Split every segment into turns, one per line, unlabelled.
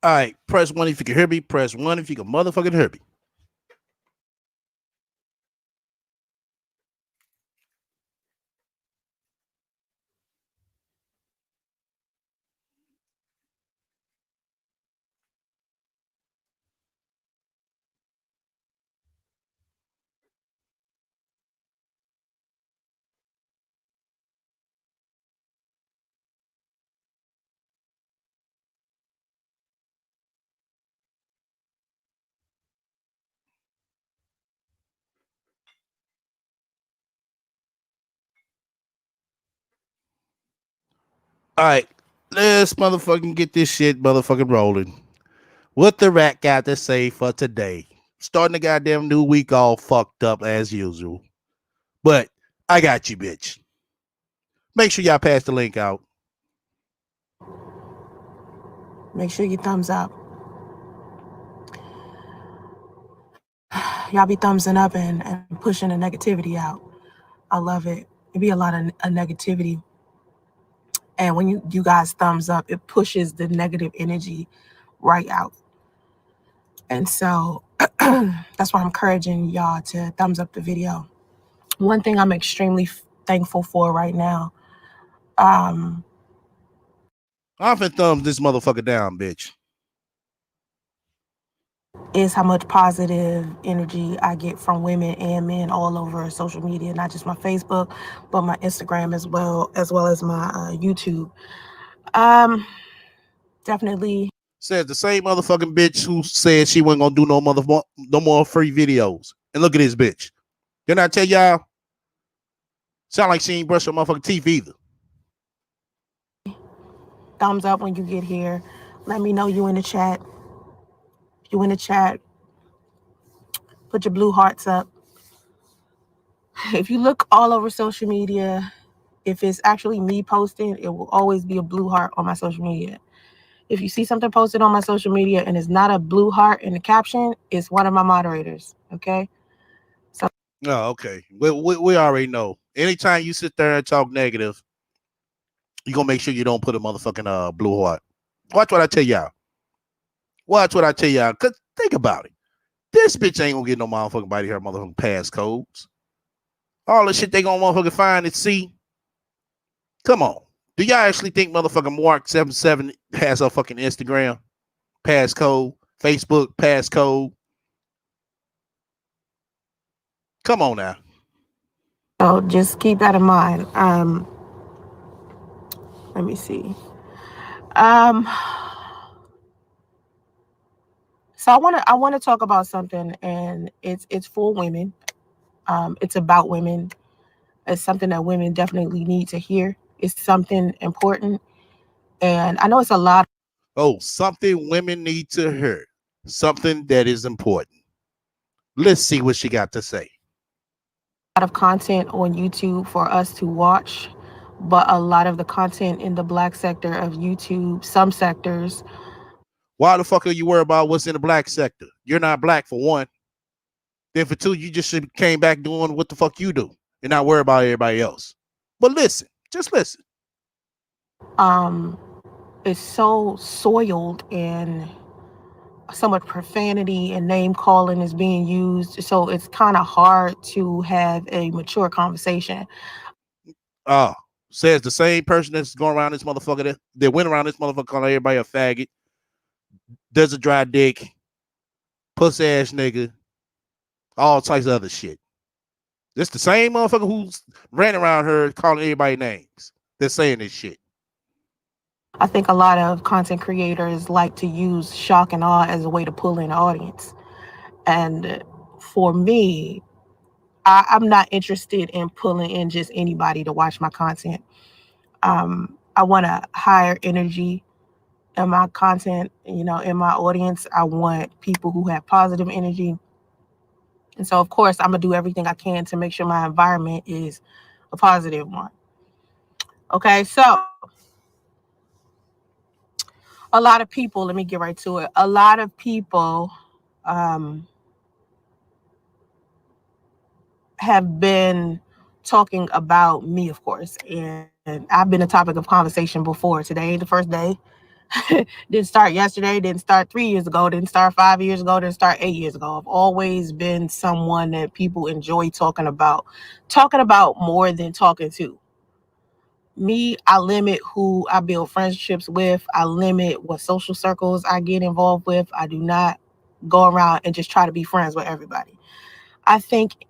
All right, press 1 if you can hear me. Press 1 if you can motherfucking hear me. All right, let's motherfucking get this shit motherfucking rolling. What the rat got to say for today? Starting the goddamn new week all fucked up as usual. But I got you, bitch. Make sure y'all pass the link out.
Make sure you thumbs up. Y'all be thumbsing up and pushing the negativity out. I love it. It be a lot of negativity. And when you guys thumbs up, it pushes the negative energy right out. And so that's why I'm encouraging y'all to thumbs up the video. One thing I'm extremely thankful for right now.
I'm finna thumbs this motherfucker down, bitch.
Is how much positive energy I get from women and men all over social media, not just my Facebook, but my Instagram as well as my YouTube. Definitely.
Says the same motherfucking bitch who said she wasn't gonna do no more free videos. And look at this bitch. Didn't I tell y'all? Sound like she ain't brushed her motherfucking teeth either.
Thumbs up when you get here. Let me know you in the chat. You in the chat. Put your blue hearts up. If you look all over social media, if it's actually me posting, it will always be a blue heart on my social media. If you see something posted on my social media and it's not a blue heart in the caption, it's one of my moderators. Okay. So.
Oh, okay. We already know. Anytime you sit there and talk negative, you gonna make sure you don't put a motherfucking blue heart. Watch what I tell y'all. Watch what I tell y'all. Cause think about it. This bitch ain't gonna get no motherfucking body her motherfucking passcodes. All the shit they gonna motherfucking find and see. Come on. Do y'all actually think motherfucking Mark77 has a fucking Instagram passcode, Facebook passcode? Come on now.
So just keep that in mind. Let me see. So I wanna talk about something, and it's for women. It's about women. It's something that women definitely need to hear. It's something important, and I know it's a lot.
Oh, something women need to hear. Something that is important. Let's see what she got to say.
A lot of content on YouTube for us to watch, but a lot of the content in the black sector of YouTube, some sectors.
Why the fuck are you worried about what's in the black sector? You're not black for one. Then for two, you just came back doing what the fuck you do and not worry about everybody else. But listen, just listen.
It's so soiled and so much profanity and name calling is being used. So it's kind of hard to have a mature conversation.
Says the same person that's going around this motherfucker that went around this motherfucker calling everybody a faggot, does a dry dick, pussy ass nigga, all types of other shit. It's the same motherfucker who's ran around her calling everybody names that's saying this shit.
I think a lot of content creators like to use shock and awe as a way to pull in an audience. And for me, I'm not interested in pulling in just anybody to watch my content. I want a higher energy in my content, in my audience. I want people who have positive energy. And so, of course, I'm going to do everything I can to make sure my environment is a positive one. Okay, so a lot of people, let me get right to it. A lot of people have been talking about me, of course, and I've been a topic of conversation before. Today ain't the first day. Didn't start yesterday, didn't start 3 years ago, didn't start 5 years ago, didn't start 8 years ago. I've always been someone that people enjoy talking about more than talking to. Me, I limit who I build friendships with. I limit what social circles I get involved with. I do not go around and just try to be friends with everybody. I think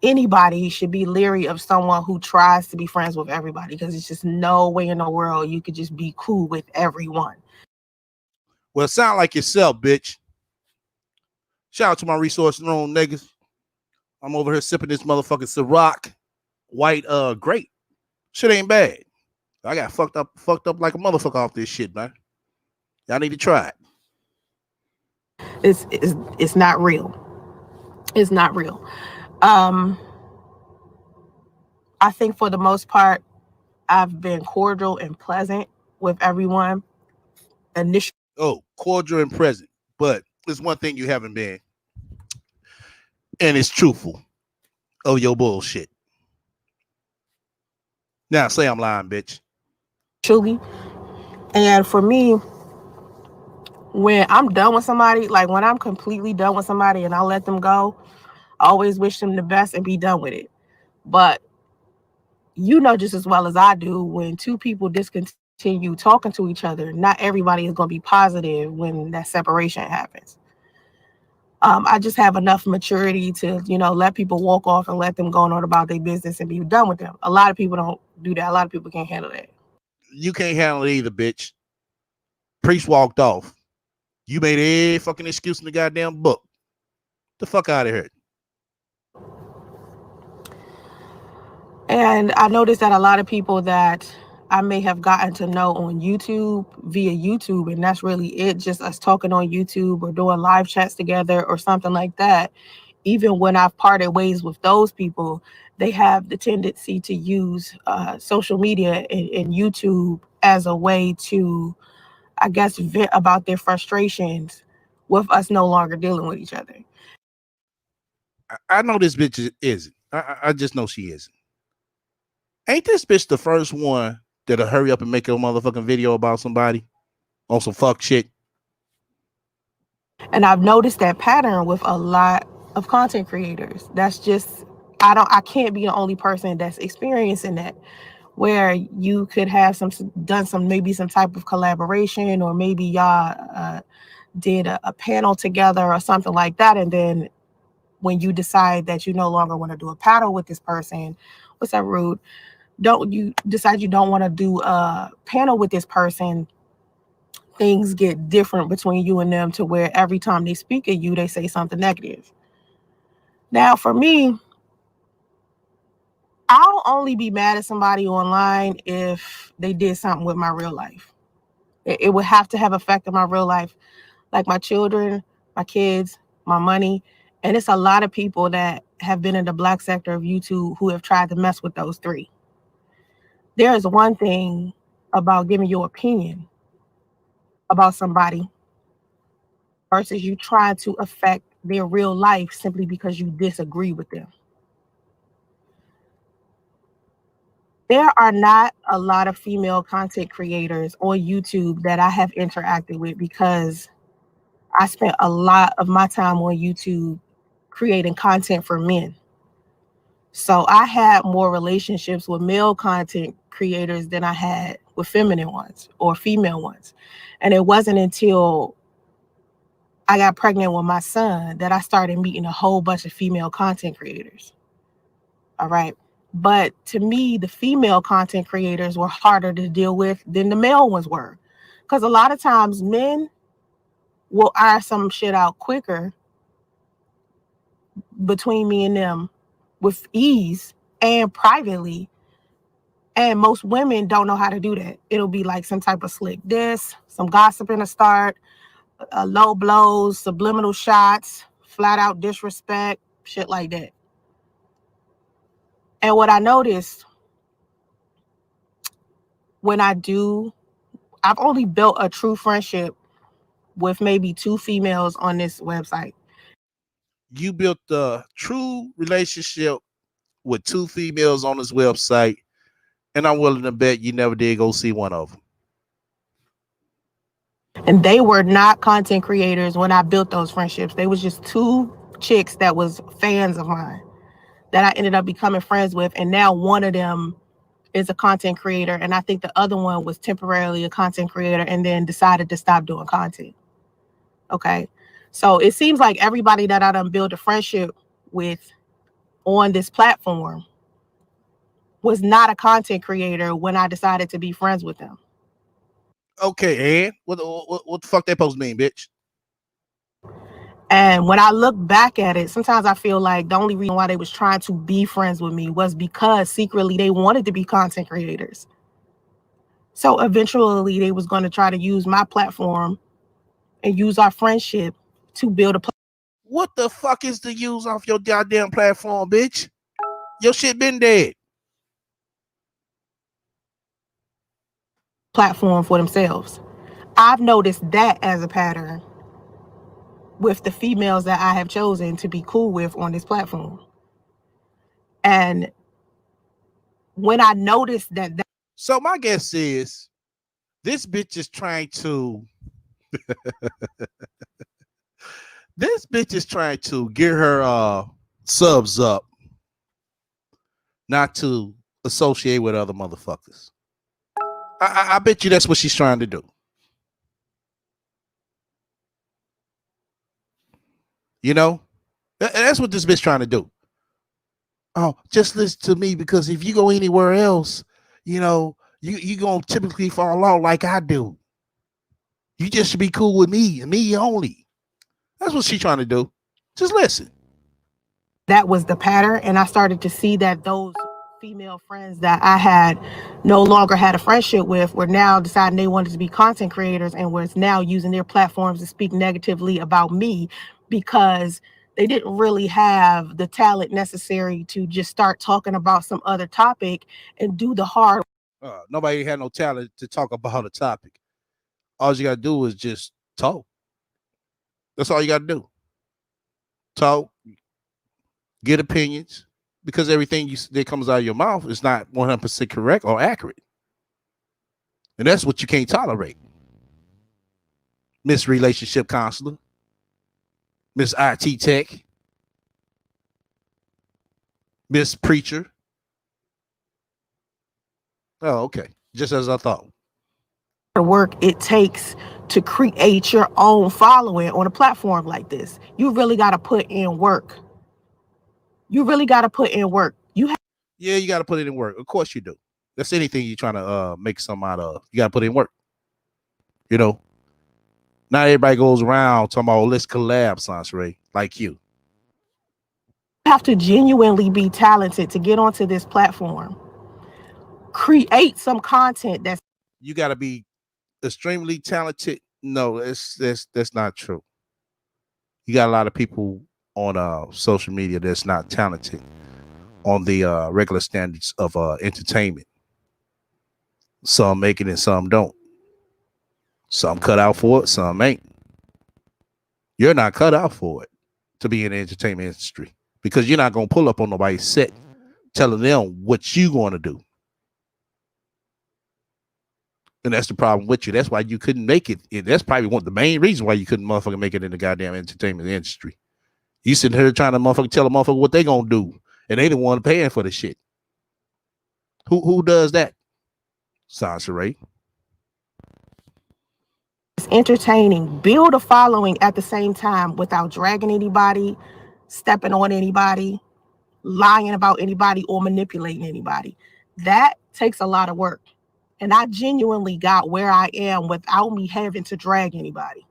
anybody should be leery of someone who tries to be friends with everybody, because it's just no way in the world you could just be cool with everyone.
Well, sound like yourself, bitch. Shout out to my resource room niggas. I'm over here sipping this motherfucking Ciroc white grape. Shit ain't bad. I got fucked up like a motherfucker off this shit, man. Y'all need to try it.
It's not real. It's not real. Um, I think for the most part, I've been cordial and pleasant with everyone. Initially,
Oh, cordial and present. But there's one thing you haven't been, and it's truthful of your bullshit. Now say I'm lying, bitch.
and for me, when I'm done with somebody, like when I'm completely done with somebody and I let them go, I always wish them the best and be done with it. But you know just as well as I do, when two people discontinue talking to each other, not everybody is going to be positive when that separation happens. I just have enough maturity to, let people walk off and let them go on about their business and be done with them. A lot of people don't do that. A lot of people can't handle that.
You can't handle it either, bitch. Priest walked off. You made every fucking excuse in the goddamn book. The fuck out of here.
And I noticed that a lot of people that I may have gotten to know on YouTube via YouTube, and that's really it, just us talking on YouTube or doing live chats together or something like that. Even when I've parted ways with those people, they have the tendency to use social media and YouTube as a way to, I guess, vent about their frustrations with us no longer dealing with each other.
I know this bitch isn't. I just know she isn't. Ain't this bitch the first one that'll hurry up and make a motherfucking video about somebody on some fuck shit?
And I've noticed that pattern with a lot of content creators. That's just, I can't be the only person that's experiencing that, where you could have done some, maybe some type of collaboration, or maybe y'all did a panel together or something like that. And then when you decide that you no longer want to do a panel with this person, what's that rude? Don't you decide you don't want to do a panel with this person, things get different between you and them, to where every time they speak at you, they say something negative. Now, for me, I'll only be mad at somebody online if they did something with my real life. It would have to have affected my real life, like my children, my kids, my money. And it's a lot of people that have been in the black sector of YouTube who have tried to mess with those three. There is one thing about giving your opinion about somebody versus you trying to affect their real life simply because you disagree with them. There are not a lot of female content creators on YouTube that I have interacted with, because I spent a lot of my time on YouTube creating content for men. So I had more relationships with male content creators than I had with feminine ones or female ones. And it wasn't until I got pregnant with my son that I started meeting a whole bunch of female content creators. All right. But to me, the female content creators were harder to deal with than the male ones were. Because a lot of times men will iron some shit out quicker between me and them with ease and privately. And most women don't know how to do that. It'll be like some type of slick diss, some gossiping to start, low blows, subliminal shots, flat out disrespect, shit like that. And what I noticed when I've only built a true friendship with maybe two females on this website.
You built a true relationship with two females on this website, and I'm willing to bet you never did go see one of them.
And they were not content creators when I built those friendships. They was just two chicks that was fans of mine that I ended up becoming friends with. And now one of them is a content creator. And I think the other one was temporarily a content creator and then decided to stop doing content. Okay. So it seems like everybody that I done built a friendship with on this platform was not a content creator when I decided to be friends with them.
Okay, and what the fuck that supposed to mean, bitch?
And when I look back at it, sometimes I feel like the only reason why they was trying to be friends with me was because secretly they wanted to be content creators. So eventually they was going to try to use my platform and use our friendship to build a
What the fuck is the use off your goddamn platform, bitch? Your shit been dead.
platform for themselves. I've noticed that as a pattern with the females that I have chosen to be cool with on this platform. And when I noticed that,
so my guess is this bitch is trying to this bitch is trying to get her subs up, not to associate with other motherfuckers. I bet you that's what she's trying to do. You know, that's what this bitch trying to do. Oh, just listen to me, because if you go anywhere else, you know, you gonna typically fall out like I do. You just should be cool with me and me only. That's what she's trying to do. Just listen.
that was the pattern. And I started to see that those female friends that I had no longer had a friendship with were now deciding they wanted to be content creators and was now using their platforms to speak negatively about me because they didn't really have the talent necessary to just start talking about some other topic and do the hard.
Nobody had no talent to talk about a topic. All you gotta do is just talk. That's all you gotta do. Talk, get opinions, because everything that comes out of your mouth is not 100% correct or accurate, and that's what you can't tolerate. Miss Relationship Counselor, Miss IT Tech, Miss Preacher. Oh, okay. Just as I thought.
Work it takes to create your own following on a platform like this. You really got to put in work. You really got to put in work.
Yeah, you got to put it in work. Of course you do. That's anything you're trying to make something out of. You got to put in work. You know, not everybody goes around talking about, oh, let's collab, Sansray, like you.
Have to genuinely be talented to get onto this platform. Create some content that's.
You got to be extremely talented. No, that's not true. You got a lot of people on social media that's not talented on the regular standards of entertainment. Some make it and some don't. Some cut out for it, some ain't. You're not cut out for it to be in the entertainment industry, because you're not going to pull up on nobody's set telling them what you going to do. And that's the problem with you. That's why you couldn't make it. That's probably one of the main reasons why you couldn't motherfucking make it in the goddamn entertainment industry. You sitting here trying to motherfucking tell a motherfucker what they going to do, and they the one paying for the shit. Who does that? Sansray.
It's entertaining. Build a following at the same time without dragging anybody, stepping on anybody, lying about anybody, or manipulating anybody. That takes a lot of work. And I genuinely got where I am without me having to drag anybody.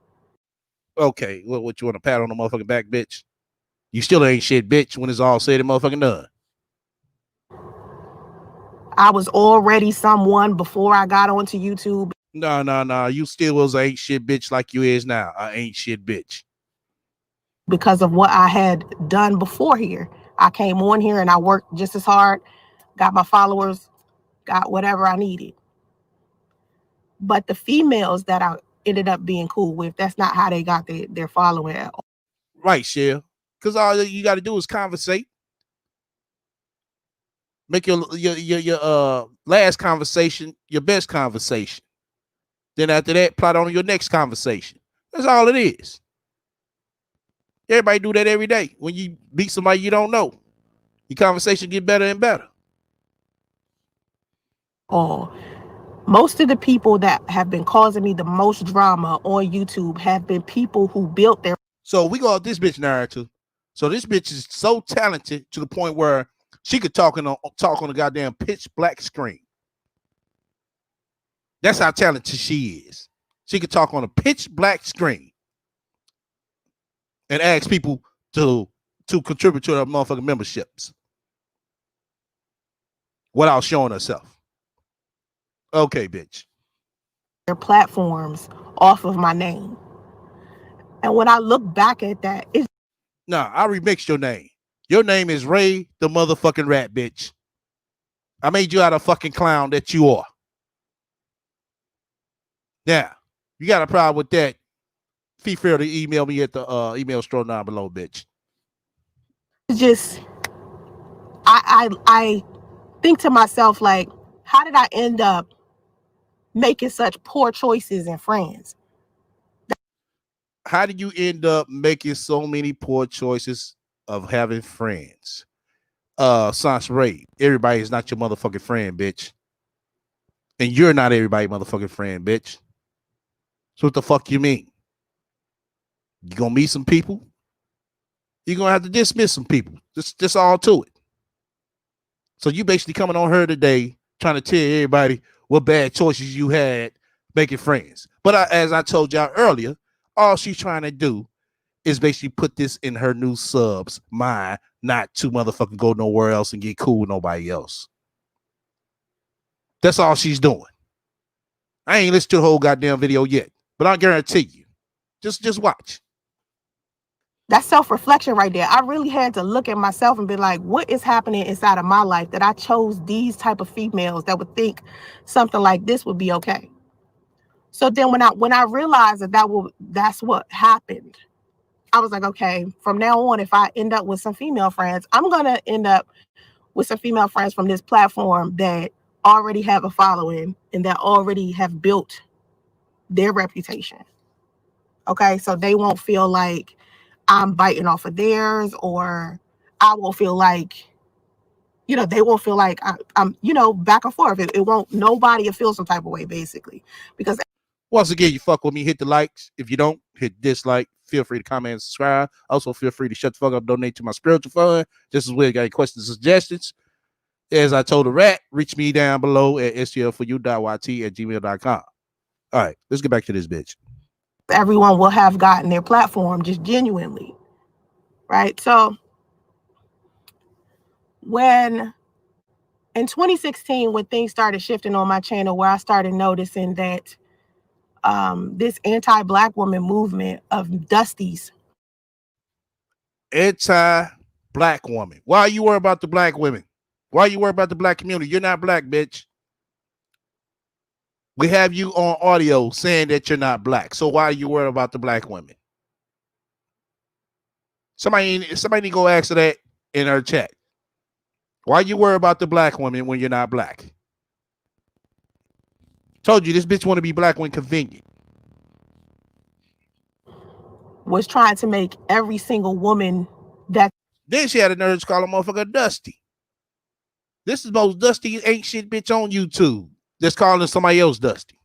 Okay, what you want to pat on the motherfucking back, bitch? You still ain't shit, bitch, when it's all said and motherfucking done.
I was already someone before I got onto YouTube.
No. You still was a ain't shit bitch like you is now. A ain't shit bitch.
Because of what I had done before here. I came on here and I worked just as hard, got my followers, got whatever I needed. But the females that I ended up being cool with, that's not how they got their following at all.
Right, Shell. Because all you got to do is conversate. Make your last conversation your best conversation. Then after that, plot on your next conversation. That's all it is. Everybody do that every day. When you meet somebody you don't know, your conversation get better and better.
Oh, most of the people that have been causing me the most drama on YouTube have been people who built their.
So we go off this bitch narrative. So this bitch is so talented to the point where she could talk on a goddamn pitch black screen. That's how talented she is. She could talk on a pitch black screen and ask people to contribute to their motherfucking memberships without showing herself. Okay, bitch.
Their platforms off of my name. And when I look back at that, it's
Nah, I remixed your name. Your name is Ray the motherfucking Rat, bitch. I made you out of fucking clown that you are. Now, you got a problem with that? Feel free to email me at the email store down below, bitch.
just I think to myself, like, how did I end up making such poor choices in friends?
How did you end up making so many poor choices of having friends? Sans Ray, everybody is not your motherfucking friend, bitch. And you're not everybody motherfucking friend, bitch. So what the fuck you mean? You gonna meet some people? You're gonna have to dismiss some people. Just all to it. So you basically coming on her today trying to tell everybody what bad choices you had making friends. But as I told y'all earlier, all she's trying to do is basically put this in her new subs mind, not to motherfucking go nowhere else and get cool with nobody else. That's all she's doing. I ain't listened to the whole goddamn video yet, but I guarantee you, just watch.
That's self-reflection right there. I really had to look at myself and be like, what is happening inside of my life that I chose these type of females that would think something like this would be okay? So then when I realized that's what happened, I was like, okay, from now on, if I end up with some female friends, I'm gonna end up with some female friends from this platform that already have a following and that already have built their reputation. Okay, so they won't feel like I'm biting off of theirs, or I won't feel like, they won't feel like I'm back and forth. It won't, nobody will feel some type of way, basically. Because
once again, you fuck with me, hit the likes. If you don't, hit dislike. Feel free to comment and subscribe. Also, feel free to shut the fuck up, donate to my spiritual fund. Just as well, got any questions, suggestions. As I told the rat, reach me down below at stlforyou.yt@gmail.com. All right, let's get back to this bitch.
everyone will have gotten their platform just genuinely, right? So when in 2016, when things started shifting on my channel, where I started noticing that this anti-black woman movement of Dusties.
Anti-black woman. Why are you worried about the black women? Why are you worried about the black community? You're not black, bitch. We have you on audio saying that you're not black. So why are you worried about the black women? Somebody need to go ask her that in her chat. Why you worry about the black woman when you're not black? Told you this bitch want to be black when convenient.
Was trying to make every single woman that.
Then she had a nerve to call a motherfucker Dusty. This is the most dusty ain't shit bitch on YouTube that's calling somebody else Dusty.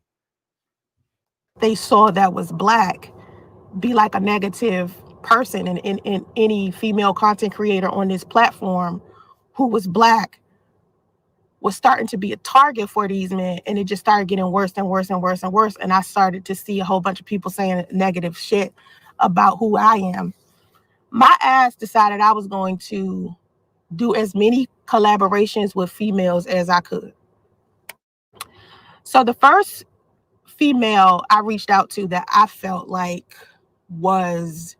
They saw that was black be like a negative person, and in any female content creator on this platform who was black was starting to be a target for these men, and it just started getting worse and worse and worse and worse. And I started to see a whole bunch of people saying negative shit about who I am. My ass decided I was going to do as many collaborations with females as I could. So the first female I reached out to that I felt like was,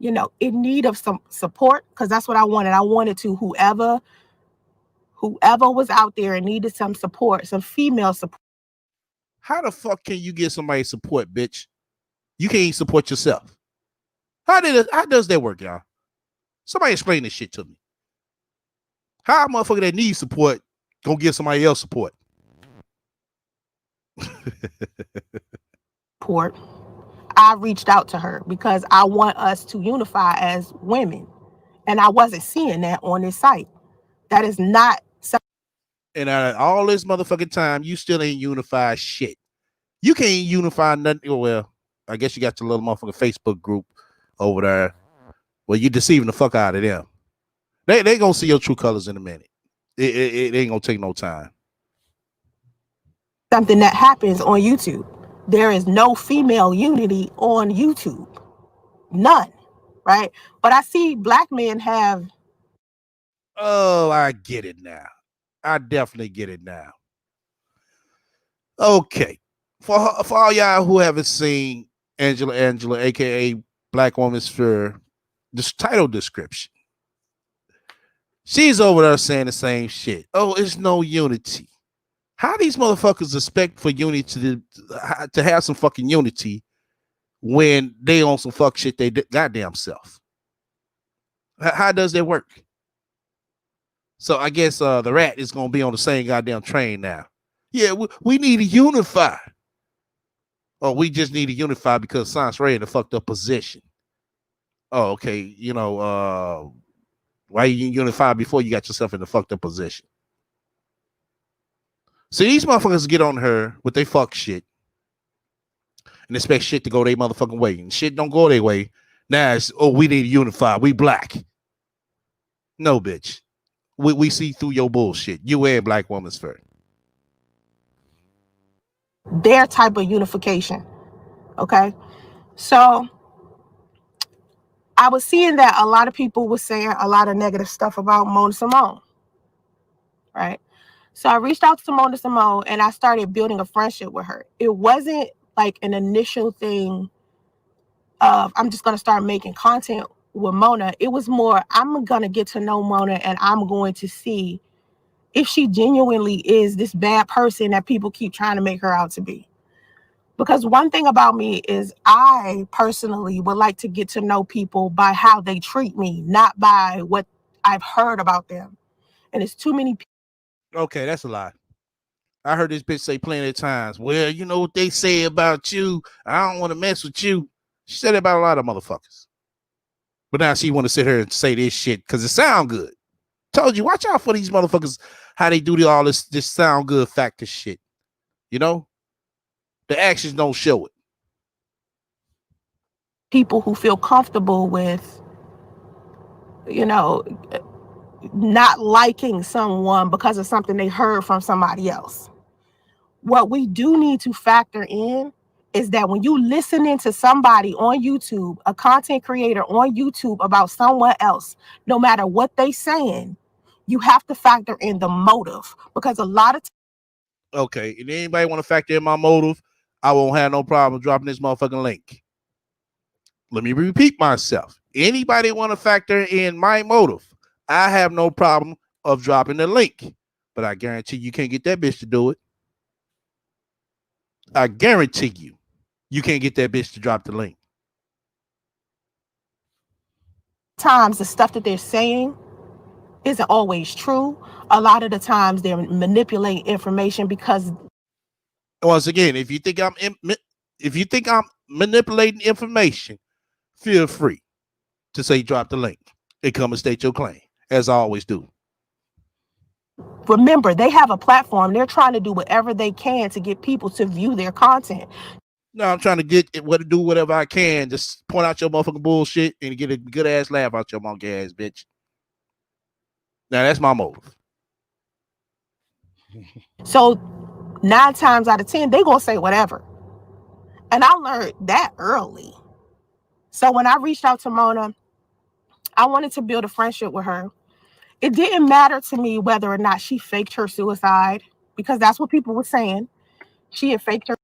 in need of some support, because that's what I wanted. I wanted to, whoever was out there and needed some support, some female support.
How the fuck can you get somebody support, bitch? You can't even support yourself. How does that work, y'all? Somebody explain this shit to me. How a motherfucker that needs support gonna give somebody else support?
Port, I reached out to her because I want us to unify as women. And I wasn't seeing that on this site. That is not.
And all this motherfucking time, you still ain't unified shit. You can't unify nothing. Well, I guess you got your little motherfucking Facebook group over there. Well, you deceiving the fuck out of them. They gonna see your true colors in a minute. It ain't gonna take no time.
Something that happens on YouTube. There is no female unity on YouTube. None. Right? But I see black men have.
Oh, I get it now. I definitely get it now. Okay. For all y'all who haven't seen Angela, aka Black Woman's Sphere, this title description. She's over there saying the same shit. Oh, it's no unity. How these motherfuckers expect for unity to have some fucking unity when they on some fuck shit they goddamn self? How does that work? So I guess the rat is gonna be on the same goddamn train now. Yeah, we need to unify. Oh, we just need to unify because Science Ray in a fucked up position. Oh, okay. You know, why you unify before you got yourself in the fucked up position? So these motherfuckers get on her with they fuck shit and expect shit to go their motherfucking way. And shit don't go their way. Now it's, oh, we need to unify. We black. No, bitch. We see through your bullshit. You and Black Woman's Sphere.
Their type of unification. Okay. So I was seeing that a lot of people were saying a lot of negative stuff about Mona Simone. Right. So I reached out to Mona Simone and I started building a friendship with her. It wasn't like an initial thing of I'm just going to start making content with Mona. It was more, I'm going to get to know Mona and I'm going to see if she genuinely is this bad person that people keep trying to make her out to be. Because one thing about me is I personally would like to get to know people by how they treat me, not by what I've heard about them. And it's too many people.
Okay, that's a lie. I heard this bitch say plenty of times, well, you know what they say about you. I don't want to mess with you. She said it about a lot of motherfuckers. But now she want to sit here and say this shit because it sound good. Told you, watch out for these motherfuckers, how they do all this sound good factor shit. You know? The actions don't show it.
People who feel comfortable with, you know, not liking someone because of something they heard from somebody else. What we do need to factor in is that when you listening to somebody on YouTube, a content creator on YouTube about someone else, no matter what they saying, you have to factor in the motive, because a lot of
okay, and anybody want to factor in my motive, I won't have no problem dropping this motherfucking link. Let me repeat myself. Anybody want to factor in my motive, I have no problem of dropping the link. But I guarantee you can't get that bitch to do it. I guarantee you can't get that bitch to drop the link.
times the stuff that they're saying isn't always true. A lot of the times they're manipulating information because
once again, if you think I'm manipulating information, feel free to say drop the link and come and state your claim, as I always do.
Remember, they have a platform. They're trying to do whatever they can to get people to view their content.
No, I'm trying to do whatever I can. Just point out your motherfucking bullshit and get a good ass laugh out your monkey ass bitch. Now that's my motive.
So 9 times out of 10, they're going to say whatever. And I learned that early. So when I reached out to Mona, I wanted to build a friendship with her. It didn't matter to me whether or not she faked her suicide, because that's what people were saying. She had faked her.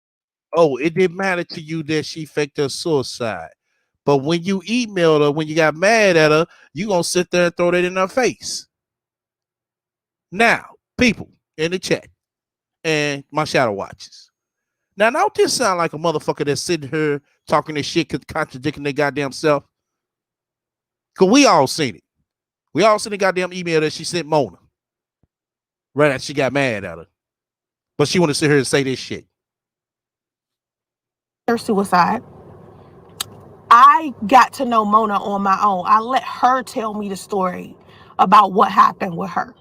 Oh, it didn't matter to you that she faked her suicide. But when you emailed her, when you got mad at her, you going to sit there and throw that in her face. Now, people in the chat and my shadow watchers. Now, don't this sound like a motherfucker that's sitting here talking this shit, contradicting their goddamn self? Because we all seen it. We all seen the goddamn email that she sent Mona. Right after she got mad at her. But she want to sit here and say this shit.
suicide. I got to know Mona on my own. I let her tell me the story about what happened with her.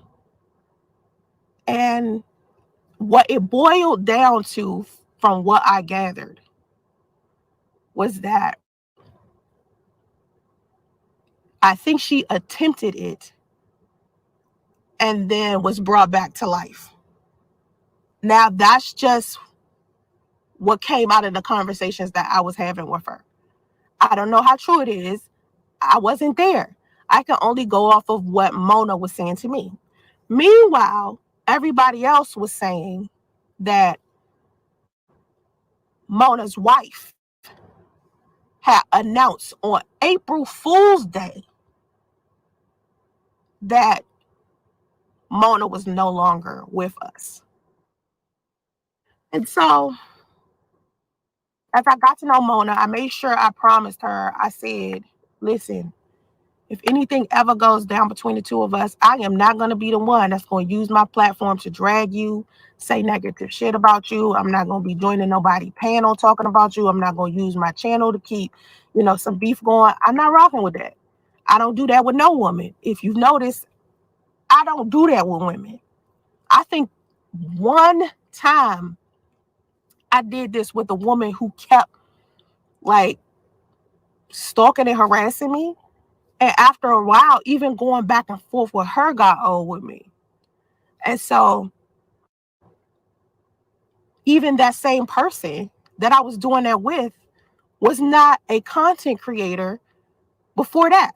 And what it boiled down to, from what I gathered, was that I think she attempted it and then was brought back to life. Now, that's just what came out of the conversations that I was having with her. I don't know how true it is. I wasn't there. I can only go off of what Mona was saying to me. Meanwhile, everybody else was saying that Mona's wife had announced on April Fool's Day that Mona was no longer with us. And so, as I got to know Mona, I made sure I promised her, I said, listen, if anything ever goes down between the two of us, I am not going to be the one that's going to use my platform to drag you, say negative shit about you. I'm not going to be joining nobody panel talking about you. I'm not going to use my channel to keep, some beef going. I'm not rocking with that. I don't do that with no woman. If you've noticed, I don't do that with women. I think one time I did this with a woman who kept like stalking and harassing me. And after a while, even going back and forth with her got old with me. And so even that same person that I was doing that with was not a content creator before that.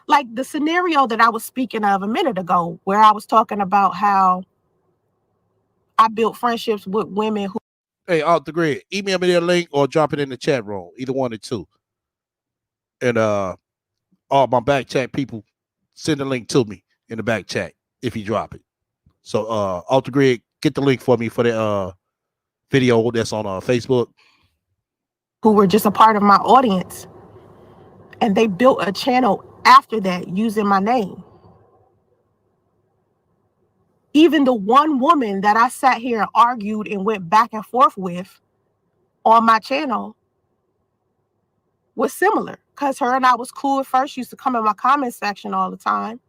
Like the scenario that I was speaking of a minute ago, where I was talking about how I built friendships with women who.
Hey, off the grid, email me their link or drop it in the chat room. Either one or two. And all my back chat people, send the link to me in the back chat if you drop it. So off the grid, get the link for me for the video that's on Facebook.
Who were just a part of my audience. And they built a channel after that using my name. Even the one woman that I sat here and argued and went back and forth with on my channel was similar, because her and I was cool at first. She used to come in my comment section all the time.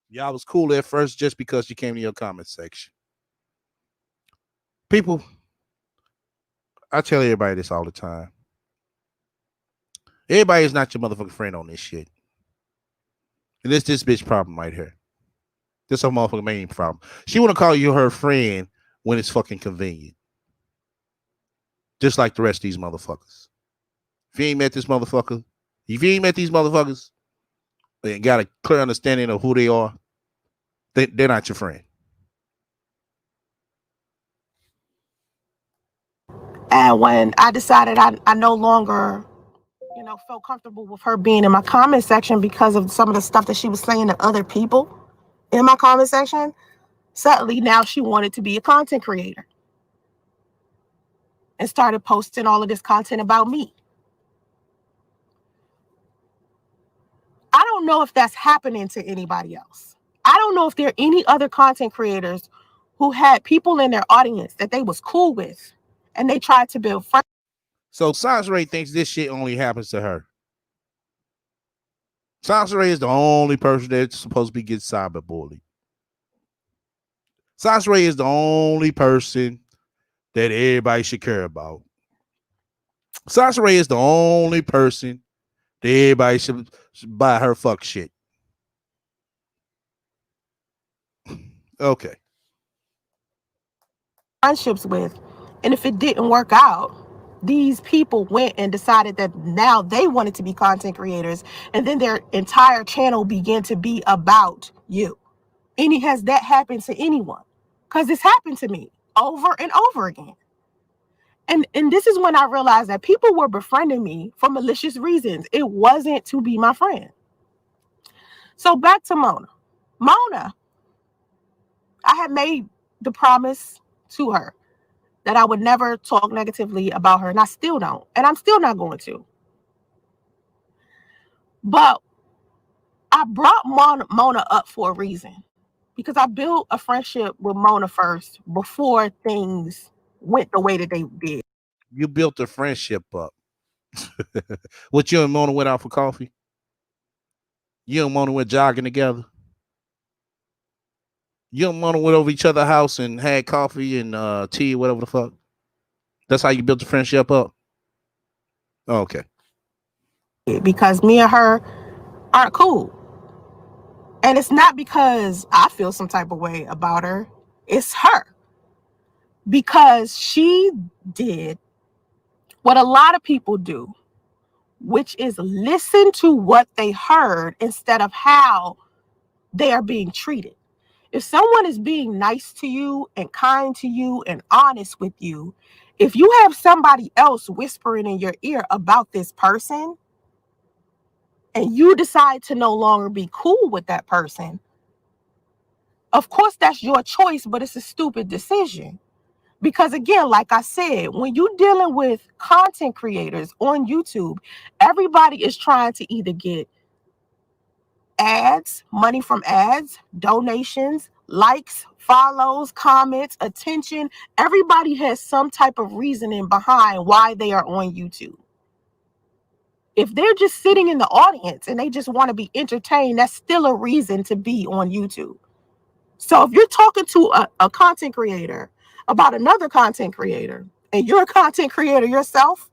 Yeah, I was cool at first just because she came to your comment section. People, I tell everybody this all the time. Everybody is not your motherfucking friend on this shit. And this bitch problem right here. This her motherfucking main problem. She want to call you her friend when it's fucking convenient. Just like the rest of these motherfuckers. If you ain't met this motherfucker, and got a clear understanding of who they are, they're not your friend.
And when I decided I no longer, felt comfortable with her being in my comment section because of some of the stuff that she was saying to other people in my comment section, suddenly now she wanted to be a content creator and started posting all of this content about me. I don't know if that's happening to anybody else. I don't know if there are any other content creators who had people in their audience that they was cool with and they tried to build friends.
So Sansaray thinks this shit only happens to her. Sansaray is the only person that's supposed to be getting cyberbullied. Sansaray is the only person that everybody should care about. Sansaray is the only person that everybody should buy her fuck shit. Okay.
Friendships with. And if it didn't work out, these people went and decided that now they wanted to be content creators, and then their entire channel began to be about you. And has that happened to anyone? Because it's happened to me over and over again. And this is when I realized that people were befriending me for malicious reasons. It wasn't to be my friend. So back to Mona. Mona, I had made the promise to her that I would never talk negatively about her, and I still don't, and I'm still not going to. But I brought Mona up for a reason, because I built a friendship with Mona first before things went the way that they did.
You built a friendship up. What, you and Mona went out for coffee? You and Mona went jogging together? You and Mona went over each other's house and had coffee and tea, whatever the fuck? That's how you built the friendship up? Oh, okay.
Because me and her aren't cool. And it's not because I feel some type of way about her. It's her. Because she did what a lot of people do, which is listen to what they heard instead of how they are being treated. If someone is being nice to you and kind to you and honest with you, if you have somebody else whispering in your ear about this person and you decide to no longer be cool with that person, of course that's your choice, but it's a stupid decision. Because again, like I said, when you're dealing with content creators on YouTube, everybody is trying to either get ads, money from ads, donations, likes, follows, comments, attention. Everybody has some type of reasoning behind why they are on YouTube. If they're just sitting in the audience and they just want to be entertained, that's still a reason to be on YouTube. So if you're talking to a content creator about another content creator and you're a content creator yourself,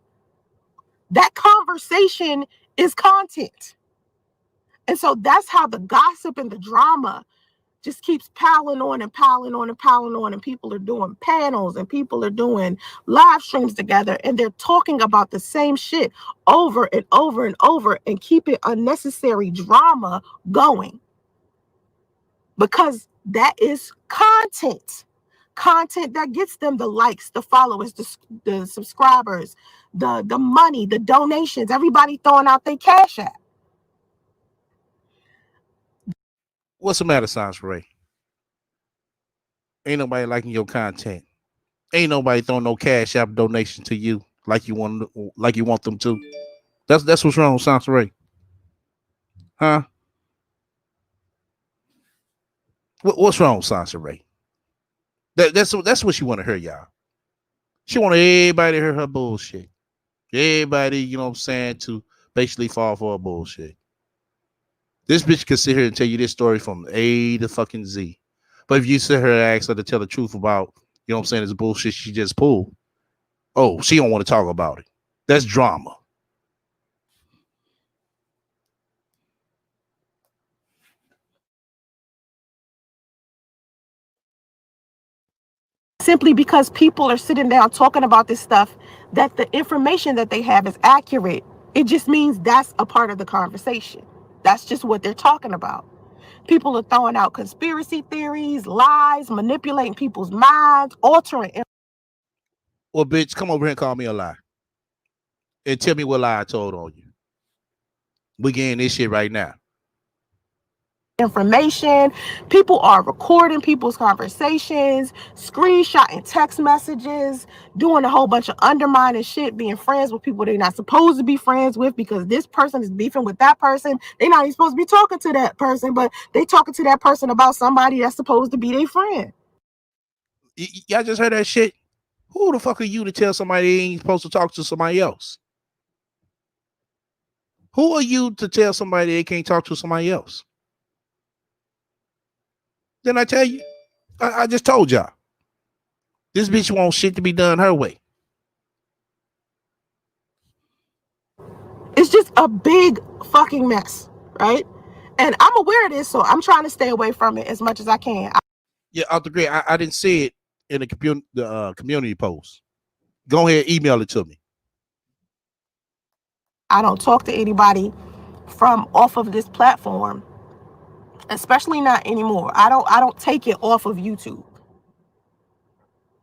that conversation is content. And so that's how the gossip and the drama just keeps piling on and piling on and piling on. And people are doing panels and people are doing live streams together and they're talking about the same shit over and over and over and keeping unnecessary drama going. Because that is content that gets them the likes, the followers, the subscribers, the money, the donations, everybody throwing out their cash app.
What's the matter, Sansaray? Ain't nobody liking your content. Ain't nobody throwing no cash app donation to you like you want them to. That's what's wrong with Sansaray. Huh? What's wrong with Sansaray? That's what she want to hear, y'all. She want everybody to hear her bullshit. Everybody, you know what I'm saying, to basically fall for her bullshit. This bitch can sit here and tell you this story from A to fucking Z. But if you sit here and ask her to tell the truth about, you know what I'm saying, this bullshit she just pulled, oh, she don't want to talk about it. That's drama.
Simply because people are sitting down talking about this stuff, that the information that they have is accurate. It just means that's a part of the conversation. That's just what they're talking about. People are throwing out conspiracy theories, lies, manipulating people's minds, altering.
Well, bitch, come over here and call me a lie. And tell me what lie I told on you. We getting this shit right now.
Information. People are recording people's conversations, screenshotting text messages, doing a whole bunch of undermining shit, being friends with people they're not supposed to be friends with because this person is beefing with that person. They're not even supposed to be talking to that person, but they talking to that person about somebody that's supposed to be their friend.
Y'all just heard that shit? Who the fuck are you to tell somebody they ain't supposed to talk to somebody else? Who are you to tell somebody they can't talk to somebody else? Didn't I tell you? I just told y'all. This bitch wants shit to be done her way.
It's just a big fucking mess, right? And I'm aware of this, so I'm trying to stay away from it as much as I can.
Yeah, out the grid. I didn't see it in the community post. Go ahead, email it to me.
I don't talk to anybody from off of this platform, especially not anymore. I don't take it off of YouTube.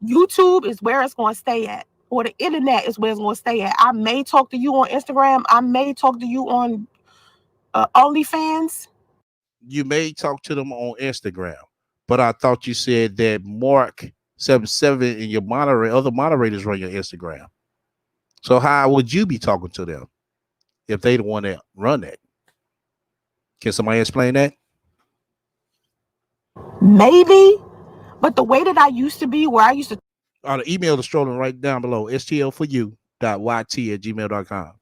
YouTube is where it's going to stay at, or the internet is where it's going to stay at. I may talk to you on Instagram. I may talk to you on OnlyFans.
You may talk to them on Instagram, but I thought you said that Mark77 and your other moderators run your Instagram. So how would you be talking to them if they the one that run that? Can somebody explain that?
Maybe, but the way that I used to be, where I used to
The email is strolling right down below. STL4U.YT@gmail.com.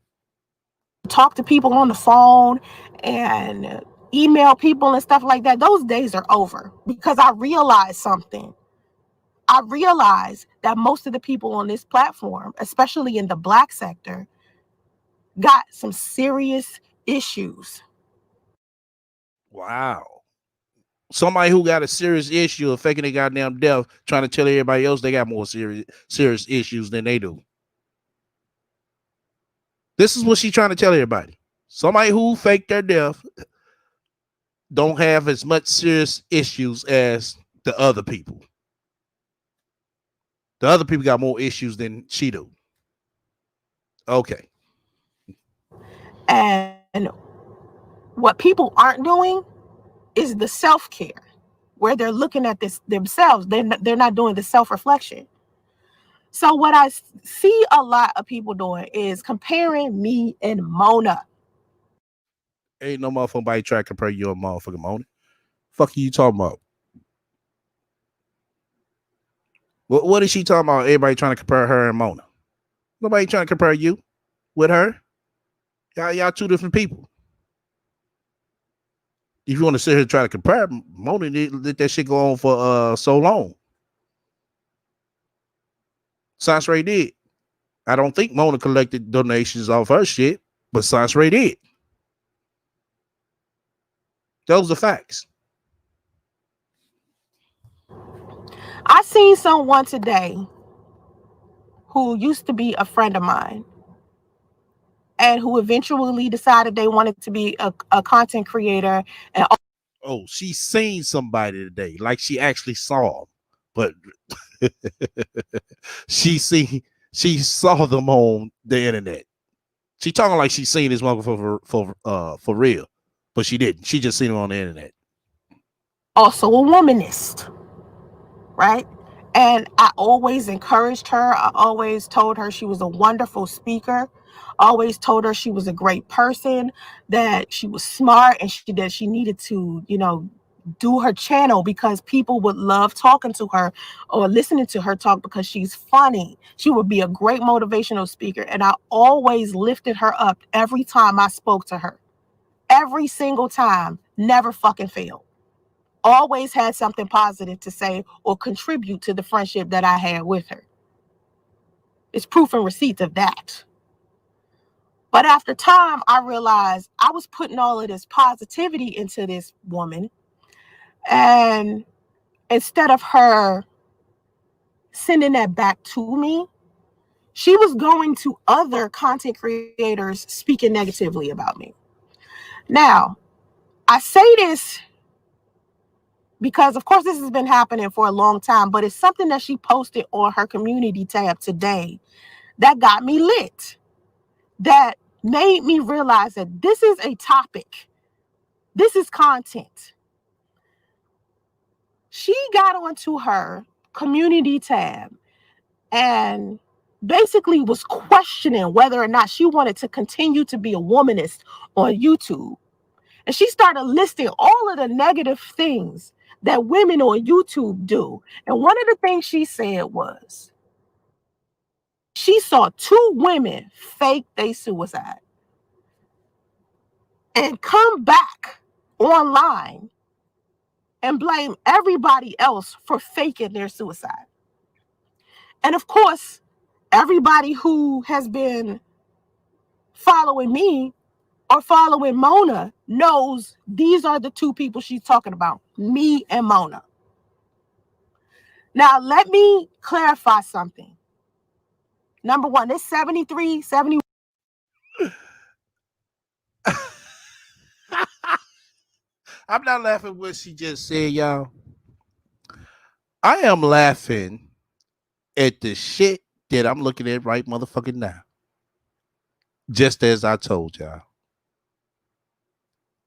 talk to people on the phone and email people and stuff like that. Those days are over because I realized something. I realized that most of the people on this platform, especially in the Black sector, got some serious issues.
Wow. Somebody who got a serious issue of faking their goddamn death, trying to tell everybody else they got more serious issues than they do. This is what she's trying to tell everybody. Somebody who faked their death don't have as much serious issues as the other people. The other people got more issues than she do. Okay.
And what people aren't doing is the self-care, where they're looking at this themselves. They're not doing the self-reflection. So what I see a lot of people doing is comparing me and Mona.
Ain't no motherfucking body try to compare you and motherfucking Mona. Fuck you talking about? What is she talking about? Everybody trying to compare her and Mona. Nobody trying to compare you with her. Y'all two different people. If you want to sit here and try to compare, Mona let that shit go on for so long. Science Ray did. I don't think Mona collected donations off her shit, but Science Ray did. Those are facts.
I seen someone today who used to be a friend of mine and who eventually decided they wanted to be a content creator. And
oh, she seen somebody today, like she actually saw them, but she saw them on the internet. She talking like she seen this motherfucker for real, but she didn't. She just seen him on the internet.
Also a womanist, right? And I always encouraged her. I always told her she was a wonderful speaker. Always told her she was a great person, that she was smart, and that she needed to, do her channel because people would love talking to her or listening to her talk because she's funny. She would be a great motivational speaker. And I always lifted her up every time I spoke to her. Every single time, never fucking failed. Always had something positive to say or contribute to the friendship that I had with her. It's proof and receipts of that. But after time, I realized I was putting all of this positivity into this woman. And instead of her sending that back to me, she was going to other content creators speaking negatively about me. Now, I say this because, of course, this has been happening for a long time, but it's something that she posted on her community tab today that got me lit, that made me realize that this is a topic. This is content. She got onto her community tab and basically was questioning whether or not she wanted to continue to be a womanist on YouTube. And she started listing all of the negative things that women on YouTube do. And one of the things she said was she saw two women fake their suicide and come back online and blame everybody else for faking their suicide. And of course, everybody who has been following me or following Mona knows these are the two people she's talking about, me and Mona. Now, let me clarify something. Number one, this 73, 70.
I'm not laughing what she just said, y'all. I am laughing at the shit that I'm looking at right motherfucking now. Just as I told y'all.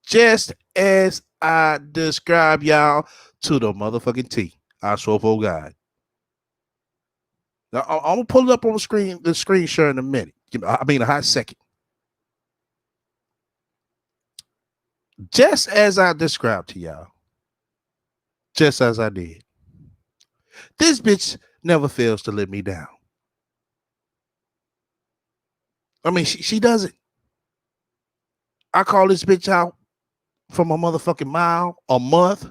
Just as I described y'all to the motherfucking T. I swear for God. Now, I'm gonna pull it up on the screen share in a minute. A hot second. Just as I described to y'all. Just as I did. This bitch never fails to let me down. I mean, she doesn't. I call this bitch out from a motherfucking mile, a month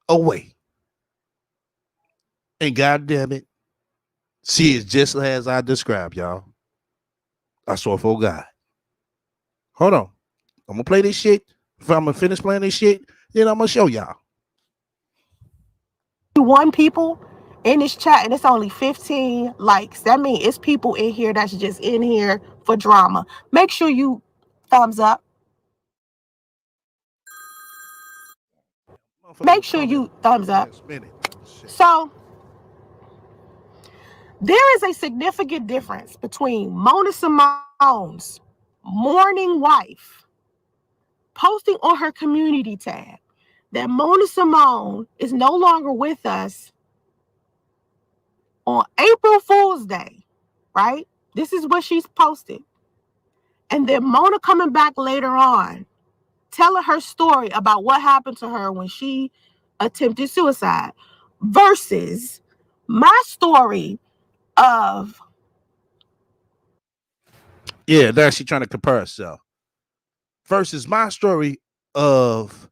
away. And goddamn it, she is just as I described, y'all. I swear for God. Hold on. I'm gonna play this shit. If I'm gonna finish playing this shit, then I'm gonna show y'all.
One people in this chat and it's only 15 likes. That means it's people in here that's just in here for drama. Make sure you thumbs up. Make sure you thumbs up. So there is a significant difference between Mona Simone's mourning wife posting on her community tab that Mona Simone is no longer with us on April Fool's Day, right? This is what she's posted. And then Mona coming back later on, telling her story about what happened to her when she attempted suicide, versus my story of...
Yeah, that's she trying to compare herself. Versus my story of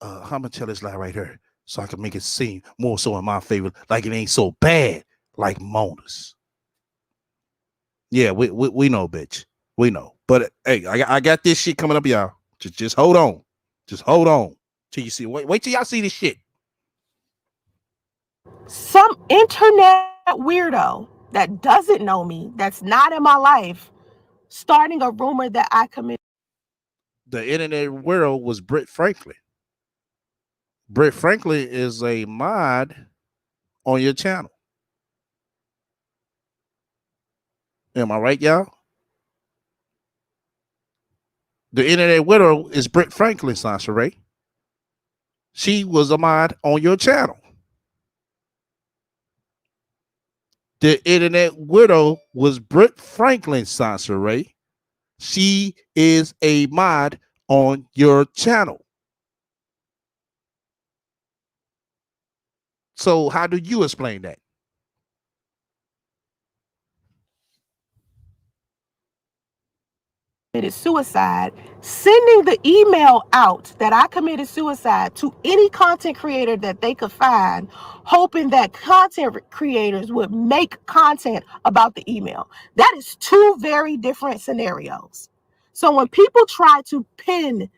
I'm gonna tell this lie right here so I can make it seem more so in my favor, like it ain't so bad like Mona's. Yeah, we know, bitch. We know. But hey, I got this shit coming up, y'all. Just hold on. Just hold on till you see. Wait till y'all see this shit.
Some internet weirdo that doesn't know me, that's not in my life, starting a rumor that I committed.
The internet world was Britt Franklin. Britt Franklin is a mod on your channel. Am I right, y'all? The internet widow is Britt Franklin, Sasha Ray. She was a mod on your channel. The internet widow was Britt Franklin, Sasha Ray. She is a mod on your channel. So how do you explain that?
Suicide, sending the email out that I committed suicide to any content creator that they could find, hoping that content creators would make content about the email. That is two very different scenarios. So when people try to pin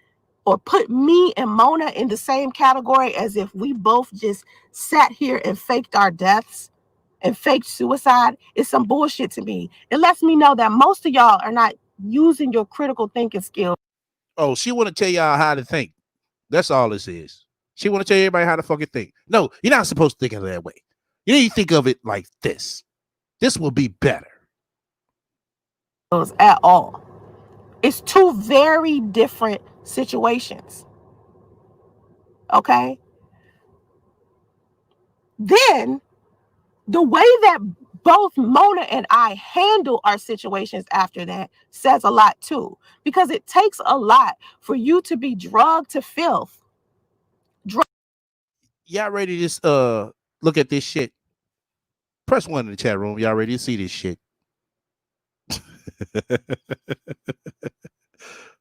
or put me and Mona in the same category as if we both just sat here and faked our deaths and faked suicide, it's some bullshit to me. It lets me know that most of y'all are not using your critical thinking skills.
Oh, she want to tell y'all how to think. That's all this is. She want to tell everybody how to fucking think. No, you're not supposed to think of it that way. You need to think of it like this. This will be better.
At all. It's two very different situations. Okay? Then the way that both Mona and I handle our situations after that says a lot too, because it takes a lot for you to be drugged to filth.
Y'all ready to look at this shit? Press 1 in the chat room. Y'all ready to see this shit?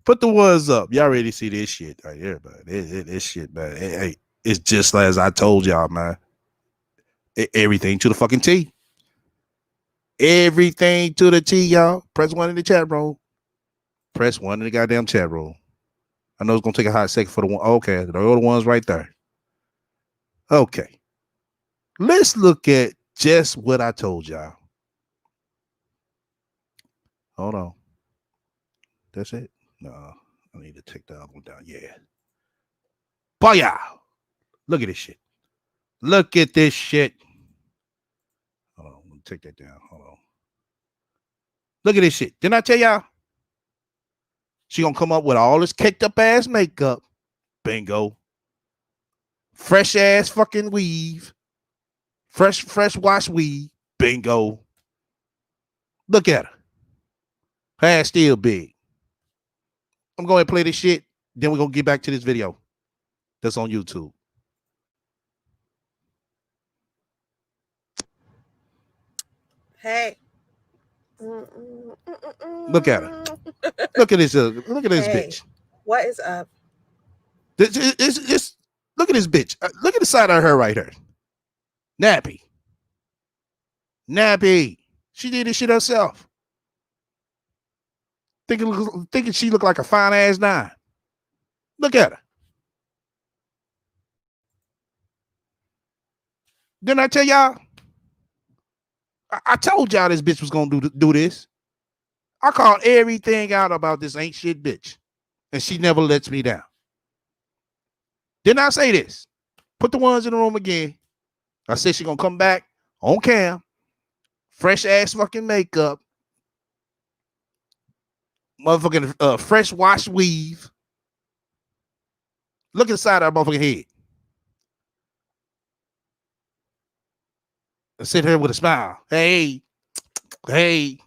Put the ones up. Y'all ready to see this shit right here, man? This shit, man. Hey, it's just as I told y'all, man. Everything to the fucking T. Everything to the T, y'all. Press 1 in the chat room. Press 1 in the goddamn chat room. I know it's gonna take a hot second for the one. Okay, the other ones right there. Okay. Let's look at just what I told y'all. Hold on. That's it? No, I need to take the other one down. Yeah. Booyah! Look at this shit. Look at this shit. Hold on. Let me take that down. Hold on. Look at this shit. Didn't I tell y'all? She gonna come up with all this caked up ass makeup. Bingo. Fresh ass fucking weave. Fresh wash weave. Bingo. Look at her. Her ass still big. I'm going to play this shit. Then we're going to get back to this video that's on YouTube.
Hey.
Look at her. Look at this. Look at this
Hey,
bitch.
what is up?
It's look at this bitch. Look at the side of her right here. Nappy. Nappy. She did this shit herself. Thinking she looked like a fine ass nine. Look at her. Didn't I tell y'all? I told y'all this bitch was gonna do this. I called everything out about this ain't shit bitch, and she never lets me down. Didn't I say this? Put the ones in the room again. I said she gonna come back on cam, fresh ass fucking makeup, motherfucking fresh wash weave. Look inside her motherfucking head. And sit here with a smile. Hey, hey.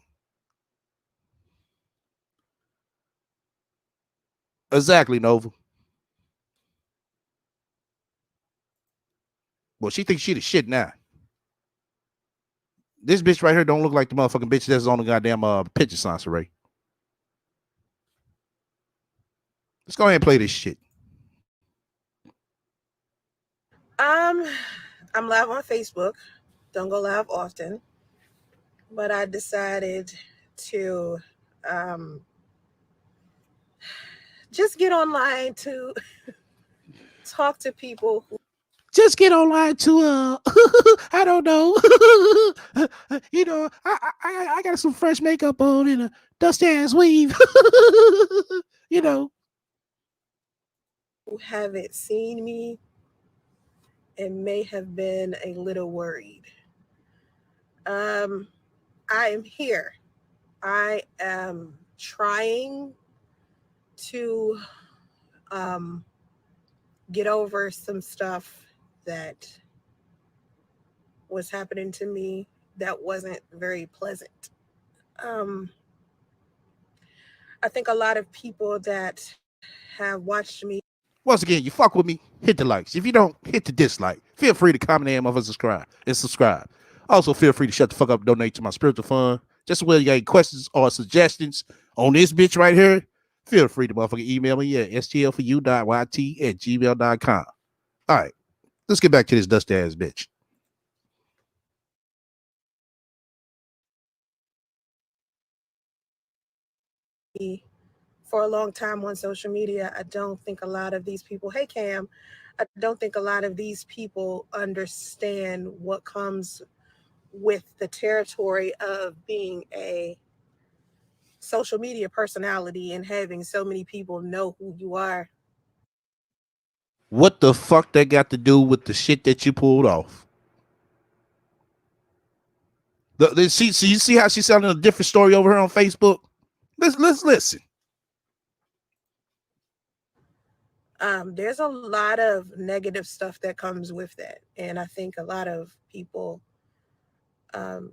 Exactly, Nova. Well, she thinks she the shit now. This bitch right here don't look like the motherfucking bitch that's on the goddamn picture sponsor, Ray. Let's go ahead and play this shit.
Um, I'm live on Facebook. Don't go live often, but I decided to just get online to talk to people who
Just get online to I don't know. You know, I got some fresh makeup on and a dusty ass weave. You know.
haven't seen me and may have been a little worried. Um, I am here. I am trying to um, get over some stuff that was happening to me that wasn't very pleasant. Um, I think a lot of people that have watched me.
Once again, you fuck with me, hit the likes. If you don't, hit the dislike. Feel free to comment and motherfucker subscribe. Also, feel free to shut the fuck up, donate to my spiritual fund. Just whether you got any questions or suggestions on this bitch right here, feel free to motherfucking email me at stlforyou.yt@gmail.com. All right, let's get back to this dusty ass bitch.
For a long time on social media, I don't think a lot of these people, hey Cam, I don't think a lot of these people understand what comes with the territory of being a social media personality and having so many people know who you are.
What the fuck that got to do with the shit that you pulled off? See, you see how she's telling a different story over here on Facebook? Let's listen.
There's a lot of negative stuff that comes with that. And I think a lot of people um,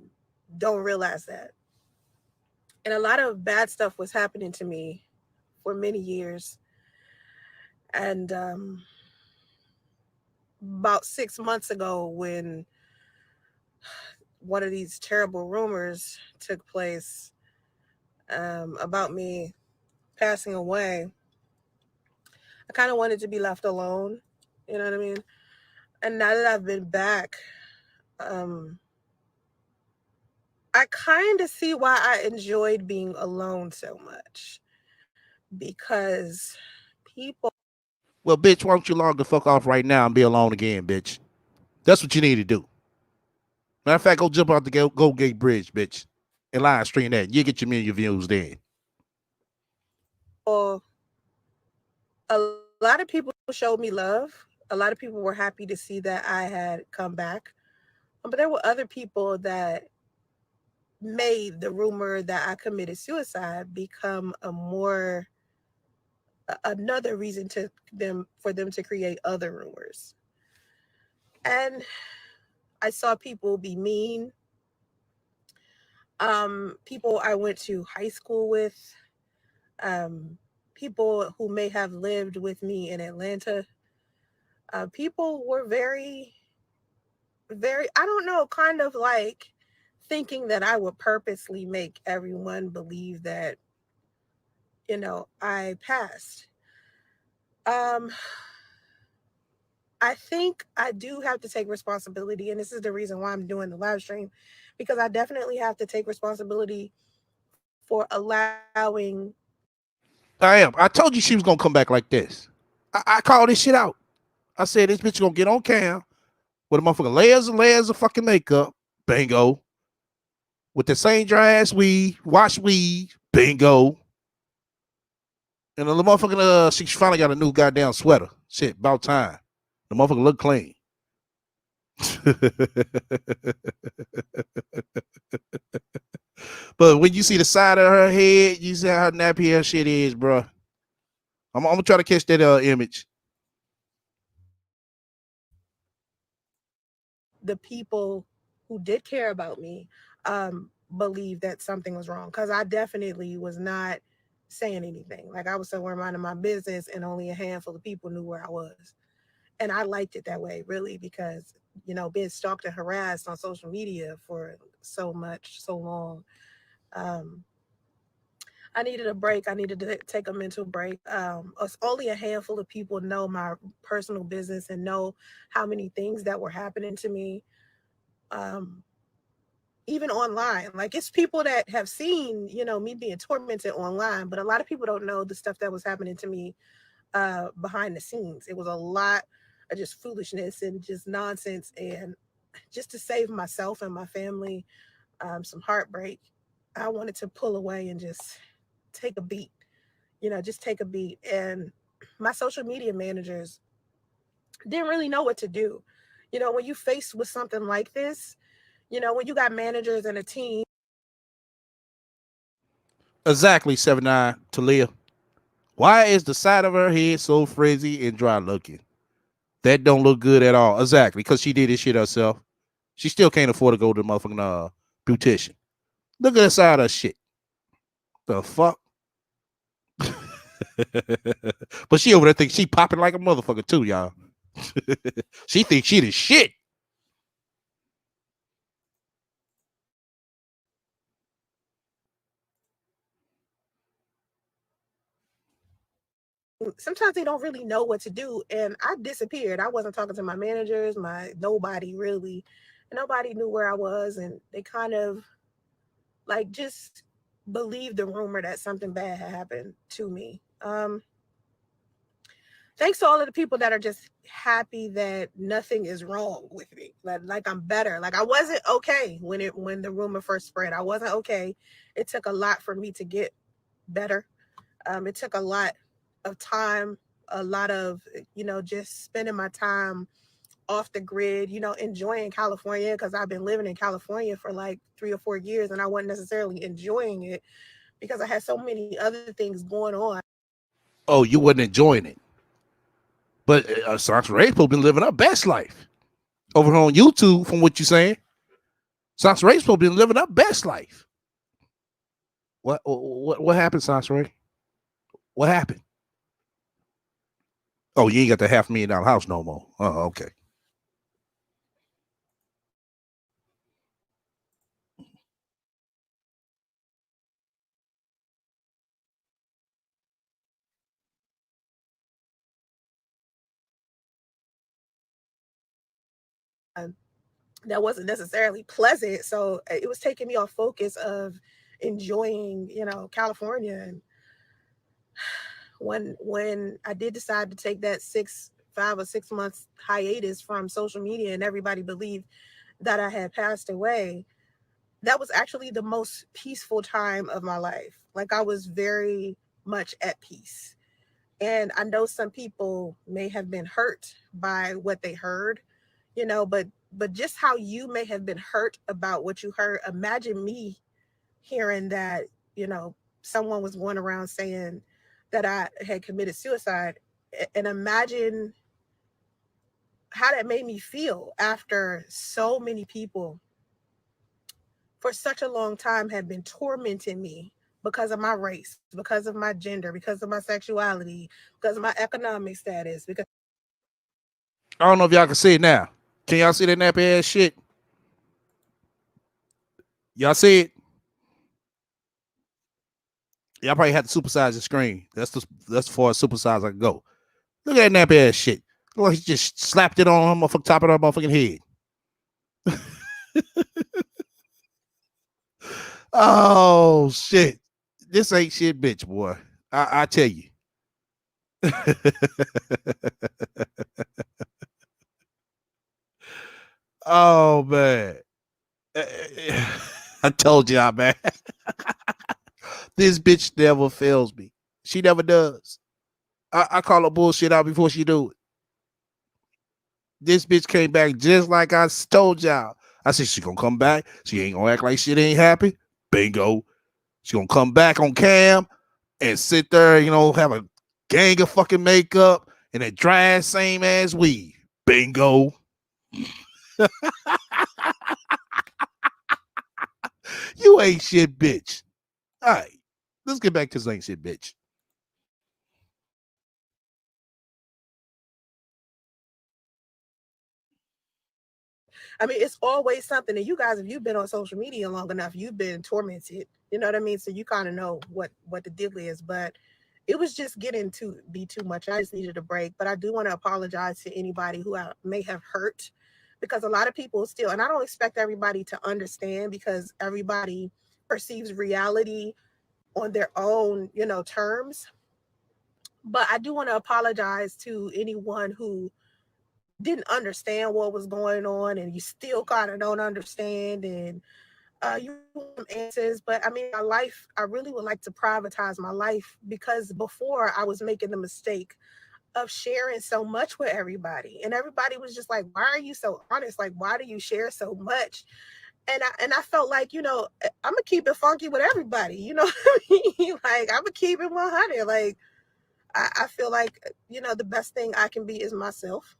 don't realize that. And a lot of bad stuff was happening to me for many years. And about 6 months ago, when one of these terrible rumors took place about me passing away, I kind of wanted to be left alone. You know what I mean? And now that I've been back, um, I kind of see why I enjoyed being alone so much, because people.
Well, bitch, why don't you log the fuck off right now and be alone again, bitch? That's what you need to do. Matter of fact, go jump out the Go Gate Bridge, bitch, and live stream that. You get your million views then.
A lot of people showed me love. A lot of people were happy to see that I had come back. But there were other people that made the rumor that I committed suicide become another reason to them for them to create other rumors. And I saw people be mean. People I went to high school with, um, people who may have lived with me in Atlanta. People were very, very, I don't know, kind of like thinking that I would purposely make everyone believe that, I passed. Um, I think I do have to take responsibility, and this is the reason why I'm doing the live stream, because I definitely have to take responsibility for allowing.
I am. I told you she was gonna come back like this. I called this shit out. I said this bitch gonna get on cam with a motherfucker layers and layers of fucking makeup. Bingo. With the same dry ass weed, wash weed. Bingo. And the motherfucking she finally got a new goddamn sweater. Shit, about time. The motherfucker look clean. But when you see the side of her head, you see how nappy her shit is, bro. I'm gonna try to catch that image.
The people who did care about me believed that something was wrong, because I definitely was not saying anything. Like, I was somewhere minding my business, and only a handful of people knew where I was. And I liked it that way, really, because being stalked and harassed on social media for so long. um, I needed a break. I needed to take a mental break. Only a handful of people know my personal business and know how many things that were happening to me, um, even online. Like, it's people that have seen, me being tormented online, but a lot of people don't know the stuff that was happening to me behind the scenes. It was a lot of just foolishness and just nonsense, and just to save myself and my family some heartbreak, I wanted to pull away and just take a beat, just take a beat. And my social media managers didn't really know what to do. When you faced with something like this, when you got managers and a team.
Exactly, 79 Talia. Why is the side of her head so frizzy and dry looking? That don't look good at all. Exactly, because she did this shit herself. She still can't afford to go to the motherfucking beautician. Look at the side of her shit. The fuck? But she over there thinks she popping like a motherfucker too, y'all. She thinks she the shit.
Sometimes they don't really know what to do, and I disappeared. I wasn't talking to my managers, my nobody really. Nobody knew where I was, and they kind of like just believed the rumor that something bad had happened to me. Thanks to all of the people that are just happy that nothing is wrong with me. Like I'm better. Like, I wasn't okay when the rumor first spread. I wasn't okay. It took a lot for me to get better. It took a lot of time, a lot of just spending my time off the grid, enjoying California, because I've been living in California for like 3 or 4 years, and I wasn't necessarily enjoying it because I had so many other things going on.
Oh, you wasn't enjoying it. But Sasha Ray's been living her best life. Over on YouTube, from what you're saying, Sasha Ray's been living her best life. What happened, Sasha Ray? What happened? Oh, you ain't got the $500,000 house no more. Oh, okay.
That wasn't necessarily pleasant. So it was taking me off focus of enjoying, California. And when I did decide to take that 5 or 6 months hiatus from social media, and everybody believed that I had passed away, that was actually the most peaceful time of my life. Like, I was very much at peace. And I know some people may have been hurt by what they heard, but just how you may have been hurt about what you heard, imagine me hearing that, you know, someone was going around saying that I had committed suicide, and imagine how that made me feel after so many people for such a long time had been tormenting me because of my race, because of my gender, because of my sexuality, because of my economic status, because
I don't know if y'all can see it now. Can y'all see that nappy ass shit? Y'all see it? Y'all probably had to supersize the screen. That's as far as supersize I can go. Look at that nappy ass shit. Look like he just slapped it on her motherfucking top of her motherfucking head. Oh shit. This ain't shit, bitch, boy. I tell you. Oh man. I told y'all, man. This bitch never fails me. She never does. I call her bullshit out before she do it. This bitch came back just like I told y'all. I said she gonna come back. She ain't gonna act like shit ain't happy. Bingo. She gonna come back on cam and sit there, have a gang of fucking makeup and a dry ass same ass weave. Bingo. You ain't shit, bitch. All right. Let's get back to this ain't shit, bitch.
I mean, it's always something. And you guys, if you've been on social media long enough, you've been tormented. You know what I mean? So you kind of know what the deal is. But it was just getting to be too much. I just needed a break. But I do want to apologize to anybody who I may have hurt, because a lot of people still, and I don't expect everybody to understand, because everybody perceives reality on their own, terms. But I do want to apologize to anyone who didn't understand what was going on, and you still kind of don't understand, and you want some answers. But I mean, my life, I really would like to privatize my life, because before I was making the mistake of sharing so much with everybody, and everybody was just like, why are you so honest? Like, why do you share so much? And I felt like, I'm gonna keep it funky with everybody, what I mean? Like, I'm gonna keep it 100. Like, I feel like, the best thing I can be is myself.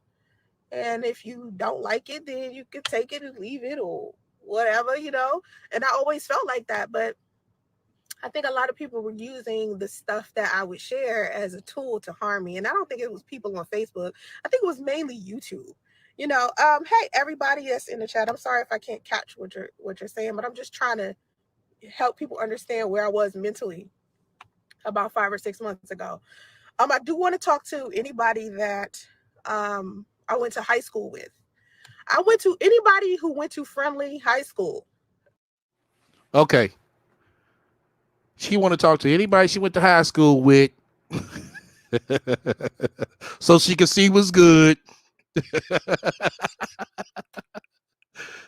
And if you don't like it, then you can take it and leave it or whatever. And I always felt like that. But I think a lot of people were using the stuff that I would share as a tool to harm me. And I don't think it was people on Facebook. I think it was mainly YouTube. Hey, everybody that's in the chat, I'm sorry if I can't catch what you're saying, but I'm just trying to help people understand where I was mentally about 5 or 6 months ago. I do want to talk to anybody that I went to high school with. I went to anybody who went to Friendly High School.
Okay. She want to talk to anybody she went to high school with. So she can see what's good.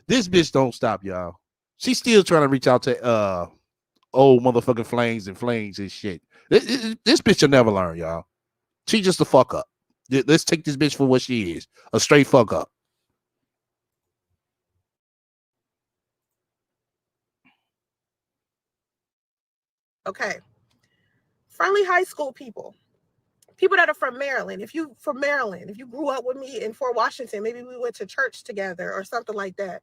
This bitch don't stop, y'all. She's still trying to reach out to old motherfucking flames and shit. This bitch will never learn, y'all. She just a fuck up. Let's take this bitch for what she is. A straight fuck up.
Okay. Friendly High School people that are from Maryland. If you from Maryland, if you grew up with me in Fort Washington, maybe we went to church together or something like that.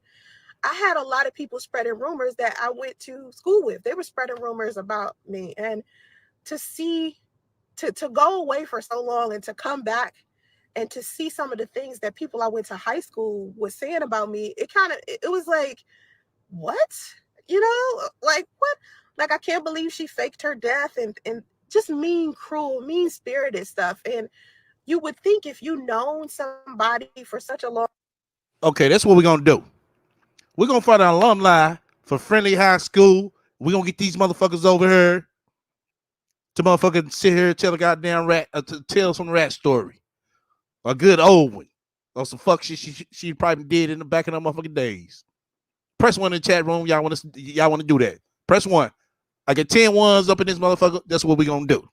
I had a lot of people spreading rumors that I went to school with. They were spreading rumors about me. And to see, to go away for so long and to come back and to see some of the things that people I went to high school was saying about me, it was like, what? Like, what? Like, I can't believe she faked her death, and just mean, cruel, mean spirited stuff. And you would think, if you known somebody for such a long.
Okay, that's what we're gonna do. We're gonna find an alumni for Friendly High School. We're gonna get these motherfuckers over here to motherfucking sit here and tell a goddamn to tell some rat story. A good old one. Or some fuck shit she probably did in the back of the motherfucking days. Press one in the chat room. Y'all want to do that. Press one. I get 10 ones up in this motherfucker. That's what we gonna do.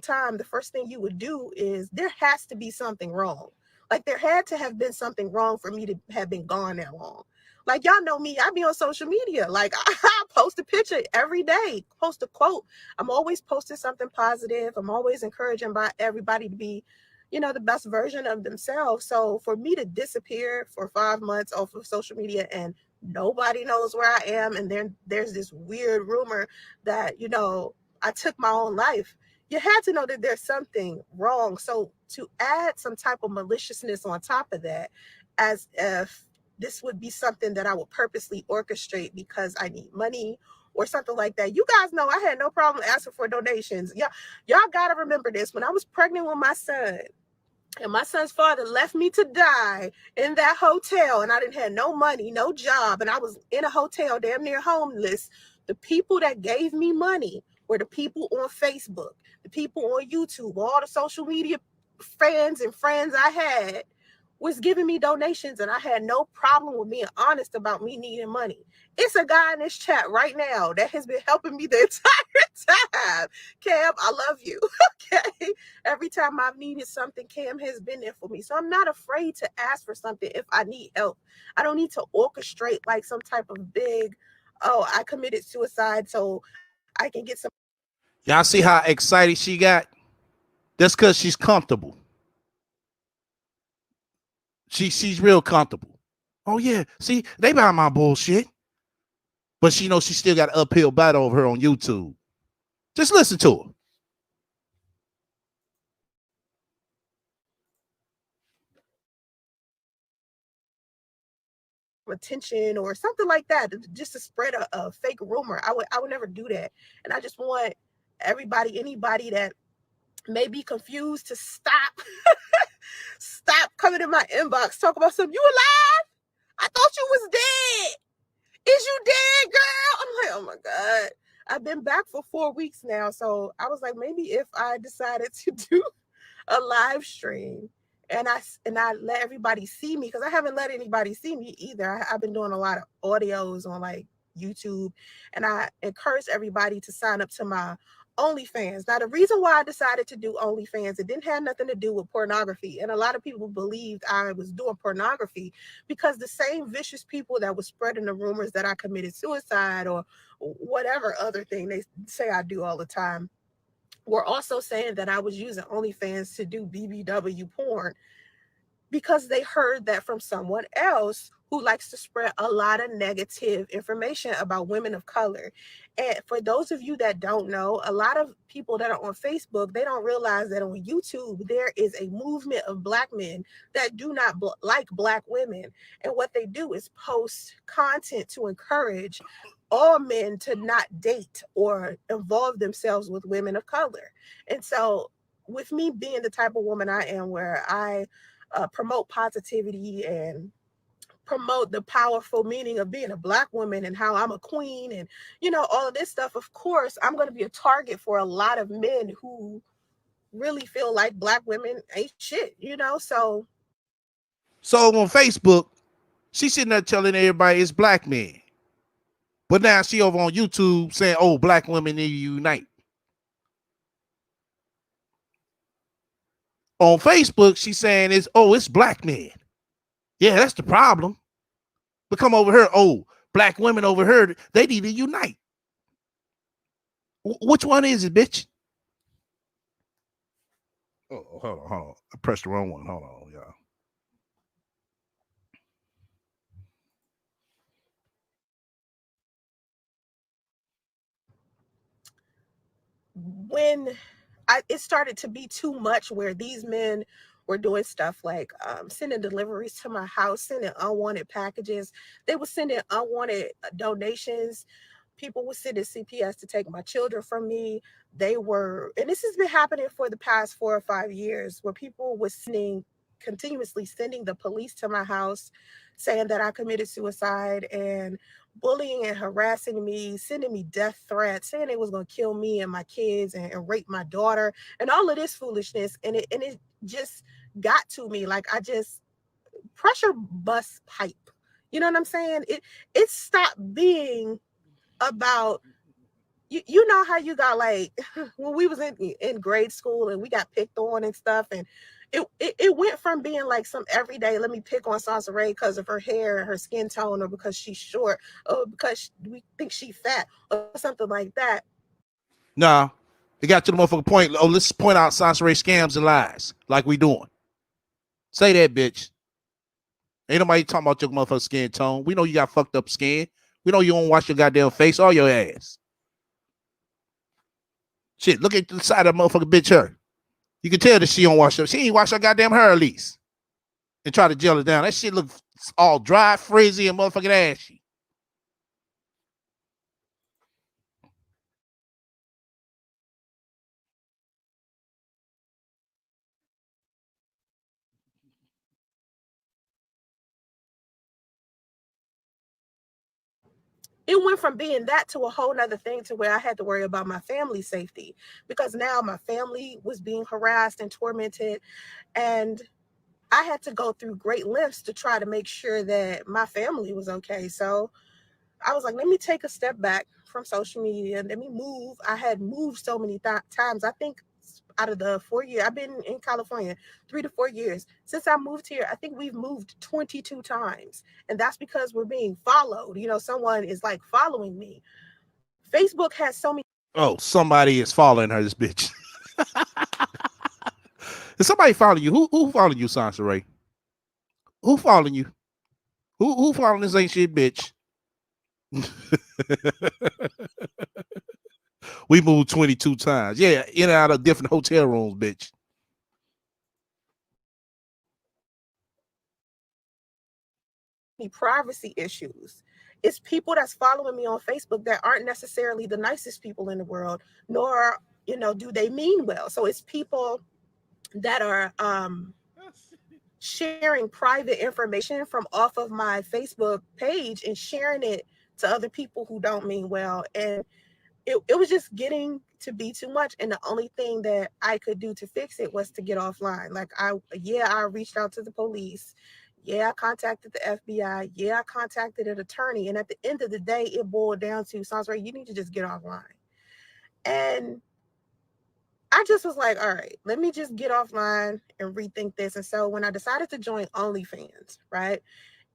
Time, the first thing you would do is, there has to be something wrong. Like, there had to have been something wrong for me to have been gone that long. Like, y'all know me, I be on social media. Like, I post a picture every day, post a quote. I'm always posting something positive. I'm always encouraging by everybody to be, the best version of themselves. So for me to disappear for 5 months off of social media and nobody knows where I am, and then there's this weird rumor that, I took my own life, you had to know that there's something wrong. So to add some type of maliciousness on top of that, as if this would be something that I would purposely orchestrate because I need money or something like that. You guys know I had no problem asking for donations. Y'all got to remember this. When I was pregnant with my son, and my son's father left me to die in that hotel, and I didn't have no money, no job, and I was in a hotel damn near homeless. The people that gave me money were the people on Facebook, the people on YouTube, all the social media fans and friends I had was giving me donations, and I had no problem with being honest about me needing money. It's a guy in this chat right now that has been helping me the entire time. Cam, I love you. Okay. Every time I've needed something, Cam has been there for me. So I'm not afraid to ask for something if I need help. I don't need to orchestrate like some type of big, oh, I committed suicide so I can get some.
Y'all see how excited she got? That's because she's comfortable. She's real comfortable. Oh yeah, see, they buy my bullshit. But she knows she still got an uphill battle over her on YouTube. Just listen to her.
Attention or something like that, just to spread a fake rumor. I would never do that. And I just want anybody that may be confused to stop coming in my inbox, talk about something. You alive? I thought you was dead. Is you dead, girl? I'm like, oh my God. I've been back for 4 weeks now. So I was like, maybe if I decided to do a live stream and I let everybody see me, because I haven't let anybody see me either. I've been doing a lot of audios on like YouTube, and I encourage everybody to sign up to my OnlyFans. Now, the reason why I decided to do OnlyFans, it didn't have nothing to do with pornography. And a lot of people believed I was doing pornography because the same vicious people that was spreading the rumors that I committed suicide or whatever other thing they say I do all the time were also saying that I was using OnlyFans to do BBW porn, because they heard that from someone else who likes to spread a lot of negative information about women of color. And for those of you that don't know, a lot of people that are on Facebook, they don't realize that on YouTube, there is a movement of Black men that do not like Black women. And what they do is post content to encourage all men to not date or involve themselves with women of color. And so with me being the type of woman I am, where I promote positivity and promote the powerful meaning of being a Black woman and how I'm a queen and, all of this stuff, of course, I'm going to be a target for a lot of men who really feel like Black women ain't shit, so.
So on Facebook, she's sitting there telling everybody it's Black men. But now she over on YouTube saying, oh, Black women need to unite. On Facebook, she's saying it's Black men. Yeah, that's the problem. But come over here, oh, Black women over here, they need to unite. Which one is it, bitch? Oh, hold on. I pressed the wrong one. Hold on, y'all.
When it started to be too much, where these men were doing stuff like sending deliveries to my house, sending unwanted packages. They were sending unwanted donations. People were sending CPS to take my children from me. And this has been happening for the past 4 or 5 years, where people were continuously sending the police to my house, saying that I committed suicide, and bullying and harassing me, sending me death threats, saying they was going to kill me and my kids and rape my daughter and all of this foolishness. And it just got to me. Like, I just pressure bust pipe. You know what I'm saying? It stopped being about, you know how you got, like, when we was in grade school and we got picked on and stuff, and it went from being like some everyday, let me pick on Sansa Ray because of her hair and her skin tone, or because she's short, or because we think she's fat, or something like that.
Nah, it got to the motherfucking point. Oh, let's point out Sansa Ray scams and lies like we doing. Say that, bitch. Ain't nobody talking about your motherfucking skin tone. We know you got fucked up skin. We know you don't wash your goddamn face or your ass. Shit, look at the side of the motherfucking bitch her. You can tell that she don't wash her. She ain't wash her goddamn hair at least. and try to gel it down. That shit look all dry, frizzy, and motherfucking ashy.
It went from being that to a whole nother thing to where I had to worry about my family's safety, because now my family was being harassed and tormented, and I had to go through great lengths to try to make sure that my family was okay. So I was like, let me take a step back from social media. Let me move. I had moved so many times. I think out of the 4 years, I've been in California 3 to 4 years. Since I moved here, I think we've moved 22 times. And that's because we're being followed. You know, someone is like following me. Facebook has so many.
Oh, somebody is following her, this bitch. Is somebody following you? Who following you, Sansa Ray? Who following you? Who following this ain't shit, bitch? We moved 22 times. Yeah, in and out of different hotel rooms, bitch.
Privacy issues. It's people that's following me on Facebook that aren't necessarily the nicest people in the world, nor, do they mean well. So it's people that are sharing private information from off of my Facebook page and sharing it to other people who don't mean well. And it was just getting to be too much. And the only thing that I could do to fix it was to get offline. Like I reached out to the police. Yeah, I contacted the FBI. Yeah, I contacted an attorney. And at the end of the day, it boiled down to, sounds right, you need to just get offline. And I just was like, all right, let me just get offline and rethink this. And so when I decided to join OnlyFans, right,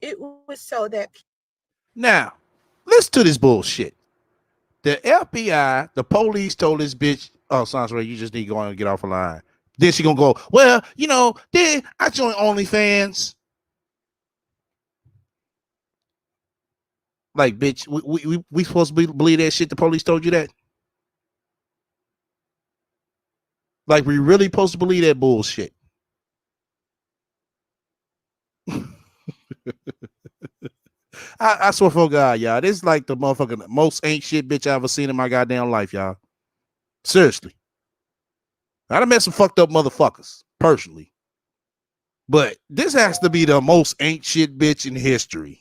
it was so that.
Now, listen to this bullshit. The FBI, the police told this bitch, oh, Sansa Ray, you just need to go on and get off the line. Then she gonna go, well, then I joined OnlyFans. Like, bitch, we supposed to believe that shit the police told you that? Like, we really supposed to believe that bullshit? I swear for God, y'all, this is like the motherfucking most ain't shit bitch I ever seen in my goddamn life, y'all. Seriously. I done met some fucked up motherfuckers, personally. But this has to be the most ain't shit bitch in history.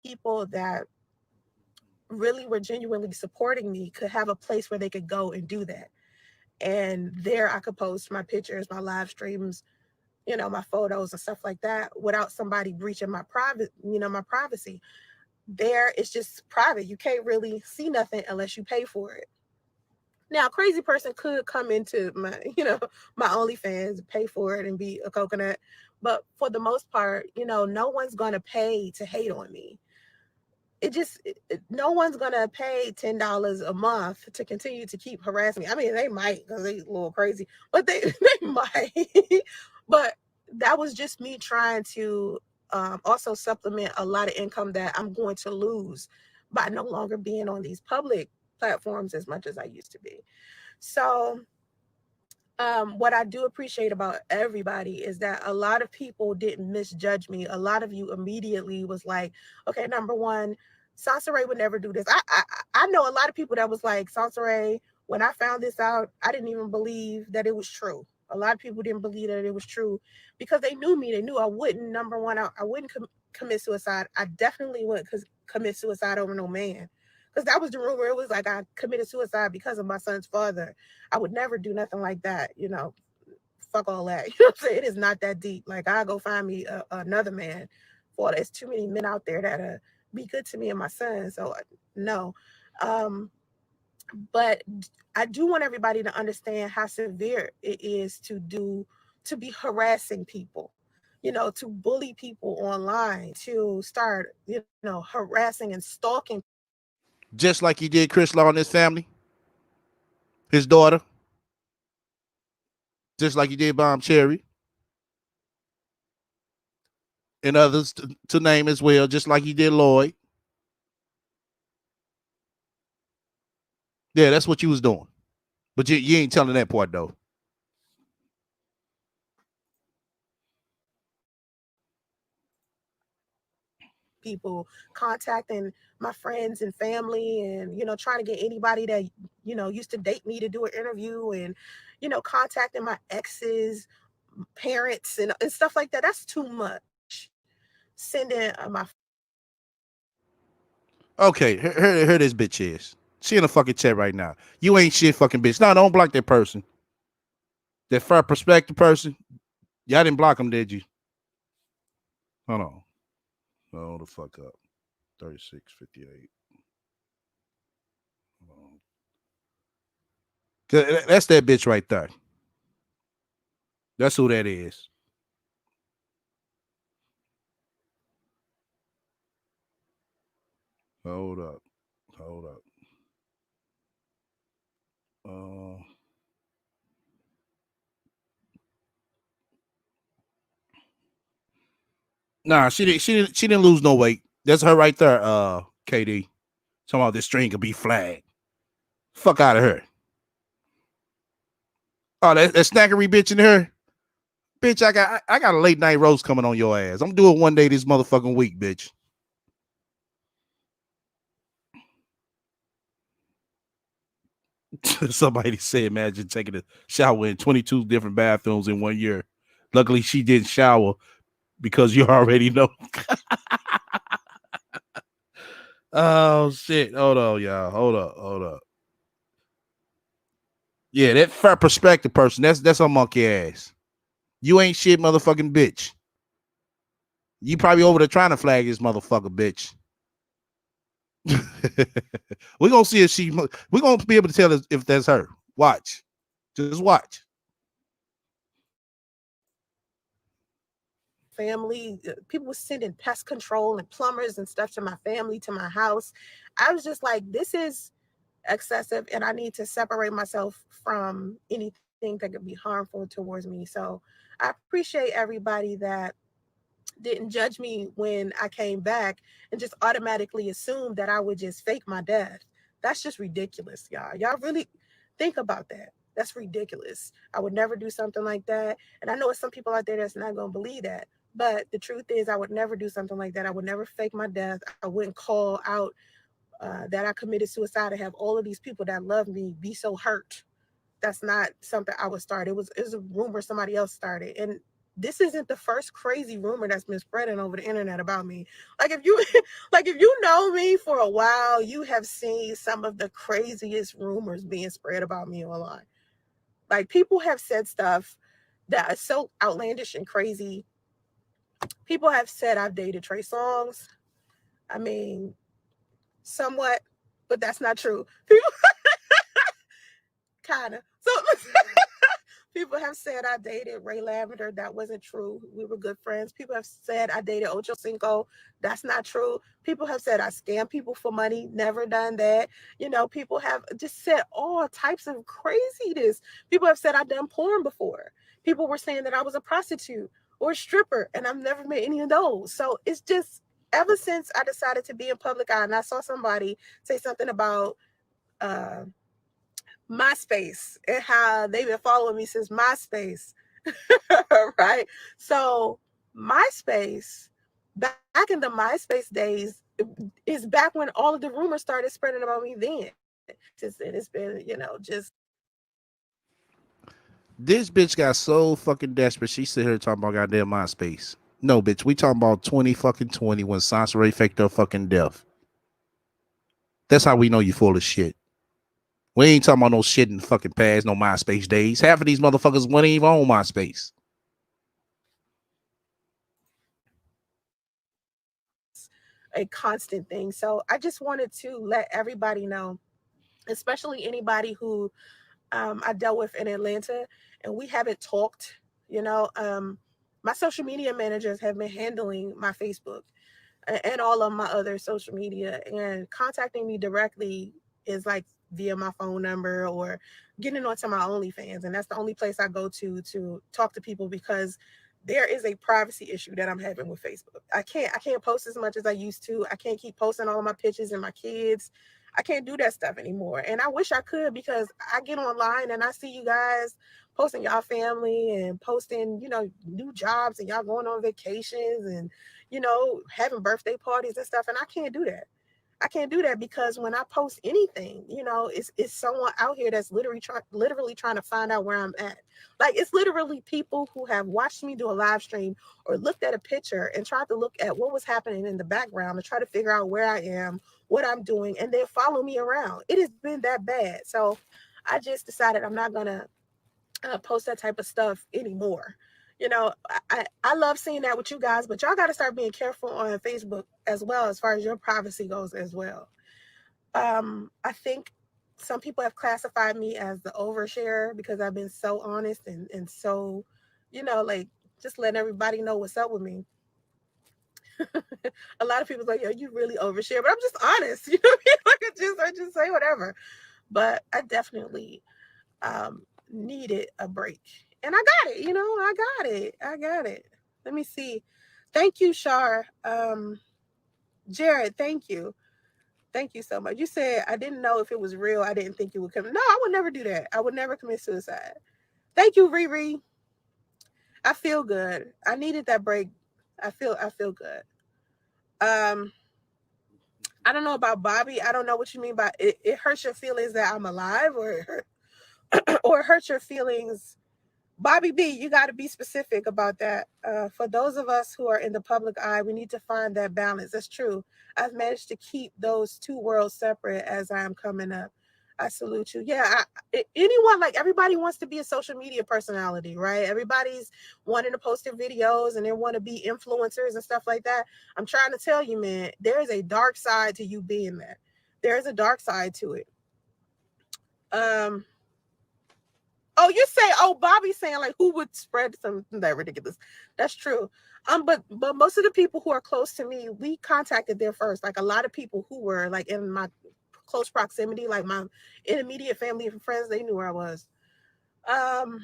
People that really were genuinely supporting me could have a place where they could go and do that. And there I could post my pictures, my live streams, my photos and stuff like that without somebody breaching my privacy. There it's just private. You can't really see nothing unless you pay for it. Now, a crazy person could come into my, my OnlyFans, pay for it and be a coconut. But for the most part, no one's going to pay to hate on me. No one's gonna pay $10 a month to continue to keep harassing me. I mean, they might, because they a little crazy, but they they might. But that was just me trying to also supplement a lot of income that I'm going to lose by no longer being on these public platforms as much as I used to be. So what I do appreciate about everybody is that a lot of people didn't misjudge me. A lot of you immediately was like, okay, number one, Sansa Ray would never do this. I know a lot of people that was like, Sansa Ray, when I found this out, I didn't even believe that it was true. A lot of people didn't believe that it was true because they knew me. They knew I wouldn't, number one, I wouldn't commit suicide. I definitely wouldn't commit suicide over no man. Because that was the rumor. It was like I committed suicide because of my son's father. I would never do nothing like that, fuck all that. You know what I'm saying? It is not that deep. Like, I'll go find me another man. For there's too many men out there that be good to me and my son. So, no. But I do want everybody to understand how severe it is to be harassing people, to bully people online, to start, harassing and stalking.
Just like he did Chris Law and his family, his daughter. Just like he did Bomb Cherry. And others to name as well, just like he did Lloyd. Yeah, that's what you was doing. But you ain't telling that part though.
People contacting my friends and family, and trying to get anybody that used to date me to do an interview, and contacting my exes, parents, and stuff like that. That's too much. Sending my
Okay, here this bitch is. She in a fucking chat right now. You ain't shit, fucking bitch. No, don't block that person. That fair perspective person. Y'all didn't block him, did you? Hold on. Hold the fuck up. 3658. That's that bitch right there. That's who that is. Hold up. Hold up. Uh, nah, she didn't lose no weight. That's her right there, KD. Talking about this string could be flagged. Fuck out of her. Oh, that snackery bitch in her. Bitch, I got a late night roast coming on your ass. I'm doing one day this motherfucking week, bitch. Somebody said, imagine taking a shower in 22 different bathrooms in 1 year. Luckily, she didn't shower because you already know. Oh shit! Hold on, y'all. Hold up. Hold up. Yeah, that fair perspective person. That's a monkey ass. You ain't shit, motherfucking bitch. You probably over there trying to flag this motherfucker, bitch. We're gonna see if she. We're gonna be able to tell if that's her. Watch. Just watch.
family. People were sending pest control and plumbers and stuff to my family, to my house. I was just like, this is excessive, and I need to separate myself from anything that could be harmful towards me. So I appreciate everybody that didn't judge me when I came back and just automatically assumed that I would just fake my death. That's just ridiculous, y'all. Y'all really think about that. That's ridiculous. I would never do something like that. And I know it's some people out there that's not going to believe that. But the truth is, I would never do something like that. I would never fake my death. I wouldn't call out that I committed suicide and have all of these people that love me be so hurt. That's not something I would start. It was a rumor somebody else started, and this isn't the first crazy rumor that's been spreading over the internet about me. Like if you like if you know me for a while, you have seen some of the craziest rumors being spread about me online. Like people have said stuff that is so outlandish and crazy. People have said I've dated Trey Songz. I mean, somewhat, but that's not true. People kind of. So people have said I dated Ray Lavender. That wasn't true. We were good friends. People have said I dated Ocho Cinco. That's not true. People have said I scam people for money. Never done that. People have just said all types of craziness. People have said I've done porn before. People were saying that I was a prostitute or a stripper, and I've never made any of those. So it's just ever since I decided to be in public eye, and I saw somebody say something about uh, MySpace and how they've been following me since MySpace. Right? So MySpace, back in the MySpace days, is back when all of the rumors started spreading about me then. Since then, it's been, just
This bitch got so fucking desperate. She sit here talking about goddamn MySpace. No, bitch. We talking about 20 when Sansa Ray faked her fucking death. That's how we know you full of shit. We ain't talking about no shit in the fucking past, no MySpace days. Half of these motherfuckers weren't even on MySpace.
a constant thing. So I just wanted to let everybody know, especially anybody who I dealt with in Atlanta, and we haven't talked. My social media managers have been handling my Facebook and all of my other social media, and contacting me directly is like via my phone number or getting onto my OnlyFans, and that's the only place I go to talk to people because there is a privacy issue that I'm having with Facebook. I can't post as much as I used to. I can't keep posting all of my pictures and my kids. I can't do that stuff anymore. And I wish I could, because I get online and I see you guys posting y'all family and posting, new jobs, and y'all going on vacations and, having birthday parties and stuff. And I can't do that. I can't do that, because when I post anything, it's someone out here that's literally trying to find out where I'm at. Like, it's literally people who have watched me do a live stream or looked at a picture and tried to look at what was happening in the background and try to figure out where I am, what I'm doing, and then follow me around. It has been that bad. So I just decided I'm not gonna post that type of stuff anymore. I love seeing that with you guys, but y'all got to start being careful on Facebook as well, as far as your privacy goes as well. I think some people have classified me as the overshare, because I've been so honest and so, like, just letting everybody know what's up with me. A lot of people's like, yo, you really overshare, but I'm just honest. You know what I mean? Like, I just say whatever. But I definitely needed a break. And I got it, I got it. I got it. Let me see. Thank you, Shar. Jared, thank you. Thank you so much. You said, I didn't know if it was real. I didn't think you would come. No, I would never do that. I would never commit suicide. Thank you, Riri. I feel good. I needed that break. I feel good. Um, I don't know about Bobby. I don't know what you mean by it. It hurts your feelings that I'm alive, or it hurts your feelings. Bobby B, you got to be specific about that. For those of us who are in the public eye, we need to find that balance. That's true. I've managed to keep those two worlds separate as I am coming up. I salute you. Yeah, anyone, like, everybody wants to be a social media personality, right? Everybody's wanting to post their videos and they want to be influencers and stuff like that. I'm trying to tell you, man, there is a dark side to you being that. There is a dark side to it. Um, Oh, you say, oh, Bobby's saying, like, who would spread something that ridiculous? That's true. But most of the people who are close to me, we contacted them first. Like, a lot of people who were, like, in my close proximity, like my intermediate family and friends, they knew where I was. Um,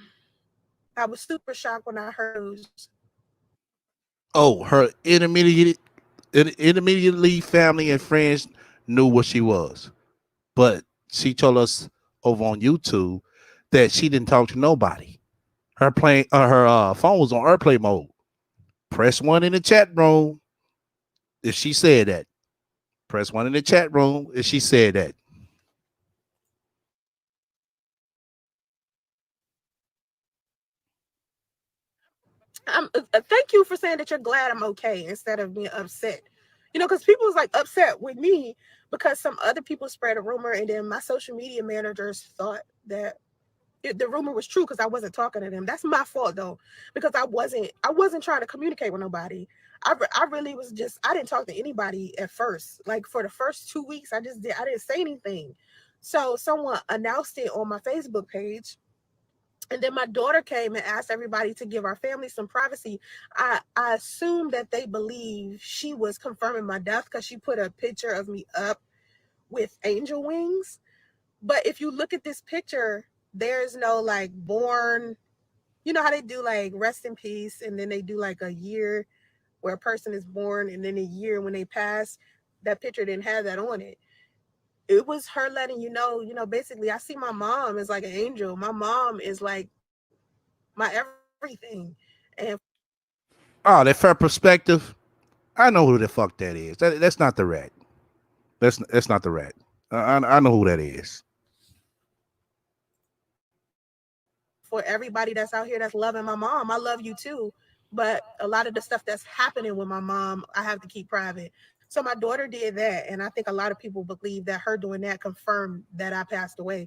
I was super shocked when I heard news.
Oh, her intermediately family and friends knew what she was, but she told us over on YouTube that she didn't talk to nobody. Her phone was on airplane mode. Press one in the chat room if she said that. Press one in the chat room if she said that.
Thank you for saying that you're glad I'm okay instead of being upset. Because people was like upset with me because some other people spread a rumor, and then my social media managers thought that the rumor was true because I wasn't talking to them. That's my fault though, because I wasn't trying to communicate with nobody. I really was just, I didn't talk to anybody at first. Like, for the first 2 weeks, I didn't say anything. So someone announced it on my Facebook page, and then my daughter came and asked everybody to give our family some privacy. I assumed that they believed she was confirming my death because she put a picture of me up with angel wings. But if you look at this picture, there's no, like, born. You know how they do, like, rest in peace, and then they do like a year where a person is born, and then a year when they pass. That picture didn't have that on it. It was her letting basically, I see my mom as like an angel. My mom is like my everything. And
Oh, that fair perspective. I know who the fuck that is. That's not the rat. That's not the rat. I know who that is.
for everybody that's out here that's loving my mom, I love you too. But a lot of the stuff that's happening with my mom, I have to keep private. So my daughter did that, and I think a lot of people believe that her doing that confirmed that I passed away.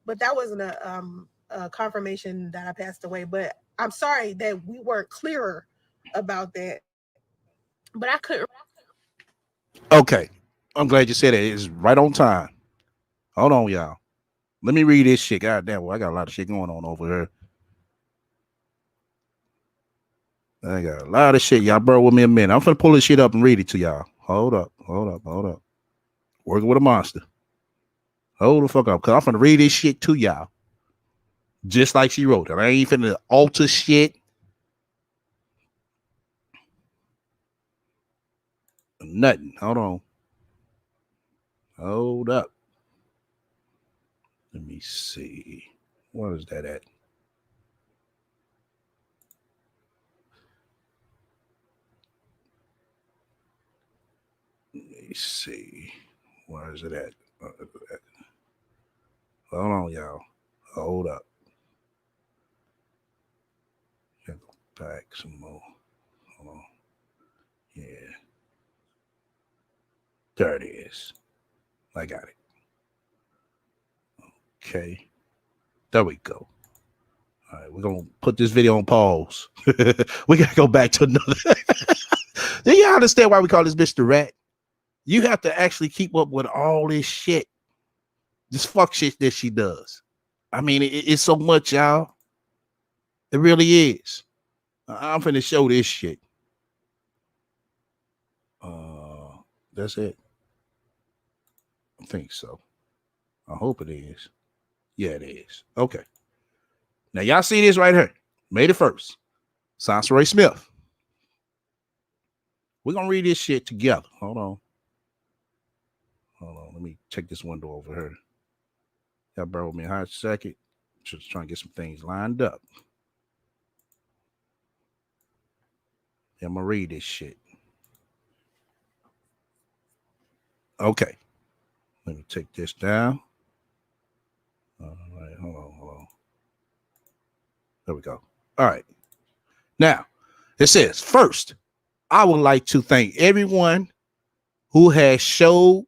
But that wasn't a confirmation that I passed away. But I'm sorry that we weren't clearer about that. But I couldn't.
Okay. I'm glad you said it. It's right on time. Hold on, y'all. Let me read this shit. God damn, well, I got a lot of shit going on over here. I got a lot of shit. Y'all bear with me a minute. I'm finna pull this shit up and read it to y'all. Hold up, hold up, hold up. Working with a monster. Hold the fuck up, cause I'm finna read this shit to y'all. Just like she wrote it. I ain't finna alter shit. Nothing. Hold on. Hold up. Let me see. What is that at? Let me see. Where is it at? Hold on, y'all. Hold up. Go back some more. Hold on. Yeah. There it is. I got it. Okay. There we go. All right, we're gonna put this video on pause. We gotta go back to another. Do you understand why we call this bitch the rat? You have to actually keep up with all this shit. This fuck shit that she does. I mean, it's so much, y'all. It really is. I'm finna show this shit. That's it. I think so. I hope it is. Yeah, it is. Okay. Now y'all see this right here. May the 1st. Sansa Smith. We're gonna read this shit together. Hold on. Let me check this window over here. Y'all bear with me a hot second. Just trying to get some things lined up. I'm gonna read this shit. Okay. Let me take this down. All right, hold on. There we go. All right. Now, it says, first, I would like to thank everyone who has showed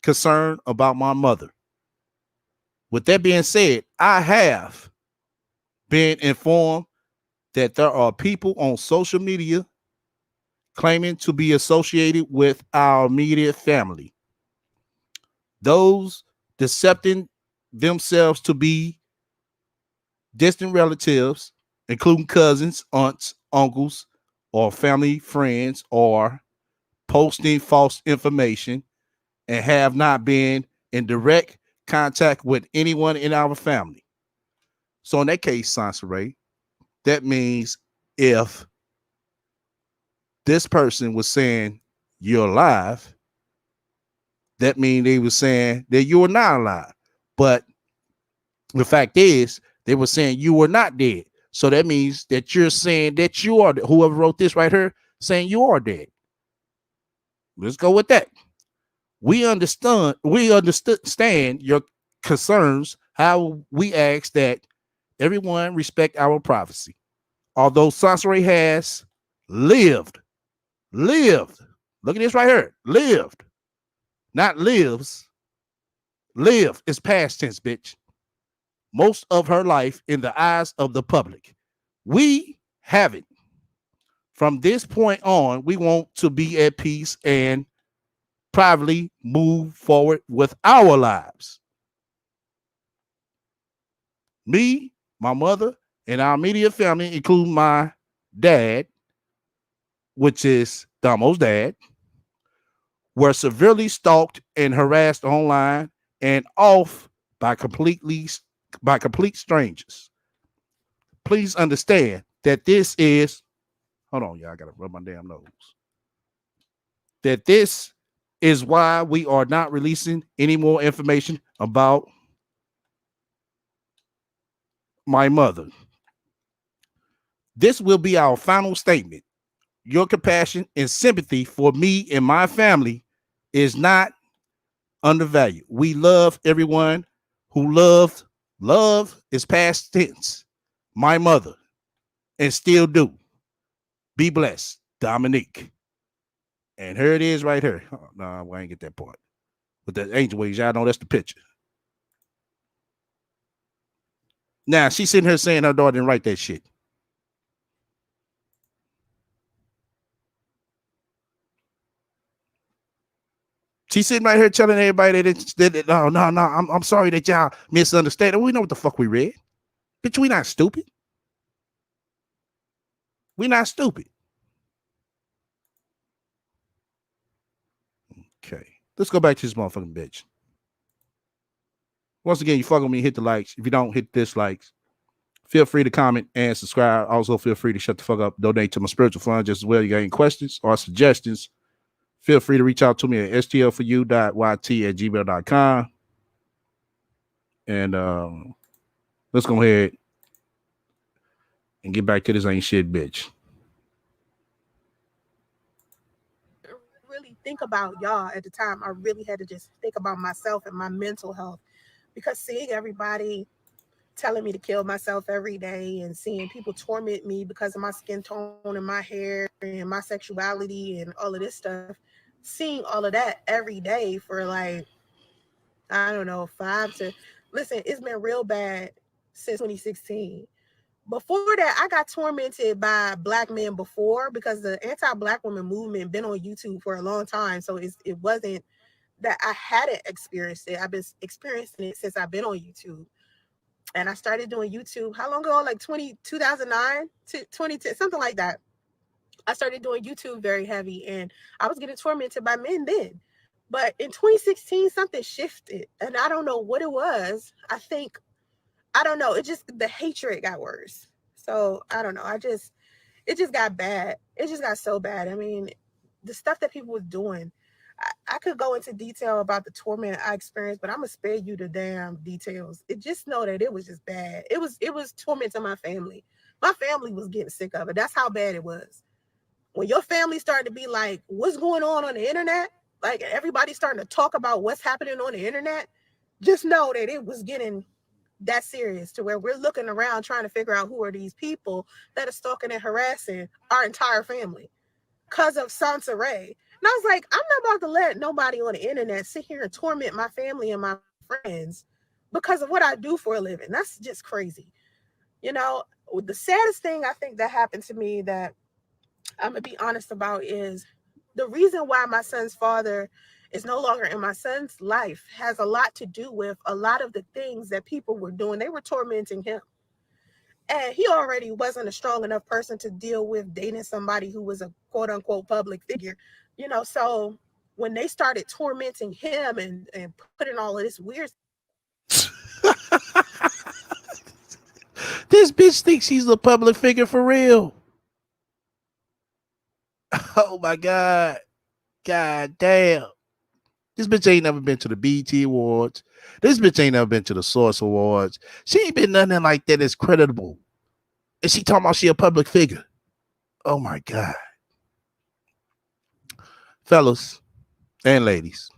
concern about my mother. With that being said, I have been informed that there are people on social media claiming to be associated with our immediate family. Those decepting themselves to be distant relatives, including cousins, aunts, uncles, or family friends, or posting false information and have not been in direct contact with anyone in our family. So in that case, Sansa, that means if this person was saying you're alive, that means they were saying that you were not alive. But the fact is, they were saying you were not dead. So that means that you're saying that you are, whoever wrote this right here, saying you are dead. Let's go with that. We understand your concerns, how we ask that everyone respect our privacy. Although Sansa has lived, look at this right here, lived, not lives, lived is past tense, bitch. Most of her life in the eyes of the public. We haven't. From this point on, we want to be at peace and privately move forward with our lives. Me, my mother, and our immediate family, including my dad, which is Damo's dad, were severely stalked and harassed online and off by complete strangers. Please understand that this is, hold on, y'all, I gotta rub my damn nose. That this is why we are not releasing any more information about my mother. This will be our final statement. Your compassion and sympathy for me and my family is not undervalued. We love everyone who loved. Love is past tense. My mother, and still do. Be blessed, Dominique. And here it is right here. Oh, no, I ain't get that part. But the angel wings, y'all know that's the picture. Now, she's sitting here saying her daughter didn't write that shit. She's sitting right here telling everybody that no, I'm sorry that y'all misunderstand. We know what the fuck we read. Bitch, we not stupid. We not stupid. Okay. Let's go back to this motherfucking bitch. Once again, you fuck with me, hit the likes. If you don't, hit dislikes. Feel free to comment and subscribe. Also, feel free to shut the fuck up. Donate to my spiritual fund just as well. You got any questions or suggestions, feel free to reach out to me at stlforyou.yt@gmail.com. And let's go ahead and get back to this ain't shit bitch.
Really think about y'all at the time. I really had to just think about myself and my mental health because seeing everybody telling me to kill myself every day and seeing people torment me because of my skin tone and my hair and my sexuality and all of this stuff, seeing all of that every day for like, I don't know, listen, it's been real bad since 2016. Before that, I got tormented by black men before because the anti-black woman movement been on YouTube for a long time. So it wasn't that I hadn't experienced it. I've been experiencing it since I've been on YouTube. And I started doing YouTube, how long ago? Like 2009 to 2010, something like that. I started doing YouTube very heavy and I was getting tormented by men then. But in 2016, something shifted and I don't know what it was. I don't know. It just, the hatred got worse. So I don't know. It just got bad. It just got so bad. I mean, the stuff that people was doing, I could go into detail about the torment I experienced, but I'm gonna spare you the damn details. It just know that it was just bad. It was torment to my family. My family was getting sick of it. That's how bad it was. When your family started to be like, what's going on the internet? Like everybody's starting to talk about what's happening on the internet. Just know that it was getting that serious to where we're looking around trying to figure out who are these people that are stalking and harassing our entire family because of Sansa Ray. And I was like, I'm not about to let nobody on the internet sit here and torment my family and my friends because of what I do for a living. That's just crazy. You know, the saddest thing I think that happened to me that I'm going to be honest about is the reason why my son's father is no longer in my son's life has a lot to do with a lot of the things that people were doing. They were tormenting him. And he already wasn't a strong enough person to deal with dating somebody who was a quote unquote public figure. So when they started tormenting him and putting all of this weird
This bitch thinks she's a public figure for real. Oh my god. God damn. This bitch ain't never been to the BT Awards. This bitch ain't never been to the Source Awards. She ain't been nothing like that that's creditable. And she talking about she a public figure. Oh my God. Fellas and ladies,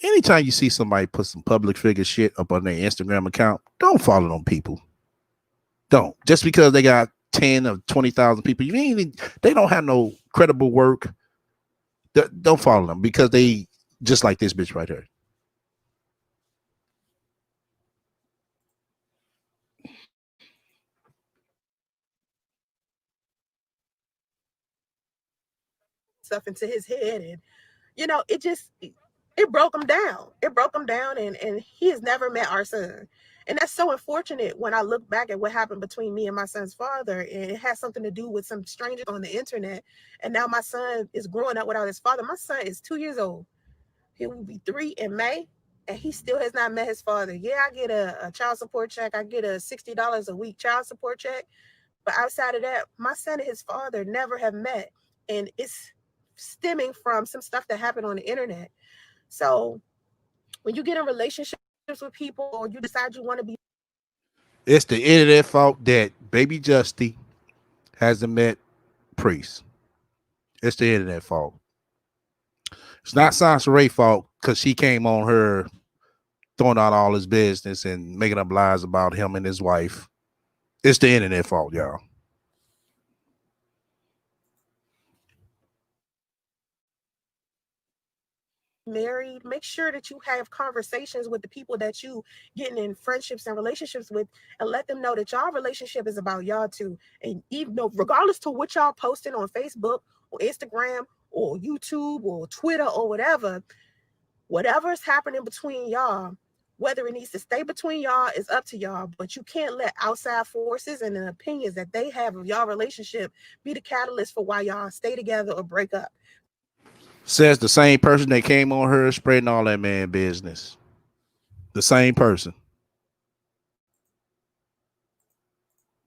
anytime you see somebody put some public figure shit up on their Instagram account, don't follow them people. Don't. Just because they got 10 or 20,000 people, they don't have no credible work. Don't follow them because they just like this bitch right here.
stuff into his head. And, it broke him down. It broke him down. And he has never met our son. And that's so unfortunate when I look back at what happened between me and my son's father. And it has something to do with some strangers on the internet. And now my son is growing up without his father. My son is 2 years old. He will be 3 in May. And he still has not met his father. Yeah, I get a child support check. I get a $60 a week child support check. But outside of that, my son and his father never have met. And it's stemming from some stuff that happened on the internet. So when you get in relationships with people or you decide you want to be,
It's the internet fault that Baby Justy hasn't met Priest. It's the internet fault. It's not Sansa Ray fault because she came on her throwing out all his business and making up lies about him and his wife. It's the internet fault, y'all.
married, make sure that you have conversations with the people that you getting in friendships and relationships with and let them know that y'all relationship is about y'all too. And even though regardless to what y'all posting on Facebook or Instagram or YouTube or Twitter or whatever is happening between y'all, whether it needs to stay between y'all is up to y'all, but you can't let outside forces and the opinions that they have of y'all relationship be the catalyst for why y'all stay together or break up.
Says the same person that came on her spreading all that man business. The same person.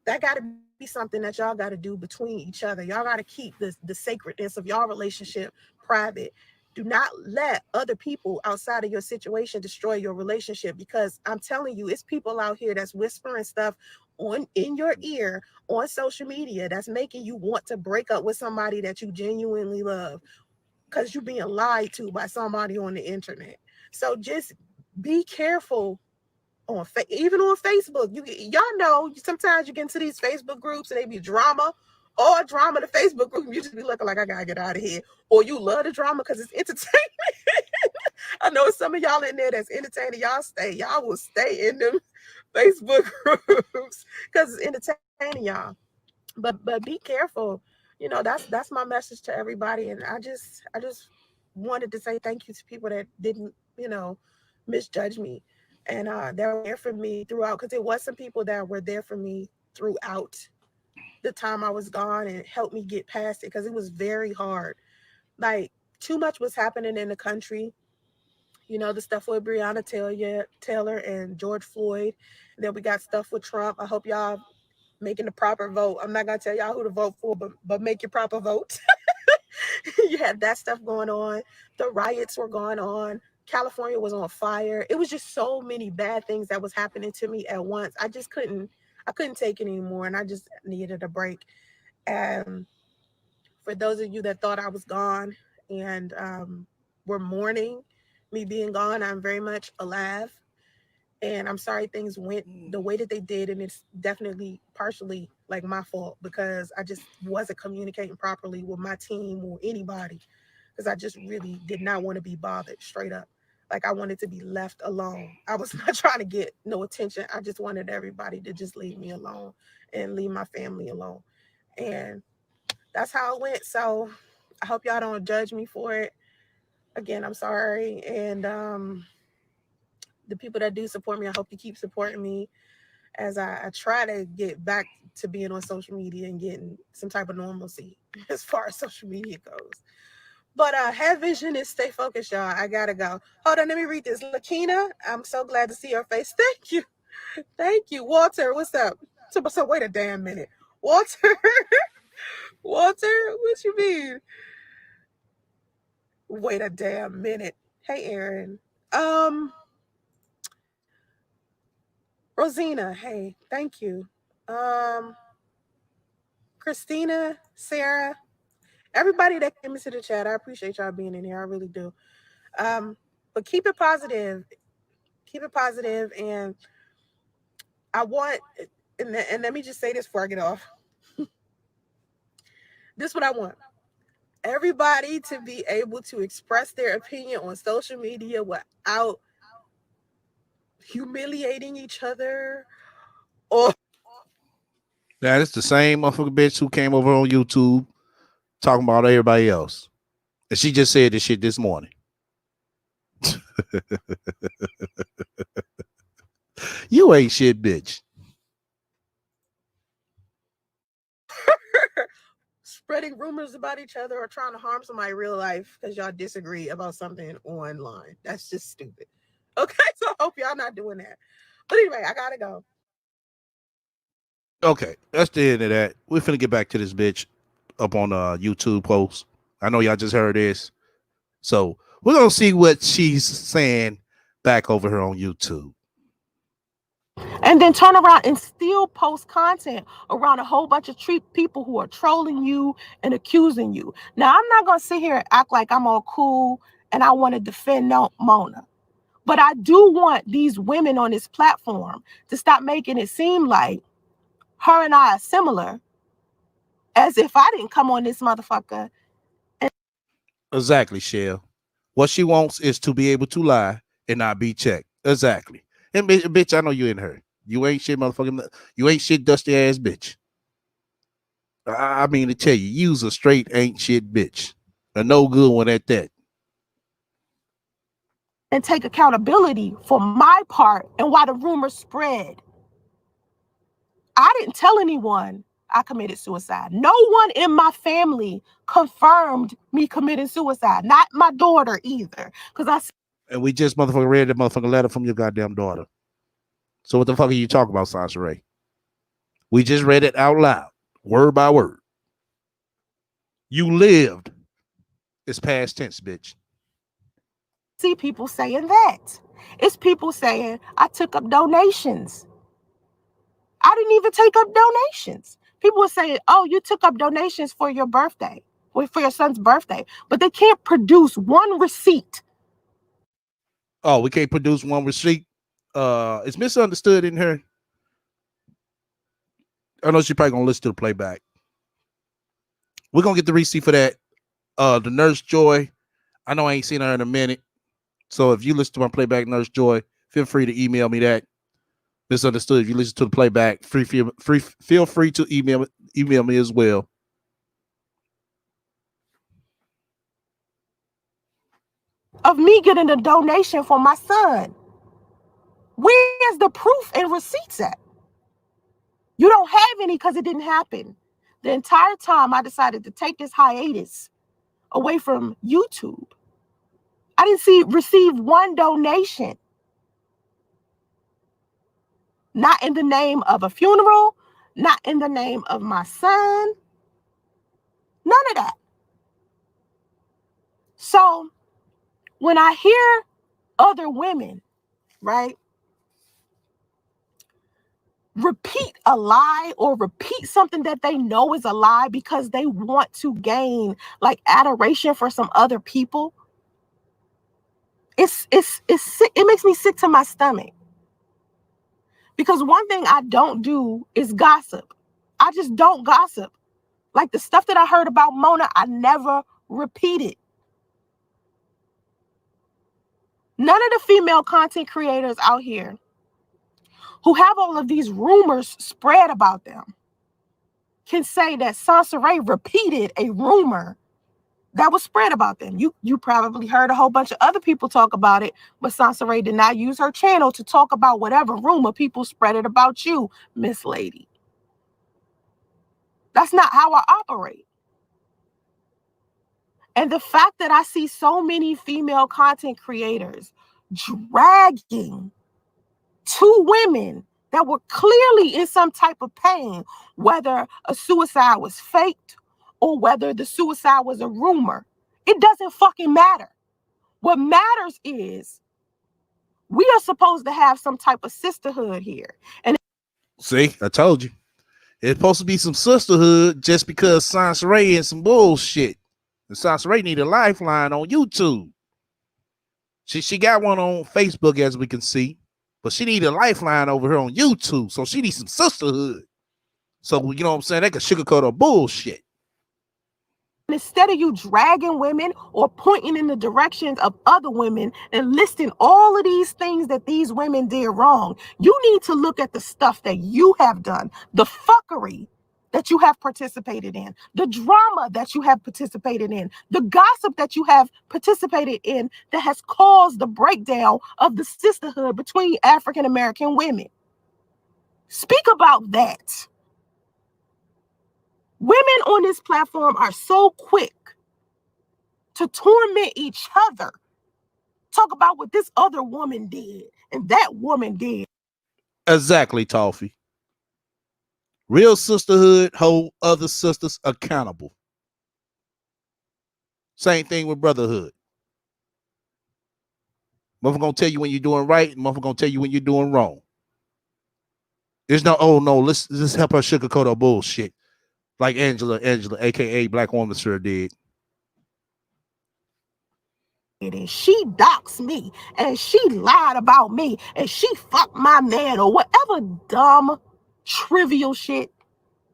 That got to be something that y'all got to do between each other. Y'all got to keep the sacredness of y'all relationship private. Do not let other people outside of your situation destroy your relationship, because I'm telling you, it's people out here that's whispering stuff on in your ear on social media that's making you want to break up with somebody that you genuinely love, because you're being lied to by somebody on the internet. So just be careful on even on Facebook. Y'all know sometimes you get into these Facebook groups and they be drama. Or drama, the Facebook group, you just be looking like I gotta get out of here. Or you love the drama because it's entertaining. I know some of y'all in there that's entertaining. Y'all will stay in them Facebook groups because it's entertaining y'all. But be careful. That's my message to everybody. And I just wanted to say thank you to people that didn't, misjudge me. And that were there for me throughout, because there was some people that were there for me throughout the time I was gone and helped me get past it, because it was very hard. Like, too much was happening in the country. The stuff with Breonna Taylor and George Floyd. And then we got stuff with Trump. I hope y'all making the proper vote. I'm not gonna tell y'all who to vote for, but make your proper vote. You had that stuff going on. The riots were going on. California was on fire. It was just so many bad things that was happening to me at once. I couldn't take it anymore, and I just needed a break. And for those of you that thought I was gone and were mourning me being gone, I'm very much alive. And I'm sorry things went the way that they did. And it's definitely partially like my fault, because I just wasn't communicating properly with my team or anybody, because I just really did not want to be bothered, straight up. Like, I wanted to be left alone. I was not trying to get no attention. I just wanted everybody to just leave me alone and leave my family alone. And that's how it went. So I hope y'all don't judge me for it. Again, I'm sorry. And the people that do support me, I hope you keep supporting me as I try to get back to being on social media and getting some type of normalcy as far as social media goes. But have vision and stay focused, y'all. I gotta go. Hold on, let me read this. Lakina, I'm so glad to see your face. Thank you. Thank you. Walter, what's up? So wait a damn minute. Walter, Walter, what you mean? Wait a damn minute. Hey, Aaron. Um, Rosina, hey, thank you. Um, Christina, Sarah, everybody that came into the chat, I appreciate y'all being in here. I really do. But keep it positive. Keep it positive, and I want, and let me just say this before I get off. This is what I want. Everybody to be able to express their opinion on social media without humiliating each other or
Now, it's the same motherfucker bitch who came over on YouTube talking about everybody else. And she just said this shit this morning. You ain't shit, bitch.
spreading rumors about each other or trying to harm somebody in real life because y'all disagree about something online. That's just stupid. Okay, so I hope y'all not doing that. But anyway, I gotta go.
Okay, that's the end of that. We're finna get back to this bitch up on YouTube post. I know y'all just heard this. So we're gonna see what she's saying back over here on YouTube.
And then turn around and still post content around a whole bunch of people who are trolling you and accusing you. Now, I'm not going to sit here and act like I'm all cool and I want to defend Mona. But I do want these women on this platform to stop making it seem like her and I are similar, as if I didn't come on this motherfucker.
Exactly, Shell. What she wants is to be able to lie and not be checked. Exactly. And bitch, I know you ain't her. You ain't shit, motherfucking. You ain't shit, dusty ass bitch. I mean to tell you, you's a straight ain't shit bitch. A no good one at that.
And take accountability for my part and why the rumors spread. I didn't tell anyone I committed suicide. No one in my family confirmed me committing suicide. Not my daughter either.
And we just motherfucking read the motherfucking letter from your goddamn daughter. So what the fuck are you talking about, Sasha Ray? We just read it out loud, word by word. You lived. It's past tense, bitch.
see people saying that. It's people saying, I took up donations. I didn't even take up donations. People were saying, oh, you took up donations for your birthday, for your son's birthday, but they can't produce one receipt.
Oh, we can't produce one receipt. It's misunderstood in her. I know she's probably gonna listen to the playback. We're gonna get the receipt for that. The Nurse Joy. I know I ain't seen her in a minute. So if you listen to my playback, Nurse Joy, feel free to email me that. Misunderstood. If you listen to the playback, feel free to email me as well.
Of me getting a donation for my son. Where's the proof and receipts at? You don't have any because it didn't happen. The entire time I decided to take this hiatus away from YouTube, I didn't receive one donation. Not in the name of a funeral, not in the name of my son, none of that. So when I hear other women, right, repeat a lie or repeat something that they know is a lie because they want to gain like adoration for some other people, it makes me sick to my stomach. Because one thing I don't do is gossip. I just don't gossip. Like the stuff that I heard about Mona, I never repeated. None of the female content creators out here who have all of these rumors spread about them can say that Sansaray repeated a rumor that was spread about them. You probably heard a whole bunch of other people talk about it, but Sansaray did not use her channel to talk about whatever rumor people spread it about you, Miss Lady. That's not how I operate. And the fact that I see so many female content creators dragging two women that were clearly in some type of pain, whether a suicide was faked or whether the suicide was a rumor, it doesn't fucking matter. What matters is we are supposed to have some type of sisterhood here. And
see, I told you. It's supposed to be some sisterhood just because Sansaray and some bullshit. And Sansaray need a lifeline on YouTube. She got one on Facebook, as we can see, but she need a lifeline over here on YouTube. So she needs some sisterhood. So, you know what I'm saying? They can sugarcoat her bullshit.
instead of you dragging women or pointing in the directions of other women and listing all of these things that these women did wrong, you need to look at the stuff that you have done, the fuckery that you have participated in, the drama that you have participated in, the gossip that you have participated in that has caused the breakdown of the sisterhood between African American women. Speak about that. Women on this platform are so quick to torment each other. Talk about what this other woman did and that woman did.
Exactly, Toffee. Real sisterhood hold other sisters accountable. Same thing with brotherhood. Motherfucker gonna tell you when you're doing right, and motherfucker gonna tell you when you're doing wrong. There's no, oh no, let's help her sugarcoat her bullshit. Like Angela, aka Black Woman, sure did.
And she doxed me and she lied about me and she fucked my man or whatever dumb, trivial shit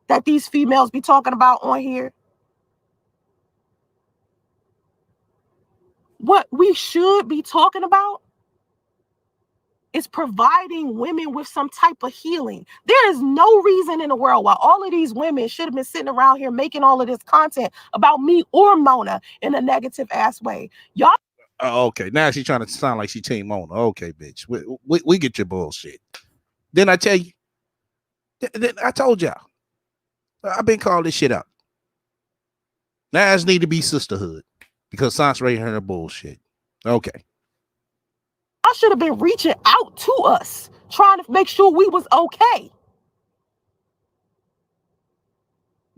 that these females be talking about on here. What we should be talking about is providing women with some type of healing. There is no reason in the world why all of these women should have been sitting around here making all of this content about me or Mona in a negative ass way. Y'all.
Okay, now she's trying to sound like she Team Mona. Okay, bitch, we get your bullshit. Then I tell you, I told y'all, I've been calling this shit out. Now it's need to be sisterhood because Sansaray heard her bullshit. Okay.
I should have been reaching out to us, trying to make sure we was okay.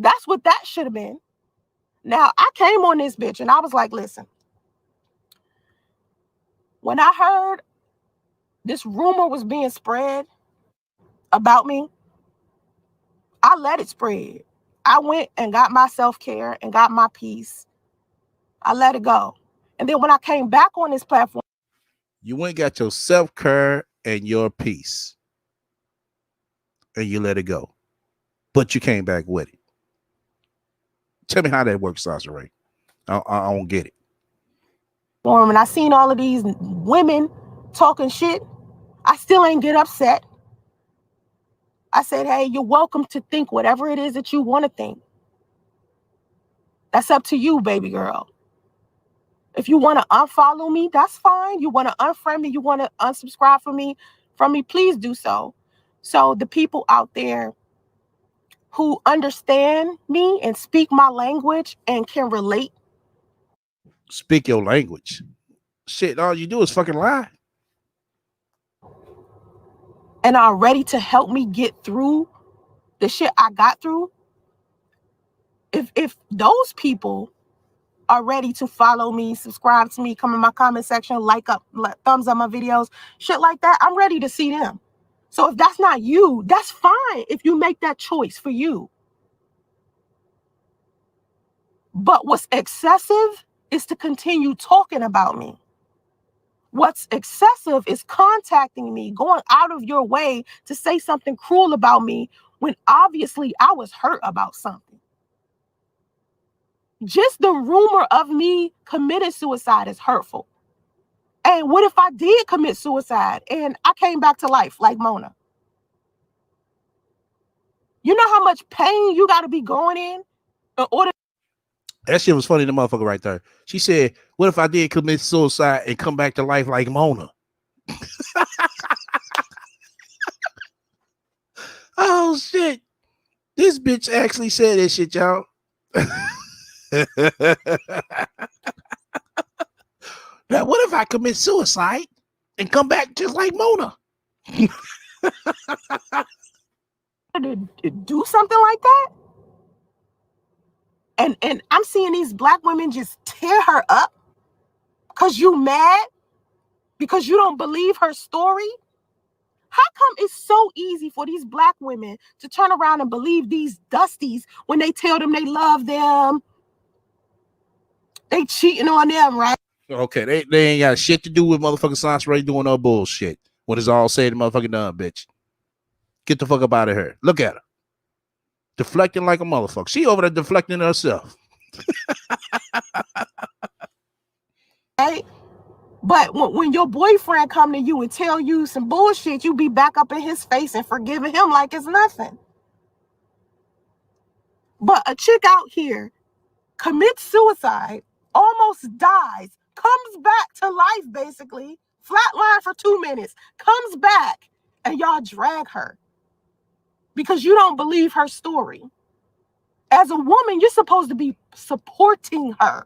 That's what that should have been. Now, I came on this bitch and I was like, listen, When I heard this rumor was being spread about me, I let it spread. I went and got my self-care and got my peace. I let it go. And then when I came back on this platform,
you went and got your self-care and your peace. And you let it go. But you came back with it. Tell me how that works, Sasha Ray. I don't get it.
And I seen all of these women talking shit. I still ain't get upset. I said, hey, you're welcome to think whatever it is that you want to think. That's up to you, baby girl. If you want to unfollow me, that's fine. You want to unfriend me, you want to unsubscribe from me, please do so. So the people out there who understand me and speak my language and can relate.
Speak your language. Shit, all you do is fucking lie.
And are ready to help me get through the shit I got through. If those people are ready to follow me, subscribe to me, come in my comment section, thumbs up my videos, shit like that, I'm ready to see them. So if that's not you, that's fine if you make that choice for you. But what's excessive is to continue talking about me. What's excessive is contacting me, going out of your way to say something cruel about me when obviously I was hurt about something. Just the rumor of me committing suicide is hurtful. And what if I did commit suicide and I came back to life like Mona? You know how much pain you got to be going in order?
That shit was funny, the motherfucker right there. She said, what if I did commit suicide and come back to life like Mona? Oh, shit. This bitch actually said that shit, y'all. Now, what if I commit suicide and come back just like Mona?
To do something like that? And I'm seeing these black women just tear her up because you mad, because you don't believe her story. How come it's so easy for these black women to turn around and believe these dusties when they tell them they love them? They cheating on them, right?
Okay, they ain't got shit to do with motherfucking Sasha Ray doing no bullshit. When it's all said and motherfucking done, bitch. Get the fuck up out of here. Look at her. Deflecting like a motherfucker. She over there deflecting herself.
Right? But when your boyfriend come to you and tell you some bullshit, you be back up in his face and forgiving him like it's nothing. But a chick out here commits suicide, almost dies, comes back to life basically, flatline for 2 minutes, comes back, and y'all drag her because you don't believe her story. As a woman, you're supposed to be supporting her.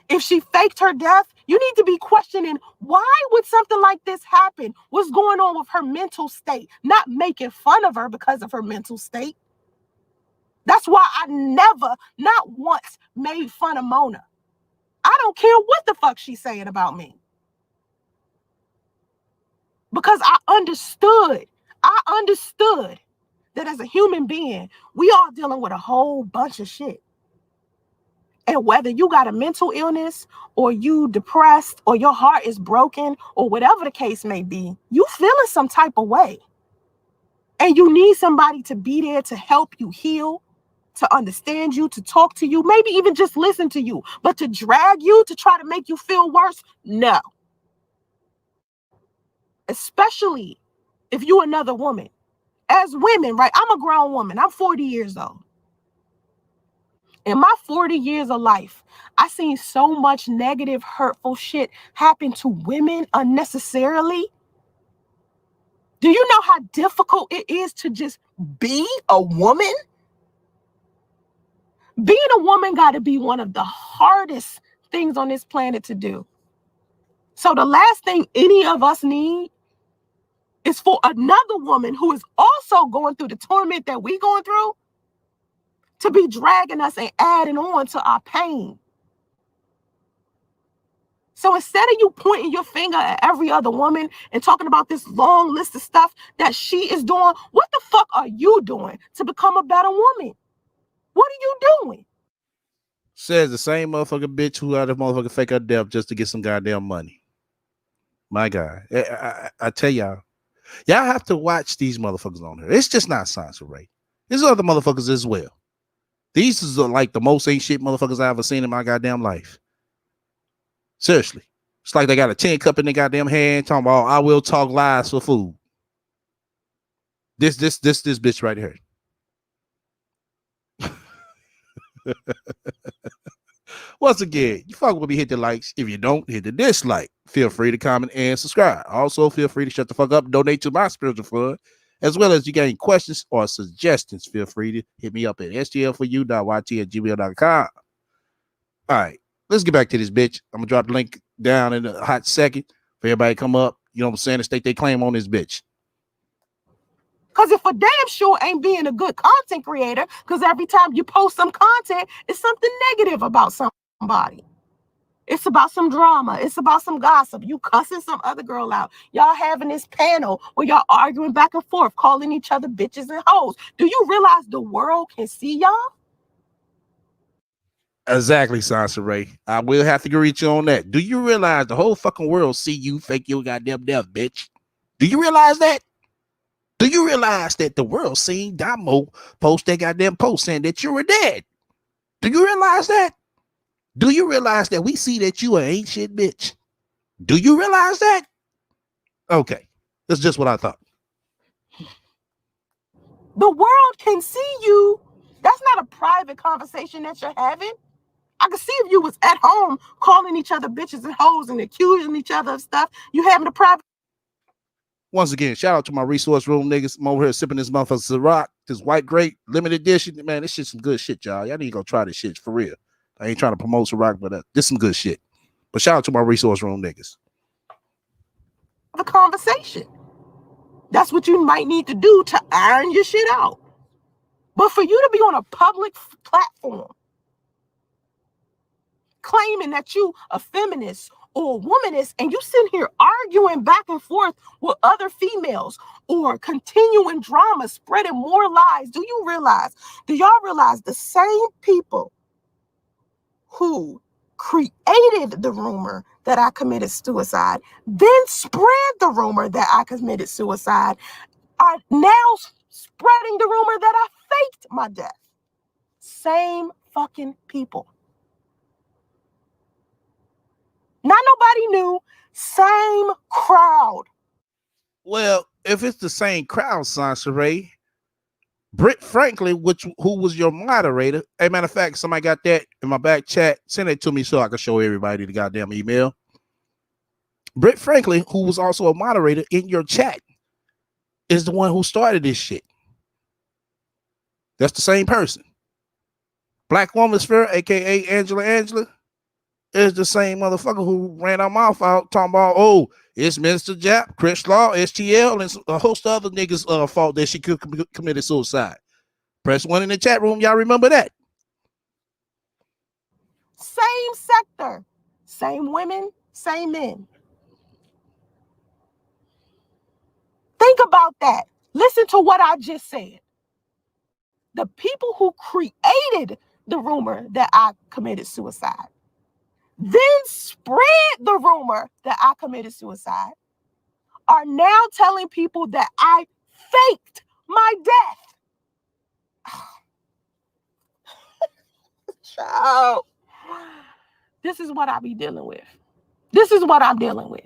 If she faked her death, you need to be questioning, why would something like this happen? What's going on with her mental state? Not making fun of her because of her mental state. That's why I never, not once, made fun of Mona. I don't care what the fuck she's saying about me. Because I understood that as a human being, we all dealing with a whole bunch of shit. And whether you got a mental illness or you depressed or your heart is broken or whatever the case may be, you feeling some type of way. And you need somebody to be there to help you heal, to understand you, to talk to you, maybe even just listen to you. But to drag you, to try to make you feel worse, no. Especially if you're another woman. As women, right? I'm a grown woman. I'm 40 years old. In my 40 years of life, I seen so much negative, hurtful shit happen to women unnecessarily. Do you know how difficult it is to just be a woman? Being a woman got to be one of the hardest things on this planet to do. So the last thing any of us need is for another woman who is also going through the torment that we're going through to be dragging us and adding on to our pain. So instead of you pointing your finger at every other woman and talking about this long list of stuff that she is doing, what the fuck are you doing to become a better woman? What are you doing?
Says the same motherfucking bitch who had a motherfucking fake her death just to get some goddamn money. My God. I tell y'all have to watch these motherfuckers on here. It's just not Sansa Ray. There's other motherfuckers as well. These is like the most ain't shit motherfuckers I ever seen in my goddamn life. Seriously. It's like they got a tin cup in their goddamn hand talking about, I will talk lies for food. This bitch right here. Once again, you fuck with me, hit the likes. If you don't, hit the dislike. Feel free to comment and subscribe. Also, feel free to shut the fuck up and donate to my spiritual fund. As well as you got any questions or suggestions, feel free to hit me up at stlforyou.yt@gmail.com. All right, let's get back to this bitch. I'm going to drop the link down in a hot second for everybody to come up, you know what I'm saying, and state their claim on this bitch.
Because if a damn sure ain't being a good content creator, because every time you post some content, it's something negative about somebody. It's about some drama. It's about some gossip. You cussing some other girl out. Y'all having this panel where y'all arguing back and forth, calling each other bitches and hoes. Do you realize the world can see y'all?
Exactly, Sansa Ray. I will have to agree with you on that. Do you realize the whole fucking world see you fake your goddamn death, bitch? Do you realize that? Do you realize that the world seen Damo post that goddamn post saying that you were dead? Do you realize that? Do you realize that we see that you ain't shit, bitch? Do you realize that? Okay, that's just what I thought.
The world can see you. That's not a private conversation that you're having. I could see if you was at home calling each other bitches and hoes and accusing each other of stuff. You having a private.
Once again, shout out to my resource room niggas. I'm over here sipping this motherfucker Ciroc, this white grape limited edition. Man, this shit's some good shit, y'all. Y'all need to go try this shit for real. I ain't trying to promote Ciroc, but this some good shit. But shout out to my resource room niggas.
The conversation. That's what you might need to do to iron your shit out. But for you to be on a public platform claiming that you a feminist or a womanist and you sitting here arguing back and forth with other females or continuing drama, spreading more lies, do y'all realize the same people who created the rumor that I committed suicide, then spread the rumor that I committed suicide, are now spreading the rumor that I faked my death? Same fucking people. Not nobody new, same crowd.
Well, if it's the same crowd, Sansa Ray, Britt Franklin, who was your moderator. Hey, matter of fact, somebody got that in my back chat. Send it to me so I can show everybody the goddamn email. Britt Franklin, who was also a moderator in your chat, is the one who started this shit. That's the same person. Black Woman Sphere, aka Angela, is the same motherfucker who ran our mouth out talking about, oh, it's Mr. Jap, Chris Law, STL, and a host of other niggas' fault that she could committed suicide. Press 1 in the chat room. Y'all remember that?
Same sector, same women, same men. Think about that. Listen to what I just said. The people who created the rumor that I committed suicide, then spread the rumor that I committed suicide, are now telling people that I faked my death. Child, this is what I be dealing with. This is what I'm dealing with.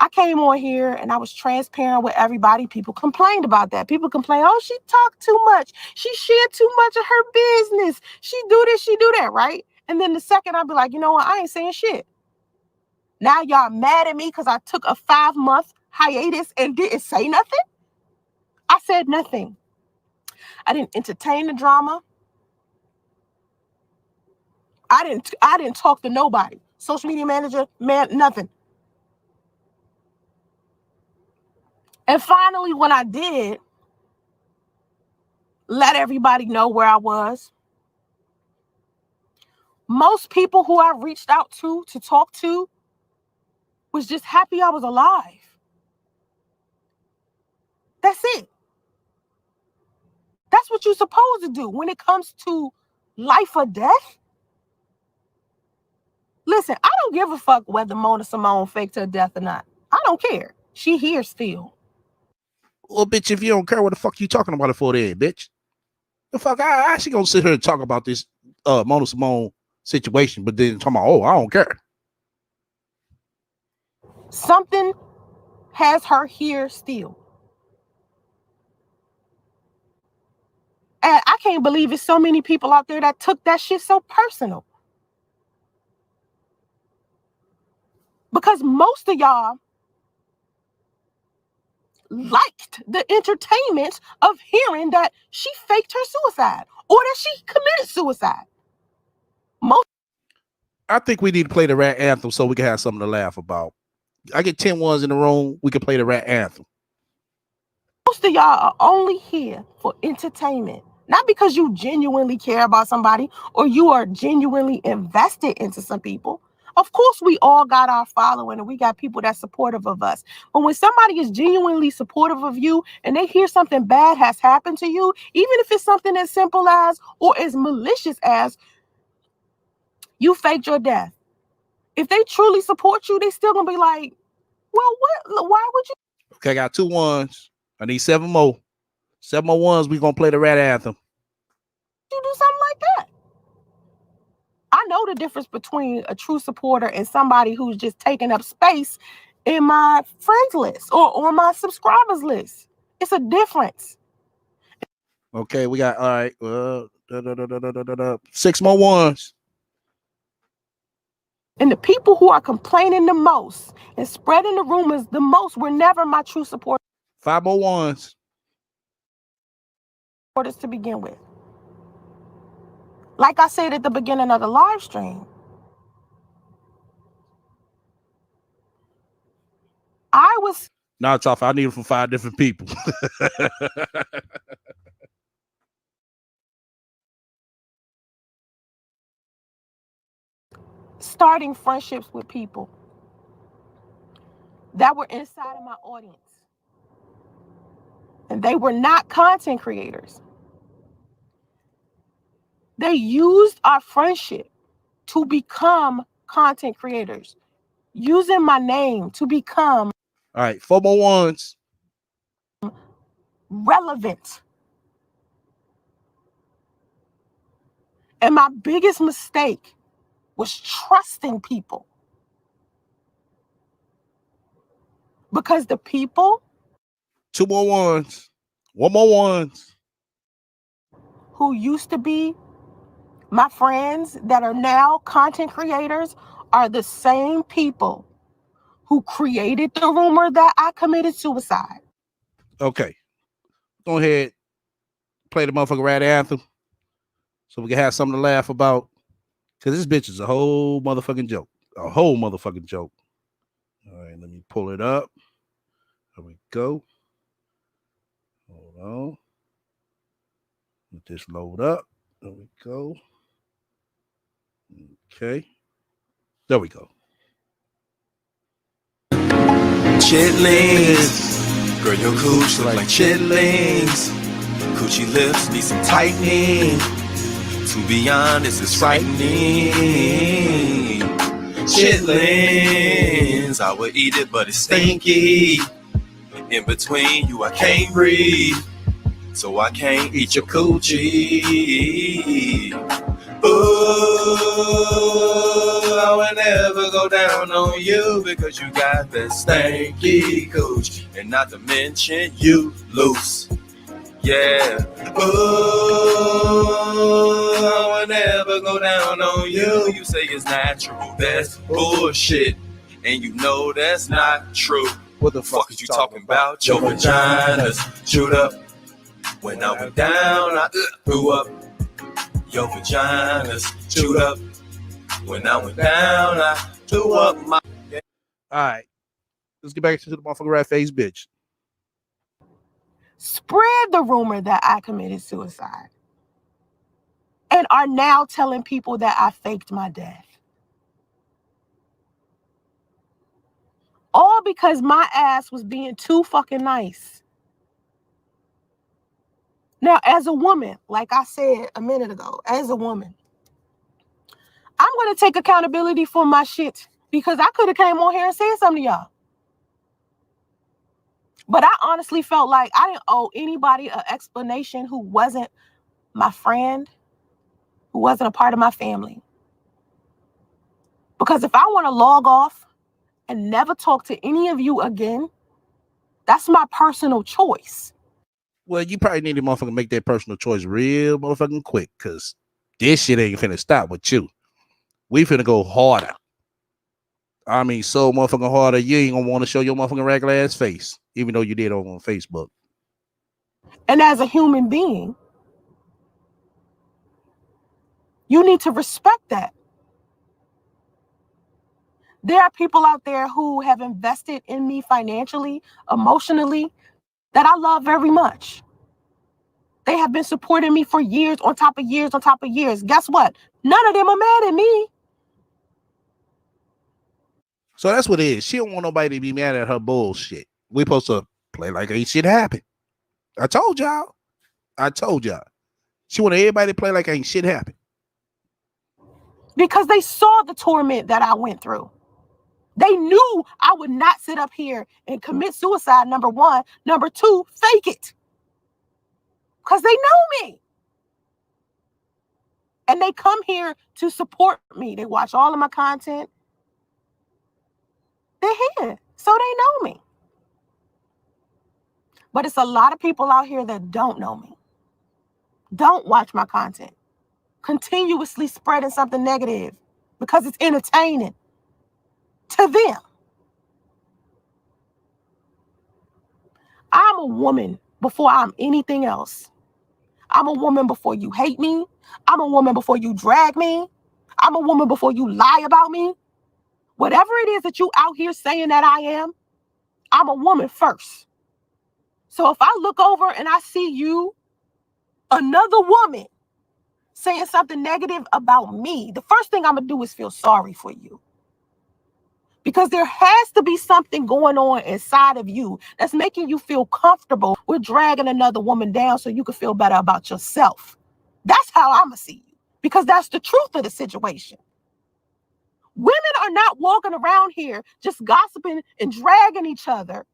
I came on here and I was transparent with everybody. People complained about that. People complain, oh, she talked too much. She shared too much of her business. She do this, she do that, right? And then the second I'd be like, you know what? I ain't saying shit. Now y'all mad at me because I took a 5-month hiatus and didn't say nothing? I said nothing. I didn't entertain the drama. I didn't talk to nobody. Social media manager, man, nothing. And finally, when I did let everybody know where I was, Most people who I reached out to talk to was just happy I was alive. That's it. That's what you're supposed to do when it comes to life or death. Listen, I don't give a fuck whether Mona Simone faked her death or not. I don't care. She here still.
Well, bitch, if you don't care, what the fuck you talking about it for then, bitch? The fuck, I actually gonna sit here and talk about this Mona Simone situation, but then talking about, oh, I don't care.
Something has her here still. And I can't believe it's so many people out there that took that shit so personal. Because most of y'all liked the entertainment of hearing that she faked her suicide or that she committed suicide.
I think we need to play the Rat Anthem so we can have something to laugh about. I get 10 ones in the room, we can play the Rat Anthem.
Most of y'all are only here for entertainment, not because you genuinely care about somebody or you are genuinely invested into some people. Of course, we all got our following and we got people that's supportive of us. But when somebody is genuinely supportive of you and they hear something bad has happened to you, even if it's something as simple as or as malicious as you faked your death, if they truly support you, they still gonna be like, well, what? Why would you?
Okay, I got 2 ones. I need 7 more. 7 more ones. We gonna play the Rat Anthem.
You do something like that? I know the difference between a true supporter and somebody who's just taking up space in my friends list or on my subscribers list. It's a difference.
Okay, we got, all right, 6 more ones.
And the people who are complaining the most and spreading the rumors the most were never my true supporters
5 more ones.
to begin with. Like I said at the beginning of the live stream, I was
No, it's off. I need it from 5 different people.
starting friendships with people that were inside of my audience. And they were not content creators. They used our friendship to become content creators, using my name to become
All right, 4 more ones.
relevant. And my biggest mistake was trusting people. Because the people
2 more ones. 1 more ones.
who used to be my friends that are now content creators are the same people who created the rumor that I committed suicide.
Okay. Go ahead. Play the motherfucking Rat Anthem so we can have something to laugh about. Because this bitch is a whole motherfucking joke. A whole motherfucking joke. All right, let me pull it up. There we go. Hold on. Let this load up. There we go. Okay. There we go.
Chitlins. Girl, your cooch look like chitlins. Coochie lips need some tightening. To be honest, it's frightening. Chitlins. I would eat it, but it's stinky. In between you, I can't breathe. So I can't eat your coochie. Ooh, I would never go down on you because you got that stanky cooch. And not to mention you loose. Yeah. Ooh, I would never go down on you. You say it's natural. That's bullshit. And you know that's not true. What the fuck is you talking about? Your vagina's chewed up. When I went down, I threw up. Your vagina's chewed up. When I went down, I threw up my.
All right. Let's get back to the motherfucking rat face bitch.
Spread the rumor that I committed suicide. and are now telling people that I faked my death. All because my ass was being too fucking nice. Now, as a woman, like I said a minute ago, as a woman, I'm going to take accountability for my shit because I could have came on here and said something to y'all. But I honestly felt like I didn't owe anybody an explanation who wasn't my friend, who wasn't a part of my family. Because if I want to log off and never talk to any of you again, that's my personal choice.
Well, you probably need to motherfucking make that personal choice real motherfucking quick, because this shit ain't finna stop with you. We finna go harder. I mean, so motherfucking harder, you ain't gonna want to show your motherfucking regular ass face, even though you did on Facebook.
And as a human being, you need to respect that. There are people out there who have invested in me financially, emotionally, that I love very much. They have been supporting me for years, on top of years, on top of years. Guess what? None of them are mad at me.
So that's what it is. She don't want nobody to be mad at her bullshit. We supposed to play like ain't shit happened. I told y'all. She wanted everybody to play like ain't shit happened.
Because they saw the torment that I went through. They knew I would not sit up here and commit suicide, number one. Number two, fake it. Because they know me. And they come here to support me. They watch all of my content. They're here, so they know me. But it's a lot of people out here that don't know me. Don't watch my content. Continuously spreading something negative because it's entertaining to them. I'm a woman before I'm anything else. I'm a woman before you hate me. I'm a woman before you drag me. I'm a woman before you lie about me. Whatever it is that you out here saying that I am, I'm a woman first. So if I look over and I see you, another woman, saying something negative about me, the first thing I'm going to do is feel sorry for you. Because there has to be something going on inside of you that's making you feel comfortable with dragging another woman down so you can feel better about yourself. That's how I'm going to see you. Because that's the truth of the situation. Women are not walking around here just gossiping and dragging each other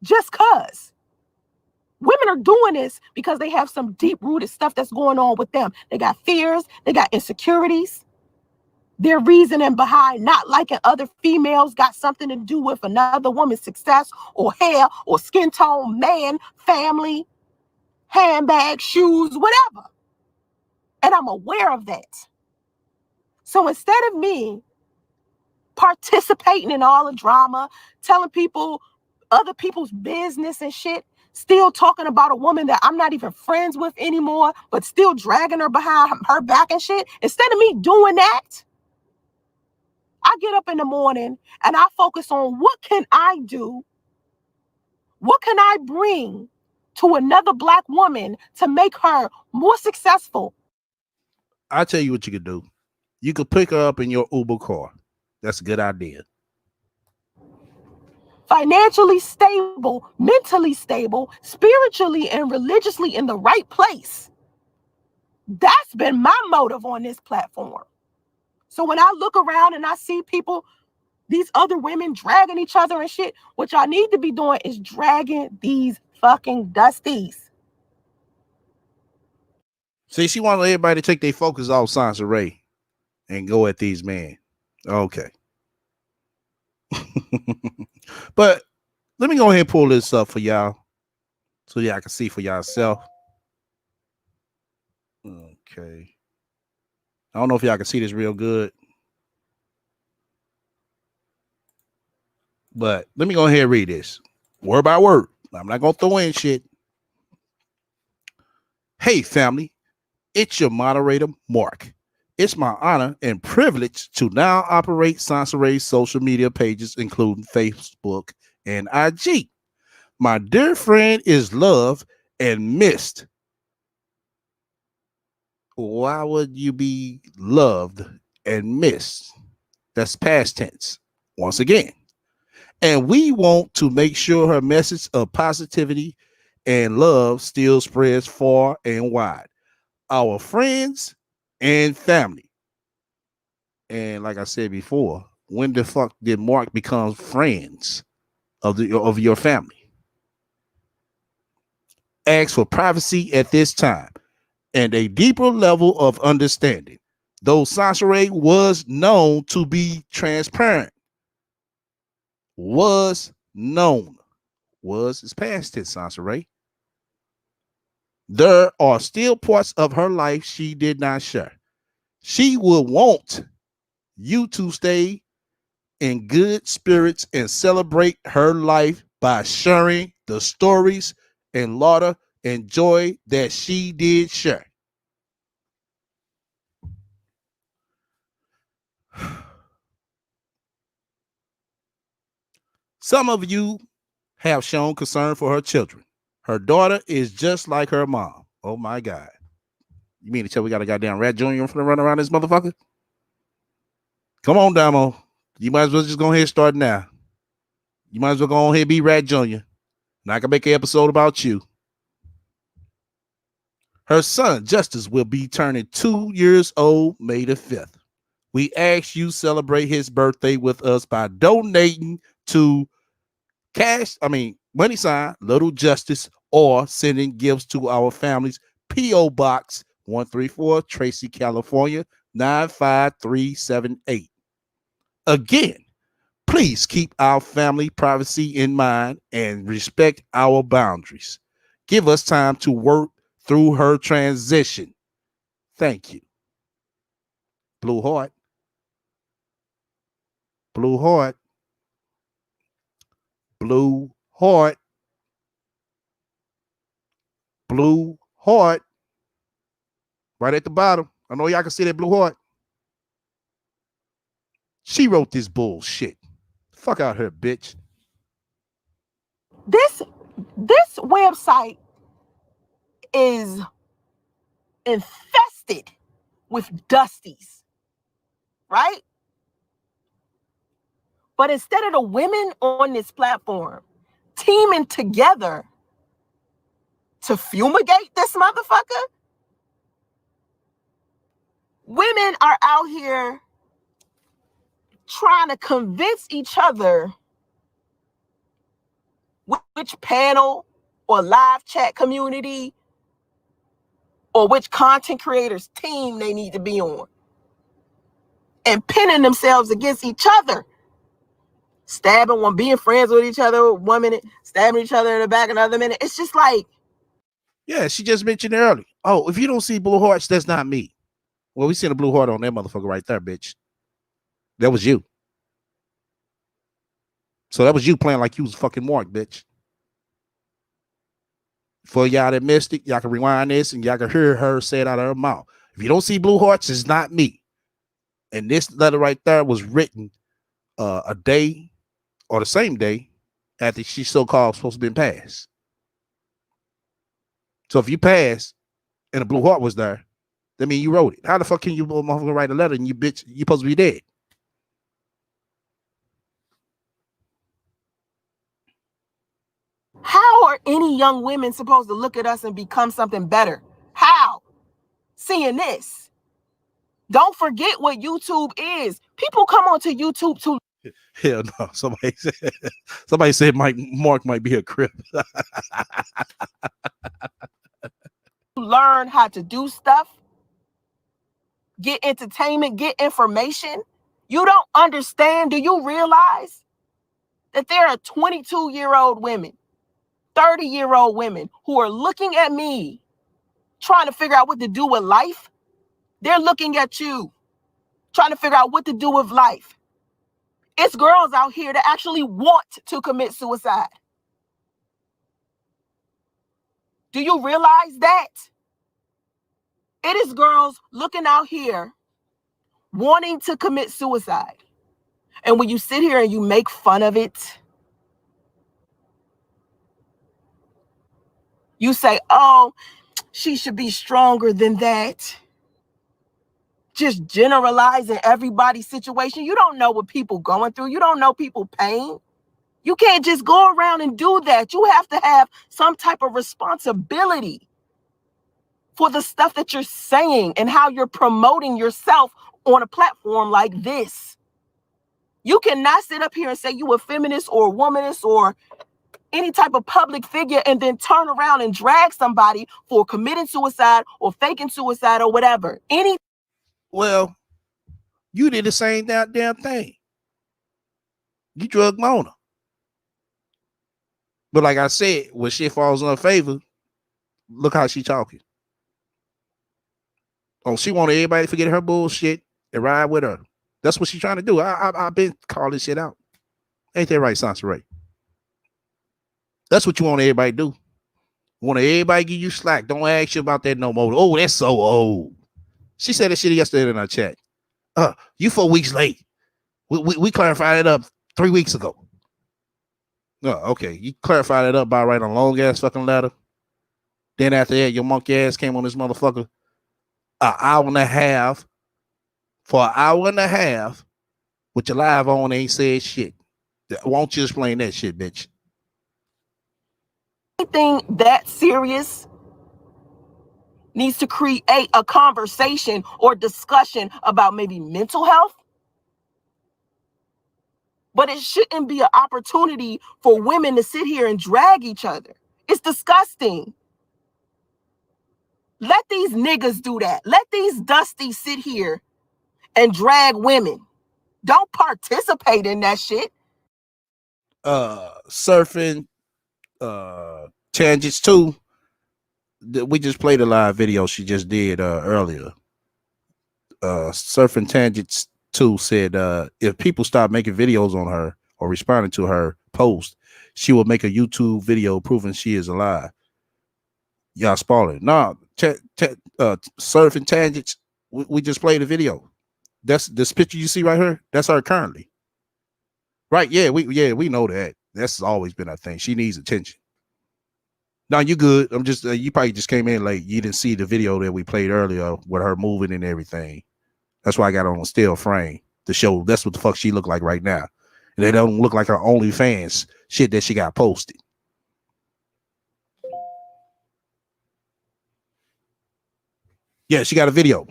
just because. Women are doing this because they have some deep-rooted stuff that's going on with them. They got fears. They got insecurities. Their reasoning behind not liking other females got something to do with another woman's success or hair or skin tone, man, family, handbag, shoes, whatever. And I'm aware of that. So instead of me participating in all the drama, telling people other people's business and shit, still talking about a woman that I'm not even friends with anymore, but still dragging her behind her back and shit, instead of me doing that, I get up in the morning and I focus on what can I do? What can I bring to another Black woman to make her more successful?
I'll tell you what you could do. You could pick her up in your Uber car. That's a good idea.
Financially stable, mentally stable, spiritually and religiously in the right place. That's been my motive on this platform. So when I look around and I see people, these other women dragging each other and shit, what y'all need to be doing is dragging these fucking dusties.
See, she wants everybody to take their focus off Sansa Ray and go at these men. Okay. But let me go ahead and pull this up for y'all so y'all can see for yourself. Okay. I don't know if y'all can see this real good. But let me go ahead and read this word by word. I'm not going to throw in shit. Hey, family. It's your moderator, Mark. It's my honor and privilege to now operate Sansa Ray's social media pages, including Facebook and IG. My dear friend is loved and missed. Why would you be loved and missed? That's past tense. Once again. And we want to make sure her message of positivity and love still spreads far and wide. Our friends and family. And like I said before, when the fuck did Mark become friends of your family? Ask for privacy at this time and a deeper level of understanding. Though Sansaray was known to be transparent, was known, was is past tense, Sansaray. There are still parts of her life she did not share. She will want you to stay in good spirits and celebrate her life by sharing the stories and laughter and joy that she did share. Some of you have shown concern for her children. Her daughter is just like her mom. Oh my God. You mean to tell we got a goddamn rat junior for the run around this motherfucker? Come on, Damo. You might as well just go ahead and start now. You might as well go on ahead and be Rat Junior. And I can make an episode about you. Her son, Justice, will be turning 2 years old May the 5th. We ask you celebrate his birthday with us by donating to money sign, Little Justice, or sending gifts to our families. P.O. Box 134, Tracy, California, 95378. Again, please keep our family privacy in mind and respect our boundaries. Give us time to work through her transition. Thank you. Blue Heart. Blue Heart. Blue Heart. Blue Heart. Right at the bottom. I know y'all can see that blue heart. She wrote this bullshit. Fuck out her, bitch.
This website is infested with dusties, right? But instead of the women on this platform teaming together to fumigate this motherfucker, women are out here trying to convince each other which panel or live chat community or which content creators team they need to be on, and pinning themselves against each other, stabbing one, being friends with each other 1 minute, stabbing each other in the back another minute. It's just like,
yeah, she just mentioned it earlier. Oh, if you don't see blue hearts, that's not me. Well, we seen a blue heart on that motherfucker right there, bitch. That was you. So that was you playing like you was fucking Mark, bitch. For y'all that missed it, y'all can rewind this and y'all can hear her say it out of her mouth. If you don't see blue hearts, it's not me. And this letter right there was written a day or the same day after she so-called supposed to been passed. So if you passed and a blue heart was there, that means you wrote it. How the fuck can you motherfucker write a letter and you bitch, you supposed to be dead?
how are any young women supposed to look at us and become something better? How? Seeing this. Don't forget what YouTube is. People come onto YouTube to
Hell no. Somebody said Mark might be a crip.
learn how to do stuff, get entertainment, get information. You don't understand. Do you realize that there are 22-year-old women, 30-year-old women who are looking at me trying to figure out what to do with life? They're looking at you trying to figure out what to do with life. It's girls out here that actually want to commit suicide. Do you realize that? It is girls looking out here wanting to commit suicide. And when you sit here and you make fun of it, you say, oh, she should be stronger than that. just generalizing everybody's situation. You don't know what people going through. You don't know people pain. You can't just go around and do that. You have to have some type of responsibility for the stuff that you're saying and how you're promoting yourself on a platform like this. You cannot sit up here and say you a feminist or a womanist or any type of public figure and then turn around and drag somebody for committing suicide or faking suicide or whatever.
Well, you did the same damn thing. You drug Mona. But like I said, when shit falls in her favor, look how she talking. Oh, she wanted everybody to forget her bullshit and ride with her. That's what she's trying to do. I've been calling this shit out. Ain't that right, Sansa Ray? That's what you want everybody to do. You want everybody give you slack. Don't ask you about that no more. Oh, that's so old. She said that shit yesterday in our chat. You 4 weeks late. We clarified it up 3 weeks ago. No, okay. You clarified it up by writing a long ass fucking letter. Then after that, your monkey ass came on this motherfucker an hour and a half. For an hour and a half, with your live on, ain't said shit. Won't you explain that shit, bitch?
Anything that serious needs to create a conversation or discussion about maybe mental health. But it shouldn't be an opportunity for women to sit here and drag each other. It's disgusting. Let these niggas do that. Let these dusties sit here and drag women. Don't participate in that shit.
Surfing tangents too. We just played a live video she just did earlier. Surfing Tangents 2 said if people start making videos on her or responding to her post, she will make a YouTube video proving she is alive. Y'all spoiling. No, Surfing Tangents, we just played a video. That's this picture you see right here. That's her currently. Right? Yeah, we know that. That's always been our thing. She needs attention. No, you good. I'm just you probably just came in late. You didn't see the video that we played earlier with her moving and everything. That's why I got on a still frame to show that's what the fuck she look like right now. And they don't look like her OnlyFans shit that she got posted. Yeah, she got a video.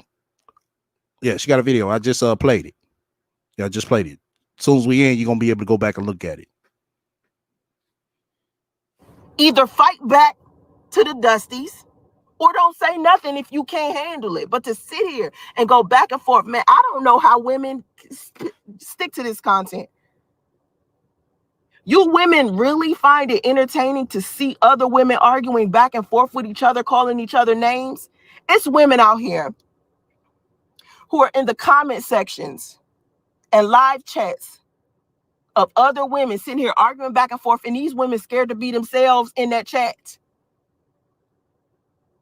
Yeah, she got a video. I just played it. Yeah, I just played it. As soon as we end, you're gonna be able to go back and look at it.
Either fight back to the dusties or don't say nothing if you can't handle it. But to sit here and go back and forth, man, I don't know how women stick to this content. You women really find it entertaining to see other women arguing back and forth with each other, calling each other names? It's women out here who are in the comment sections and live chats of other women sitting here arguing back and forth, and these women scared to be themselves in that chat.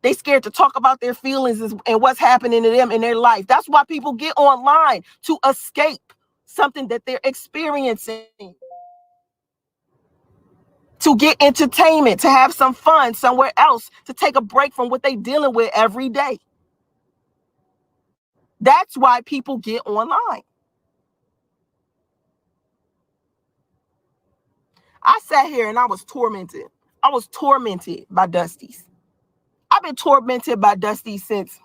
They scared to talk about their feelings and what's happening to them in their life. That's why people get online, to escape something that they're experiencing, to get entertainment, to have some fun somewhere else, to take a break from what they're dealing with every day. That's why people get online. I sat here and I was tormented. I was tormented by Dusties. I've been tormented by Dusties since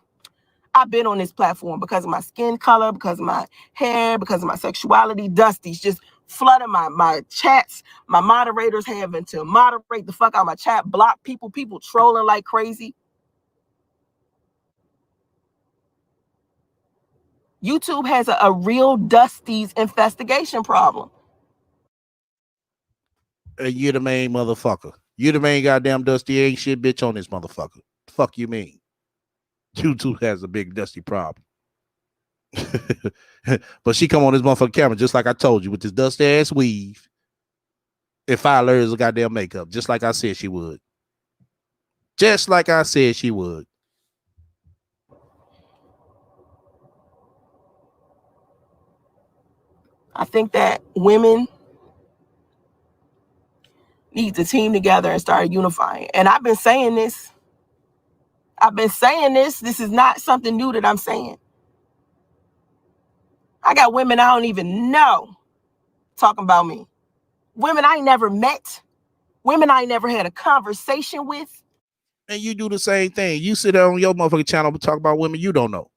I've been on this platform because of my skin color, because of my hair, because of my sexuality. Dusties just flooding my chats. My moderators having to moderate the fuck out of my chat, block people trolling like crazy. YouTube has a real Dusties investigation problem.
You're the main motherfucker. You're the main goddamn Dusty ain't shit bitch on this motherfucker. The fuck you mean? YouTube has a big Dusty problem. But she come on this motherfucking camera just like I told you with this dusty ass weave and 5 layers of goddamn makeup, just like I said she would. Just like I said she would.
I think that women need to team together and start unifying. And I've been saying this. This is not something new that I'm saying. I got women I don't even know talking about me. Women I ain't never met. Women I ain't never had a conversation with.
And you do the same thing. You sit there on your motherfucking channel and talk about women you don't know.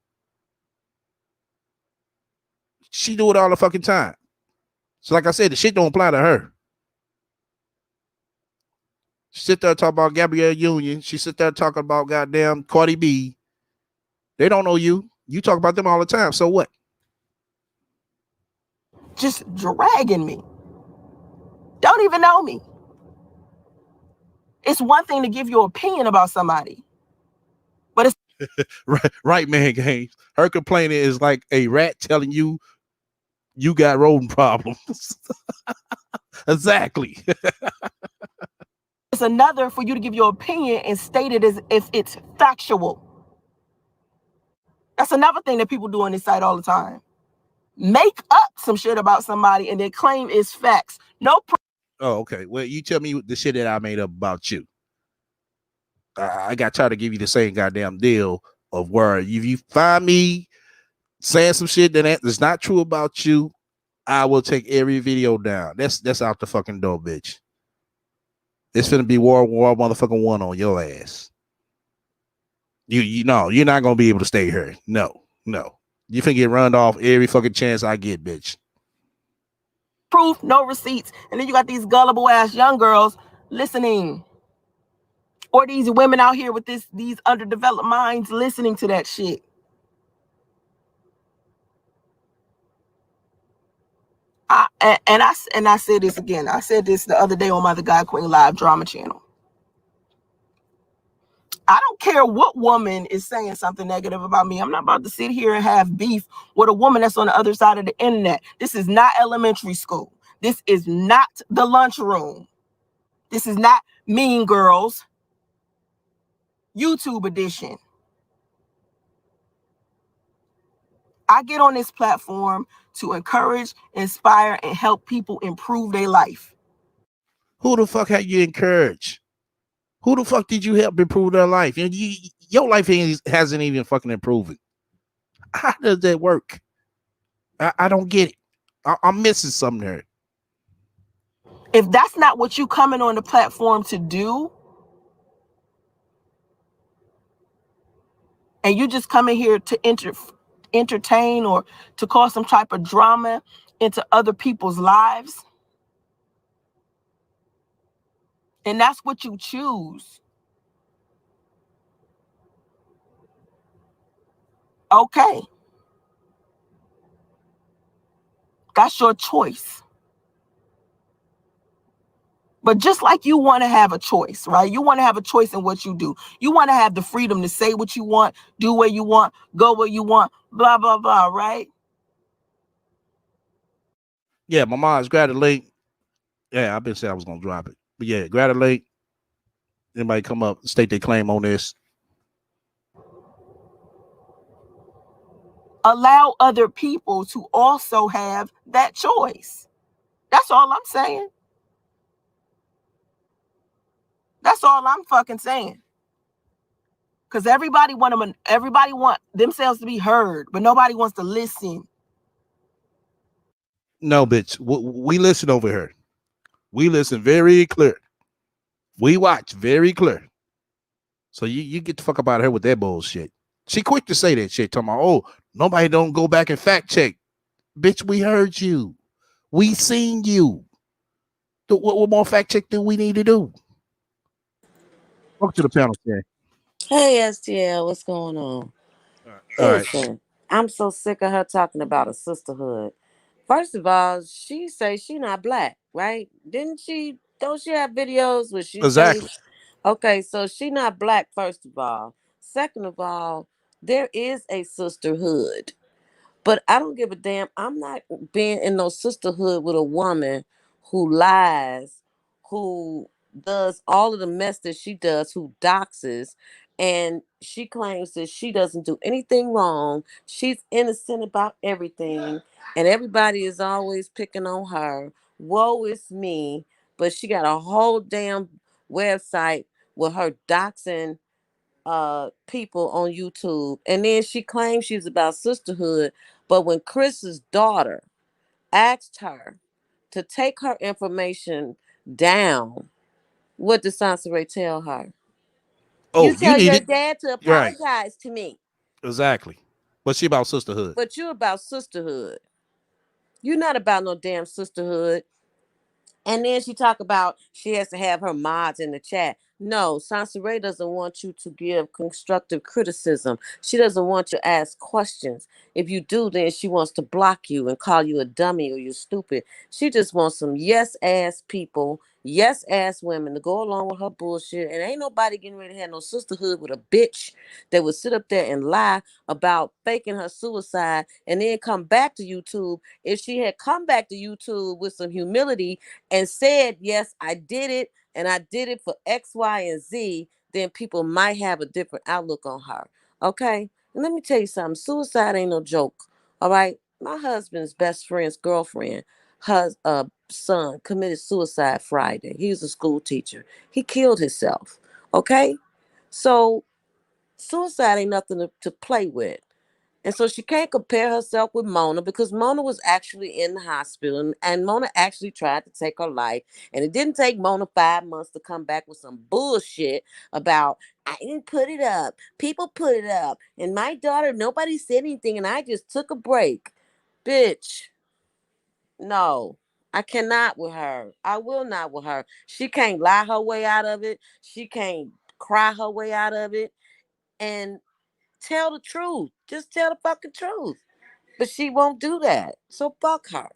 She do it all the fucking time. So like I said, the shit don't apply to her. She sit there talk about Gabrielle Union. She sit there talking about goddamn Cardi B. They don't know you. You talk about them all the time. So what?
Just dragging me. Don't even know me. It's one thing to give your opinion about somebody, but it's
right, man, Games. Her complaining is like a rat telling you you got rodent problems. Exactly.
it's another for you to give your opinion and state it as if it's factual. That's another thing that people do on this site all the time. Make up some shit about somebody and then claim it's facts. No.
Oh, okay. Well, you tell me the shit that I made up about you. I got tired of give you the same goddamn deal of where if you find me saying some shit that's not true about you, I will take every video down. That's out the fucking door, bitch. It's finna be World War motherfucking 1 on your ass. You know, you're not gonna be able to stay here. No. You finna get run off every fucking chance I get, bitch.
Proof, no receipts. And then you got these gullible ass young girls listening. Or these women out here with these underdeveloped minds listening to that shit. I said this again. I said this the other day on my The God Queen Live drama channel. I don't care what woman is saying something negative about me. I'm not about to sit here and have beef with a woman that's on the other side of the internet. This is not elementary school. This is not the lunchroom. This is not Mean Girls YouTube edition. I get on this platform to encourage, inspire, and help people improve their life.
Who the fuck had you encouraged? Who the fuck did you help improve their life? And your life hasn't even fucking improved. How does that work? I don't get it. I'm missing something there.
If that's not what you coming on the platform to do, and you just coming here to entertain or to cause some type of drama into other people's lives, and that's what you choose, okay, that's your choice. But just like you want to have a choice, right? You want to have a choice in what you do. You want to have the freedom to say what you want, do what you want, go where you want, blah, blah, blah, right?
Yeah, my mom's grab the link. Yeah, I've been saying I was going to drop it. But yeah, grab the link. Anybody come up, state their claim on this.
Allow other people to also have that choice. That's all I'm saying. That's all I'm fucking saying. Because everybody want themselves to be heard, but nobody wants to listen.
No, bitch. We listen over here. We listen very clear. We watch very clear. So you get the fuck up out of here with that bullshit. She quick to say that shit. Talking about, oh, nobody don't go back and fact check. Bitch, we heard you. We seen you. What more fact check do we need to do? Welcome to the panel, Shay.
Hey, STL, what's going on?
All right.
Listen, I'm so sick of her talking about a sisterhood. First of all, she say she not black, right? Didn't she? Don't she have videos where she say?
Exactly.
Okay, so she not black. First of all, second of all, there is a sisterhood. But I don't give a damn. I'm not being in no sisterhood with a woman who lies, who does all of the mess that she does, who doxes, and she claims that she doesn't do anything wrong. She's innocent about everything, and everybody is always picking on her. Woe is me. But she got a whole damn website with her doxing people on YouTube, and then she claims she's about sisterhood, But when Chris's daughter asked her to take her information down, what did Sansaray tell her?
Oh,
You
you
tell
need
your
it.
dad to
Right.
apologize to me.
Exactly. What's she about sisterhood?
But you're about sisterhood. You're not about no damn sisterhood. And then she talk about she has to have her mods in the chat. No, Sansaray doesn't want you to give constructive criticism. She doesn't want you to ask questions. If you do, then she wants to block you and call you a dummy or you're stupid. She just wants some yes ass people, yes ass women to go along with her bullshit. And ain't nobody getting ready to have no sisterhood with a bitch that would sit up there and lie about faking her suicide and then come back to YouTube. If she had come back to YouTube with some humility and said, yes, I did it, and I did it for X, Y, and Z, then people might have a different outlook on her. Okay? And let me tell you something. Suicide ain't no joke. All right? My husband's best friend's girlfriend, her son, committed suicide Friday. He was a school teacher. He killed himself. Okay? So suicide ain't nothing to play with. And so she can't compare herself with Mona because Mona was actually in the hospital and Mona actually tried to take her life. And it didn't take Mona 5 months to come back with some bullshit about, I didn't put it up. People put it up. And my daughter, nobody said anything and I just took a break. Bitch, no. I cannot with her. I will not with her. She can't lie her way out of it. She can't cry her way out of it. And tell the truth. Just tell the fucking truth. But she won't do that. So fuck her.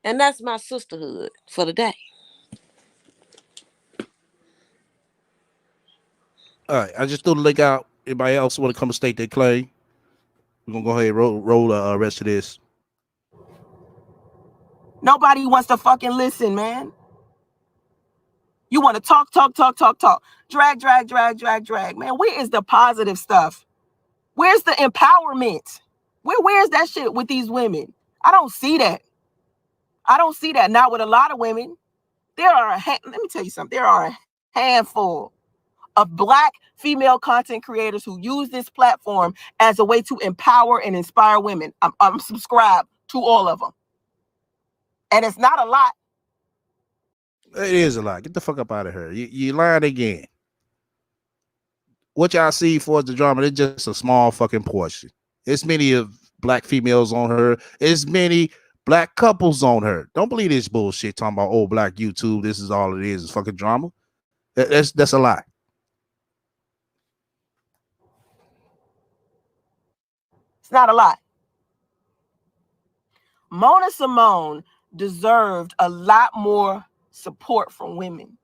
And that's my sisterhood for the day.
All right. I just threw the link out. Anybody else want to come and state their claim? We're gonna go ahead and roll the rest of this.
Nobody wants to fucking listen, man. You want to talk. Drag. Man, where is the positive stuff? Where's the empowerment? Where's that shit with these women? I don't see that. Not with a lot of women. Let me tell you something. There are a handful of Black female content creators who use this platform as a way to empower and inspire women. I'm subscribed to all of them. And it's not a lot.
It is a lot. Get the fuck up out of her. You lying again. What y'all see for the drama, it's just a small fucking portion. It's many of Black females on her. It's many Black couples on her. Don't believe this bullshit talking about old Black YouTube. This is all it is. It's fucking drama. That's a lie.
It's not a lot. Mona Simone deserved a lot more support from women.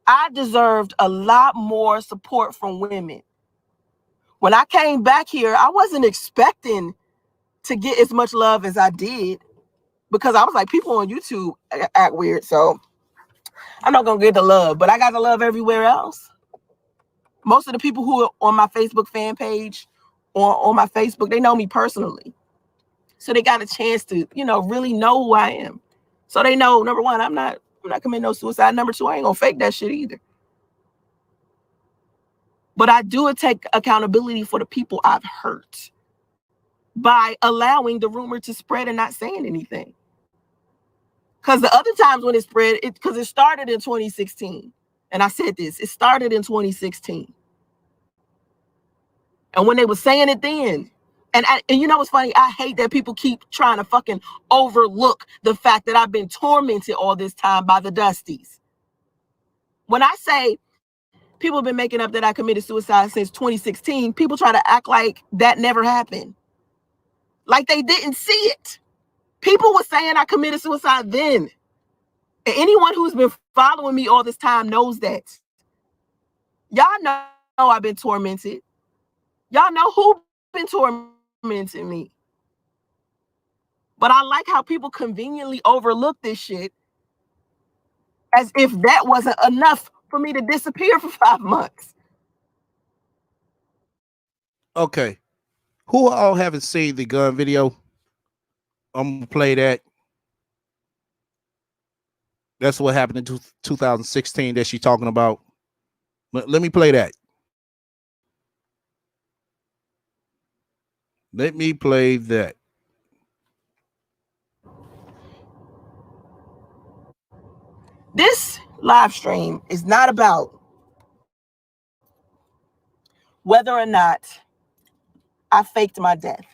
I deserved a lot more support from women. When I came back here, I wasn't expecting to get as much love as I did because I was like, people on YouTube act weird, so I'm not going to get the love, but I got the love everywhere else. Most of the people who are on my Facebook fan page or on my Facebook, they know me personally. So they got a chance to, really know who I am. So they know, number one, I'm not committing no suicide. Number two, I ain't gonna fake that shit either. But I do take accountability for the people I've hurt by allowing the rumor to spread and not saying anything. Because the other times when it spread, because it started in 2016. And I said this, it started in 2016. And when they were saying it then, and you know what's funny? I hate that people keep trying to fucking overlook the fact that I've been tormented all this time by the Dusties. When I say people have been making up that I committed suicide since 2016, people try to act like that never happened. Like they didn't see it. People were saying I committed suicide then. And anyone who's been following me all this time knows that. Y'all know I've been tormented. Y'all know who's been tormenting me. But I like how people conveniently overlook this shit as if that wasn't enough for me to disappear for 5 months.
Okay. Who all haven't seen the gun video? I'm gonna play that. That's what happened in 2016 that she's talking about. Let me play that. Let me play that.
This live stream is not about whether or not I faked my death.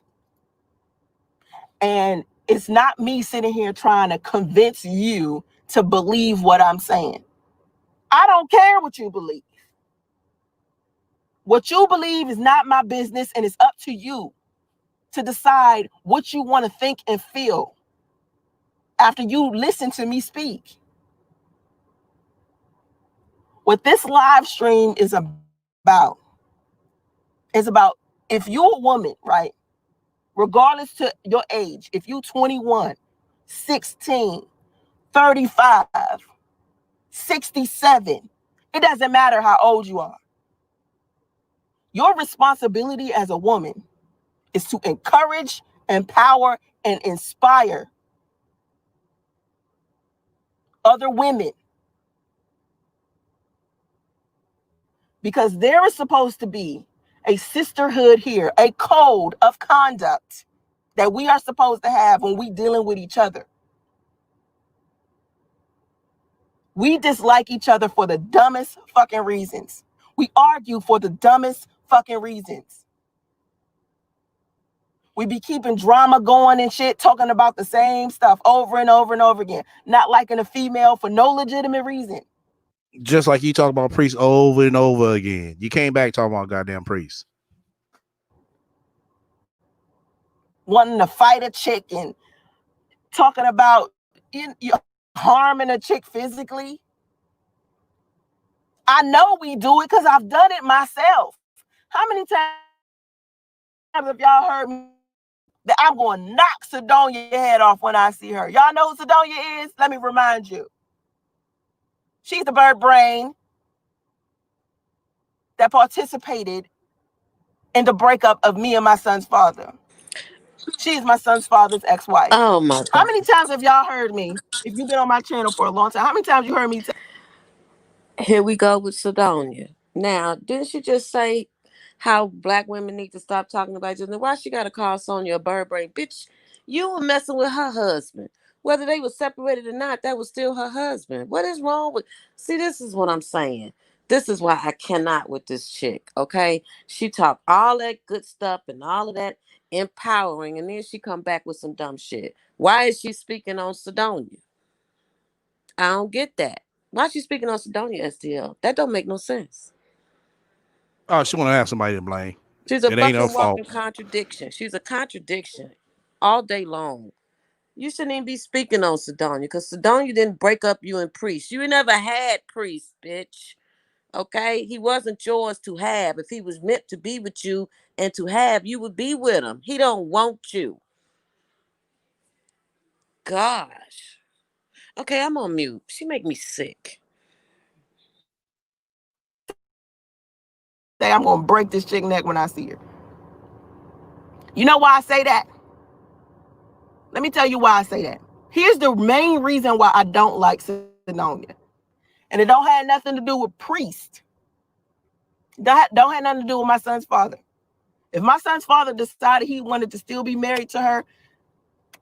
And it's not me sitting here trying to convince you to believe what I'm saying. I don't care what you believe. What you believe is not my business, and it's up to you to decide what you want to think and feel after you listen to me speak. What this live stream is about if you're a woman, right? Regardless to your age, if you 21, 16, 35, 67, it doesn't matter how old you are. Your responsibility as a woman is to encourage, empower, and inspire other women, because there is supposed to be a sisterhood here, a code of conduct that we are supposed to have when we dealing with each other. We dislike each other for the dumbest fucking reasons. We argue for the dumbest fucking reasons. We be keeping drama going and shit, talking about the same stuff over and over and over again. Not liking a female for no legitimate reason.
Just like you talk about priests over and over again. You came back talking about goddamn priests.
Wanting to fight a chick and talking about you harming a chick physically. I know we do it because I've done it myself. How many times have y'all heard me that I'm going to knock Sidonia head off when I see her? Y'all know who Sidonia is? Let me remind you. She's the bird brain that participated in the breakup of me and my son's father. She's my son's father's ex-wife.
Oh my
How
God.
many times have y'all heard me? If you've been on my channel for a long time, how many times you heard me
Here we go with Sidonia. Now, didn't she just say how black women need to stop talking about each other? Why she got to call Sonya a bird brain? Bitch, you were messing with her husband. Whether they were separated or not, that was still her husband. What is wrong with... See, this is what I'm saying. This is why I cannot with this chick, okay? She talked all that good stuff and all of that empowering, and then she come back with some dumb shit. Why is she speaking on Sidonia? I don't get that. Why is she speaking on Sidonia STL? That don't make no sense.
Oh, she want to have somebody to blame.
She's a
It ain't her
fucking
fault.
walking contradiction. She's a contradiction all day long. You shouldn't even be speaking on Sidonia because Sidonia didn't break up you and Priest. You never had Priest, bitch. Okay? He wasn't yours to have. If he was meant to be with you and to have, you would be with him. He don't want you. Gosh. Okay, I'm on mute. She make me sick.
say I'm going to break this chick neck when I see her? You know why I say that? Let me tell you why I say that. Here's the main reason why I don't like Sidonia. And it don't have nothing to do with Priest. That don't have nothing to do with my son's father. If my son's father decided he wanted to still be married to her,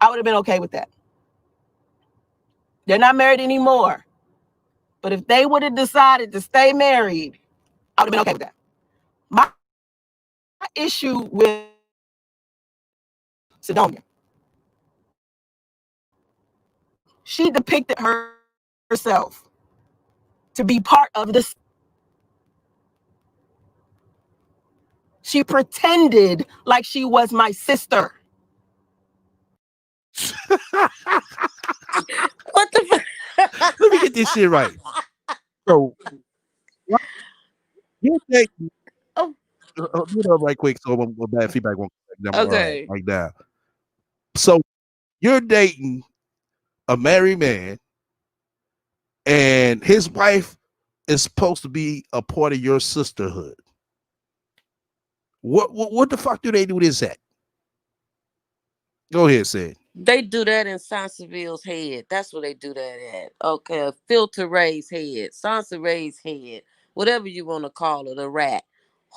I would have been okay with that. They're not married anymore. But if they would have decided to stay married, I would have been okay with that. My issue with Sidonia, she depicted herself to be part of this. She pretended like she was my sister.
What the fuck?
Let me get this shit right. So, you think,
Oh,
you know, right quick, so bad feedback won't
okay.
like that. So, you're dating a married man, and his wife is supposed to be a part of your sisterhood. What the fuck do they do this at? Go ahead, Sid.
They do that in Sanseville's head. That's where they do that at. Okay, a filter Ray's head, Sansa Ray's head, whatever you want to call it, a rat.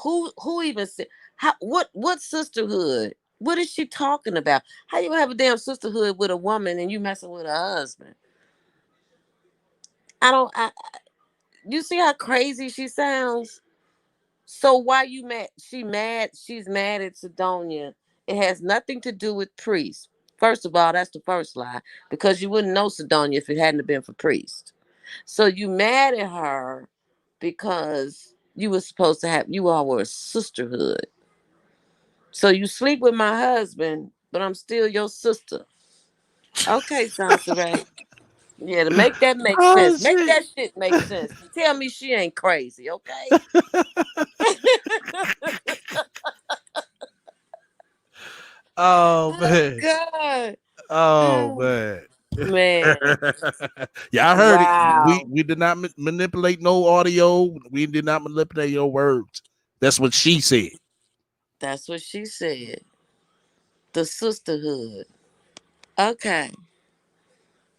Who even said how? What sisterhood? What is she talking about? How you have a damn sisterhood with a woman and you messing with her husband? You see how crazy she sounds? So why you mad? She's mad at Sidonia. It has nothing to do with Priest. First of all, that's the first lie, because you wouldn't know Sidonia if it hadn't been for Priest. So you mad at her because you all were a sisterhood. So you sleep with my husband, but I'm still your sister. Okay, Sansaray. Yeah, to make that make
Oh
sense. Make
shit.
that shit make sense. Tell me she ain't crazy, okay?
Oh
Oh
man.
God.
Oh
Oh,
man.
man.
Yeah, I heard it. We
Wow.
we did not manipulate no audio. We did not manipulate your words. That's what she said.
That's what she said. The sisterhood. Okay.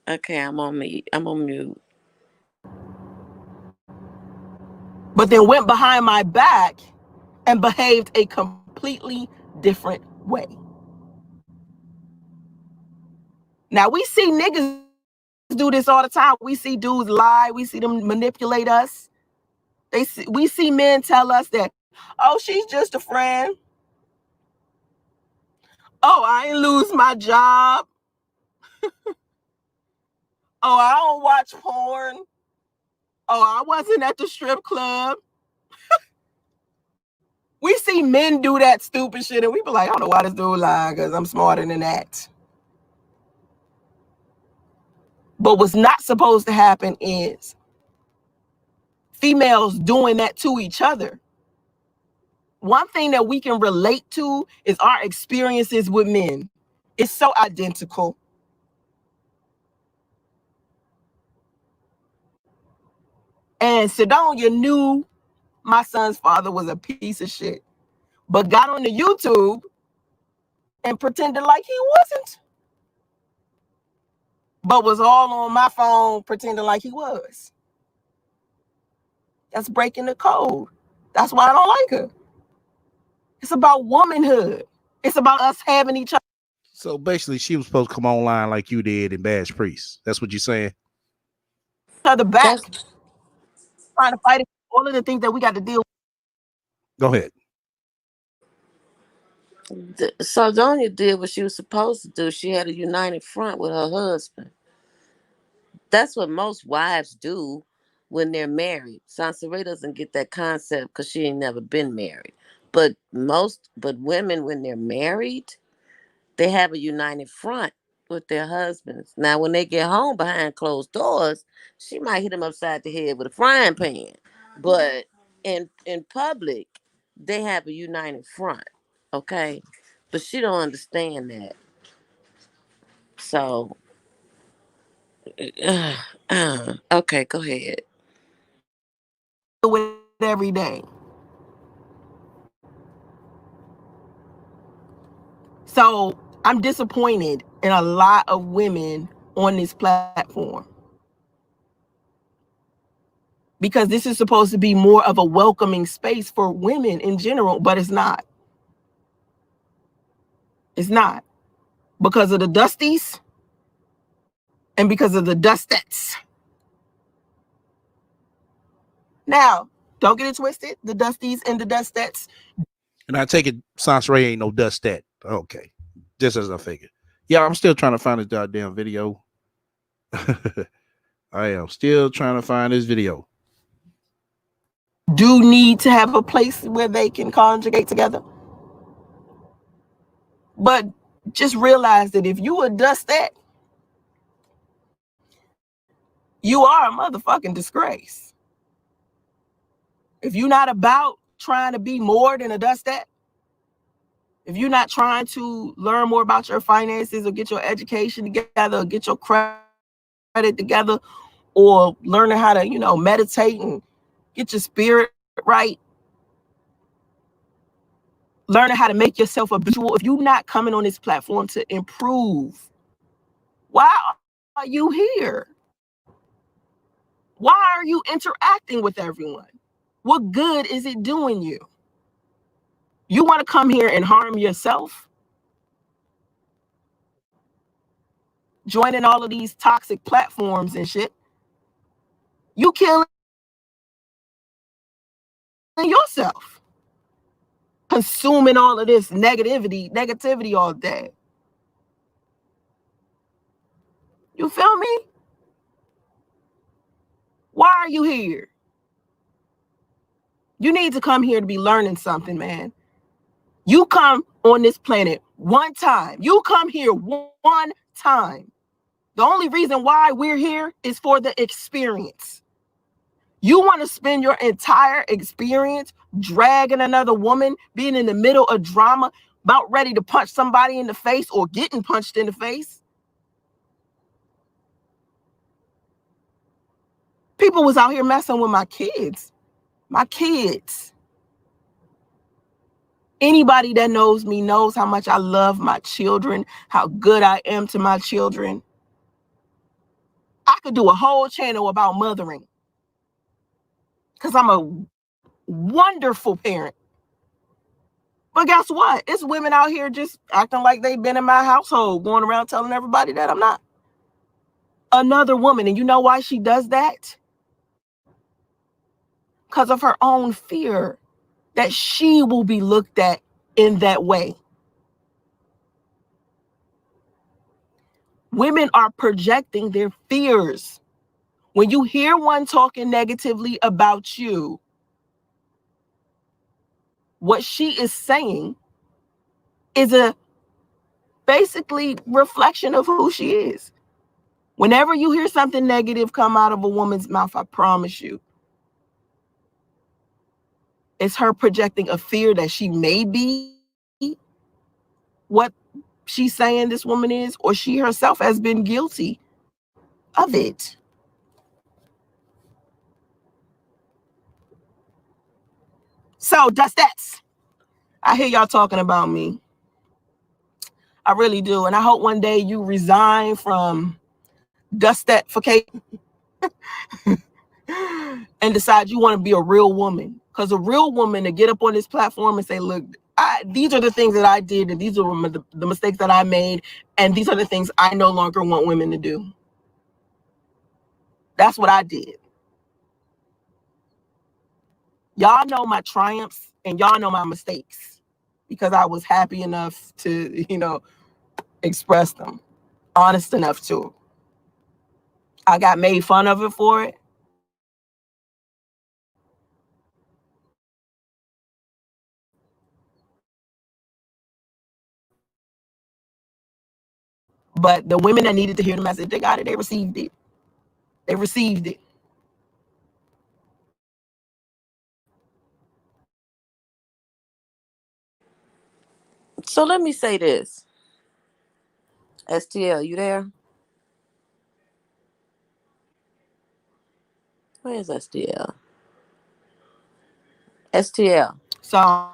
Okay, I'm on mute. I'm on mute.
But then went behind my back and behaved a completely different way. Now we see niggas do this all the time. We see dudes lie. We see them manipulate us. We see men tell us that, oh, she's just a friend. Oh, I ain't lose my job. Oh, I don't watch porn. Oh, I wasn't at the strip club. We see men do that stupid shit and we be like, I don't know why this dude lying, because I'm smarter than that. But what's not supposed to happen is females doing that to each other. One thing that we can relate to is our experiences with men. It's so identical. And Sidonia knew my son's father was a piece of shit, but got on the YouTube and pretended like he wasn't, but was all on my phone pretending like he was. That's breaking the code. That's why I don't like her. It's about womanhood. It's about us having each
So basically, she was supposed to come online like you did in Bash Priest. That's what you're saying.
other back,
That's
trying to fight all of the things that we got to deal with.
Go ahead.
Sardonia did what she was supposed to do. She had a united front with her husband. That's what most wives do when they're married. Sansaray doesn't get that concept because she ain't never been married. But women, when they're married, they have a united front with their husbands. Now, when they get home behind closed doors, she might hit him upside the head with a frying pan. But in public, they have a united front. Okay, but she don't understand that. So, okay, go ahead.
with every day. So I'm disappointed in a lot of women on this platform, because this is supposed to be more of a welcoming space for women in general, but it's not. It's not, because of the dusties and because of the dustettes. Now, don't get it twisted. The dusties and the dustettes.
And I take it Sansaray ain't no dust that. Okay. Just as I figured. Yeah, I'm still trying to find this goddamn video. I am still trying to find this video.
Do need to have a place where they can conjugate together. But just realize that if you a dustette, you are a motherfucking disgrace. If you're not about trying to be more than a dustette, if you're not trying to learn more about your finances or get your education together or get your credit together or learning how to, meditate and get your spirit right, learning how to make yourself a visual, if you're not coming on this platform to improve, why are you here? Why are you interacting with everyone? What good is it doing you? You want to come here and harm yourself? joining all of these toxic platforms and shit. You killing yourself, consuming all of this negativity all day. You feel me? Why are you here? You need to come here to be learning something, man. You come on this planet one time. You come here one time. The only reason why we're here is for the experience. You want to spend your entire experience dragging another woman, being in the middle of drama, about ready to punch somebody in the face or getting punched in the face? People was out here messing with my kids. My kids. Anybody that knows me knows how much I love my children, how good I am to my children. I could do a whole channel about mothering because I'm a wonderful parent. But guess what? It's women out here just acting like they've been in my household, going around telling everybody that I'm not. Another woman. And you know why she does that? Because of her own fear that she will be looked at in that way. Women are projecting their fears. When you hear one talking negatively about you, what she is saying is a basically reflection of who she is. Whenever you hear something negative come out of a woman's mouth, I promise you, it's her projecting a fear that she may be what she's saying this woman is, or she herself has been guilty of it. So that's that. I hear y'all talking about me. I really do. And I hope one day you resign from dustatification and decide you want to be a real woman. Because a real woman to get up on this platform and say, look, these are the things that I did, and these are the mistakes that I made, and these are the things I no longer want women to do. That's what I did. Y'all know my triumphs and y'all know my mistakes because I was happy enough to, express them. Honest enough to. I got made fun of it for it. But the women that needed to hear the message, they got it. They received it. They received it.
So let me say this. STL, you there? Where's STL? STL.
So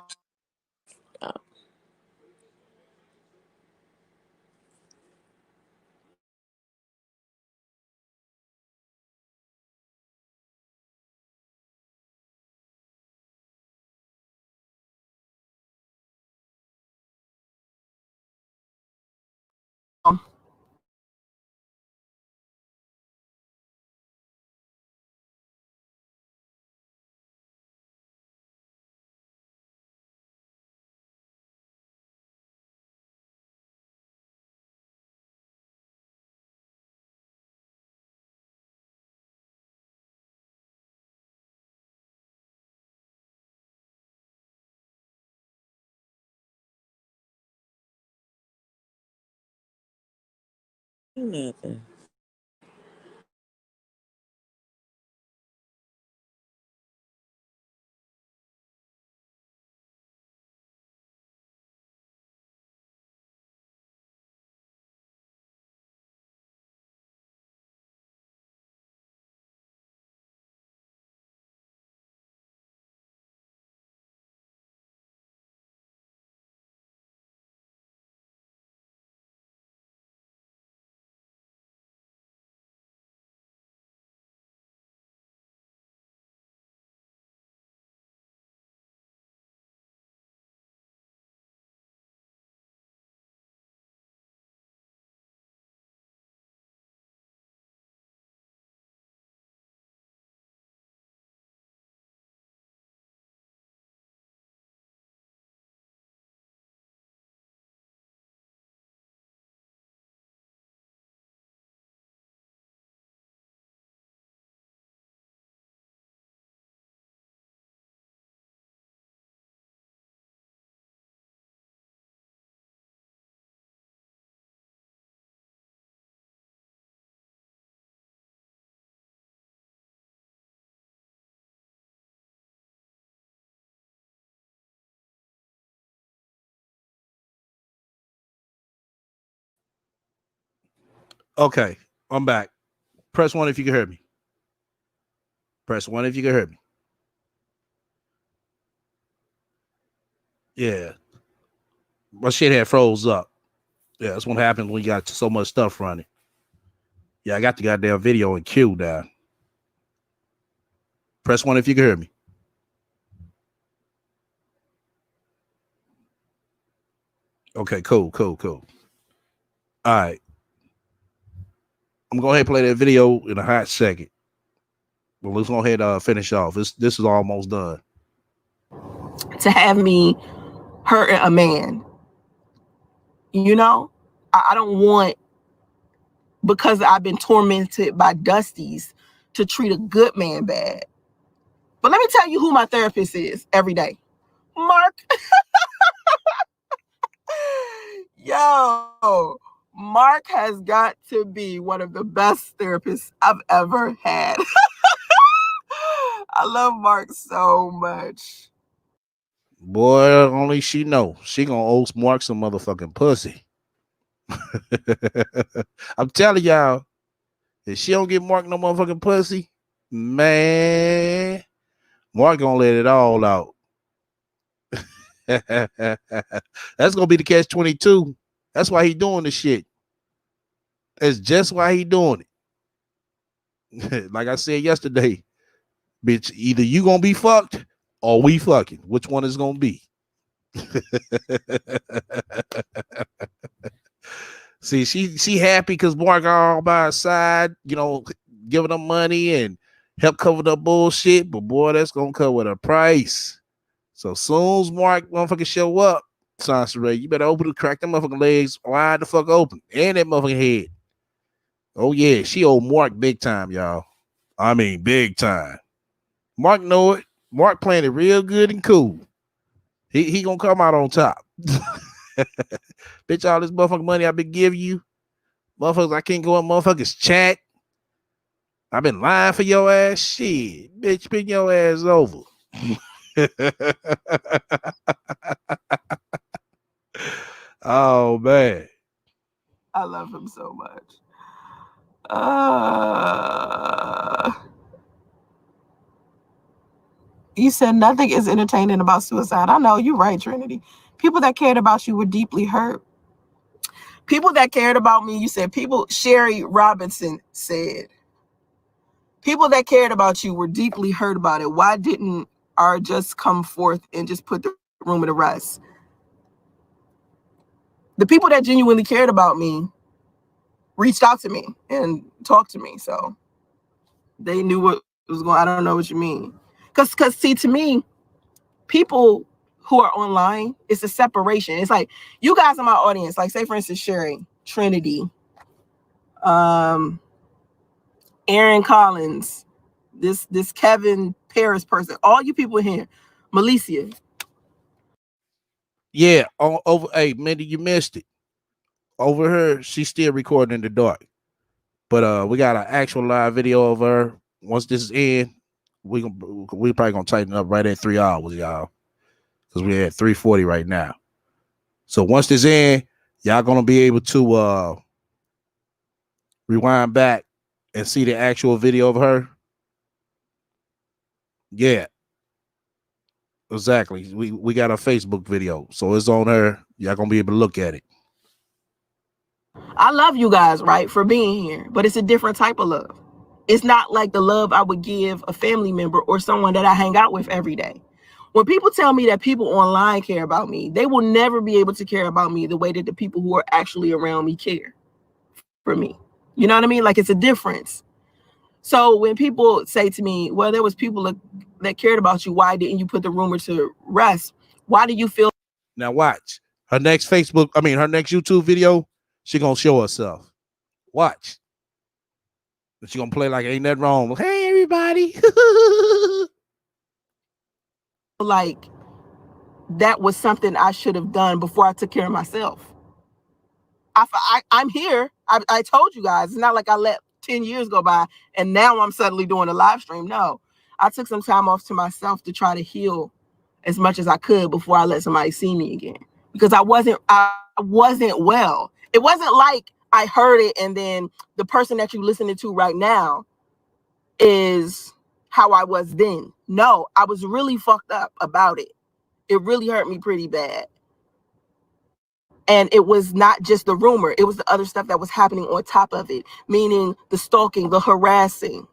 Nothing.
Okay, I'm back. Press 1 if you can hear me. Press 1 if you can hear me. Yeah. My shit had froze up. Yeah, that's what happens when you got so much stuff running. Yeah, I got the goddamn video in queue down. Press 1 if you can hear me. Okay, cool. All right. I'm going to go ahead and play that video in a hot second. Well, let's go ahead and finish off. This is almost done.
To have me hurt a man, you know, I don't want, because I've been tormented by Dusties, to treat a good man bad. But let me tell you who my therapist is every day. Mark. Yo, Mark has got to be one of the best therapists I've ever had. I love Mark so much.
Boy, only she know. She gonna owe Mark some motherfucking pussy. I'm telling y'all, if she don't get Mark no motherfucking pussy, man, Mark gonna let it all out. That's gonna be the catch-22. That's why he doing this shit. That's just why he doing it. Like I said yesterday, bitch, either you gonna be fucked or we fucking. Which one is gonna be? See, she happy because Mark all by her side, you know, giving her money and help cover the bullshit. But boy, that's gonna come with a price. So soon as Mark motherfucker show up, Sansa, you better crack them motherfucking legs wide the fuck open and that motherfucking head. Oh yeah, she owe Mark big time, y'all. I mean, big time. Mark know it. Mark playing it real good and cool. He gonna come out on top. Bitch, all this motherfucking money I've been giving you. Motherfuckers, I can't go on motherfuckers chat. I've been lying for your ass. Shit. Bitch, bring your ass over. Oh, man.
I love him so much. You said nothing is entertaining about suicide. I know, you're right, Trinity. People that cared about you were deeply hurt. People that cared about me, you said people, Sherry Robinson said, people that cared about you were deeply hurt about it. Why didn't R just come forth and just put the rumor to rest? The people that genuinely cared about me reached out to me and talked to me. So they knew what was going on. I don't know what you mean. Because see, to me, people who are online, it's a separation. It's like, you guys are my audience. Like, say, for instance, Sherry, Trinity, Aaron Collins, this Kevin Paris person, all you people here, Malicia.
Yeah, over. Hey, Mindy, you missed it. Over her, she's still recording in the dark. But we got an actual live video of her. Once this is in, we probably gonna tighten up right at 3 hours, y'all. Because we're at 3:40 right now. So once this in, y'all gonna be able to rewind back and see the actual video of her. Yeah. Exactly. We got a Facebook video. So it's on her. Y'all gonna be able to look at it.
I love you guys, right, for being here, but it's a different type of love. It's not like the love I would give a family member or someone that I hang out with every day. When people tell me that people online care about me, they will never be able to care about me the way that the people who are actually around me care for me. You know what I mean? Like, it's a difference. So when people say to me, well, there was people that cared about you, why didn't you put the rumor to rest? Why do you feel?
Now watch. Her next YouTube video, she gonna show herself. Watch. She gonna play like ain't nothing wrong. Hey, everybody.
Like that was something I should have done before I took care of myself. I'm here. I told you guys, it's not like I let 10 years go by and now I'm suddenly doing a live stream. No, I took some time off to myself to try to heal as much as I could before I let somebody see me again, because I wasn't well. It wasn't like I heard it, and then the person that you're listening to right now is how I was then. No, I was really fucked up about it. It really hurt me pretty bad. And it was not just the rumor, it was the other stuff that was happening on top of it, meaning the stalking, the harassing,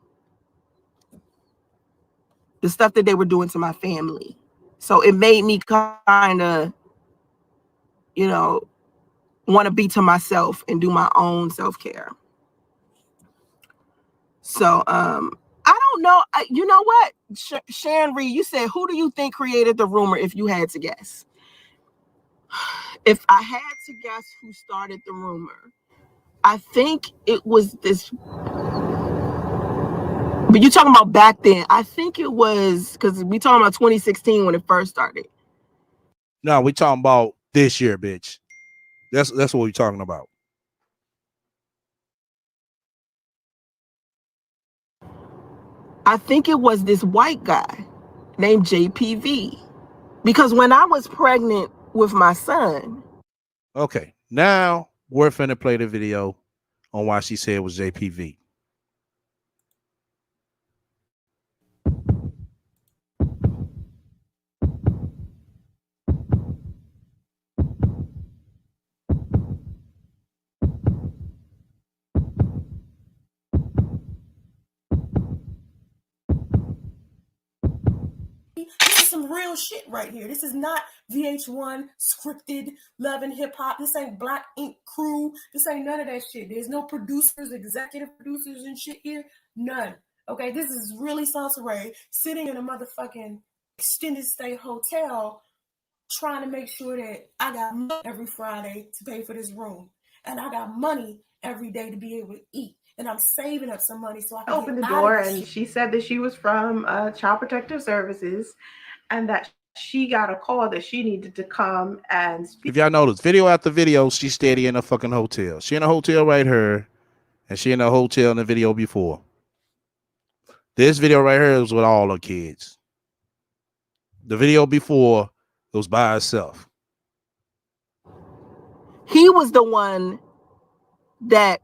the stuff that they were doing to my family. So it made me kind of, you know, want to be to myself and do my own self-care. So I don't know. You know what? Sharon Reed, you said, who do you think created the rumor if you had to guess? If I had to guess who started the rumor, I think it was this. But you're talking about back then. I think it was, because we talking about 2016 when it first started.
No, we talking about this year, bitch. That's what we're talking about.
I think it was this white guy named JPV. Because when I was pregnant with my son.
Okay, now we're finna play the video on why she said it was JPV.
This is some real shit right here. This is not VH1 scripted Love and Hip Hop. This ain't Black Ink Crew. This ain't none of that shit. There's no producers, executive producers and shit here. None. Okay, this is really Salsa Ray sitting in a motherfucking extended stay hotel trying to make sure that I got money every Friday to pay for this room. And I got money every day to be able to eat. And I'm saving up some money so I can
open the door. And she said that she was from Child Protective Services and that she got a call that she needed to come and speak.
If y'all notice, video after video, she's steady in a fucking hotel. She in a hotel right here, and she in a hotel in the video before. This video right here is with all her kids. The video before was by herself.
He was the one that.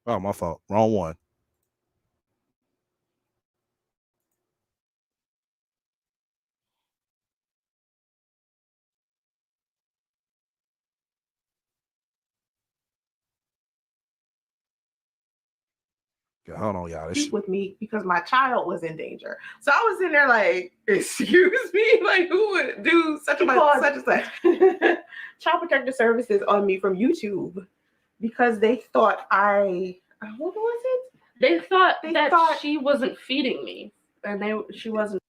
Oh, my fault. Wrong one. Okay, hold on, y'all.
With me because my child was in danger. So I was in there like, excuse me, like who would do such and such? Child Protective Services on me from YouTube because they thought what was it?
They thought that she wasn't feeding me, and she wasn't.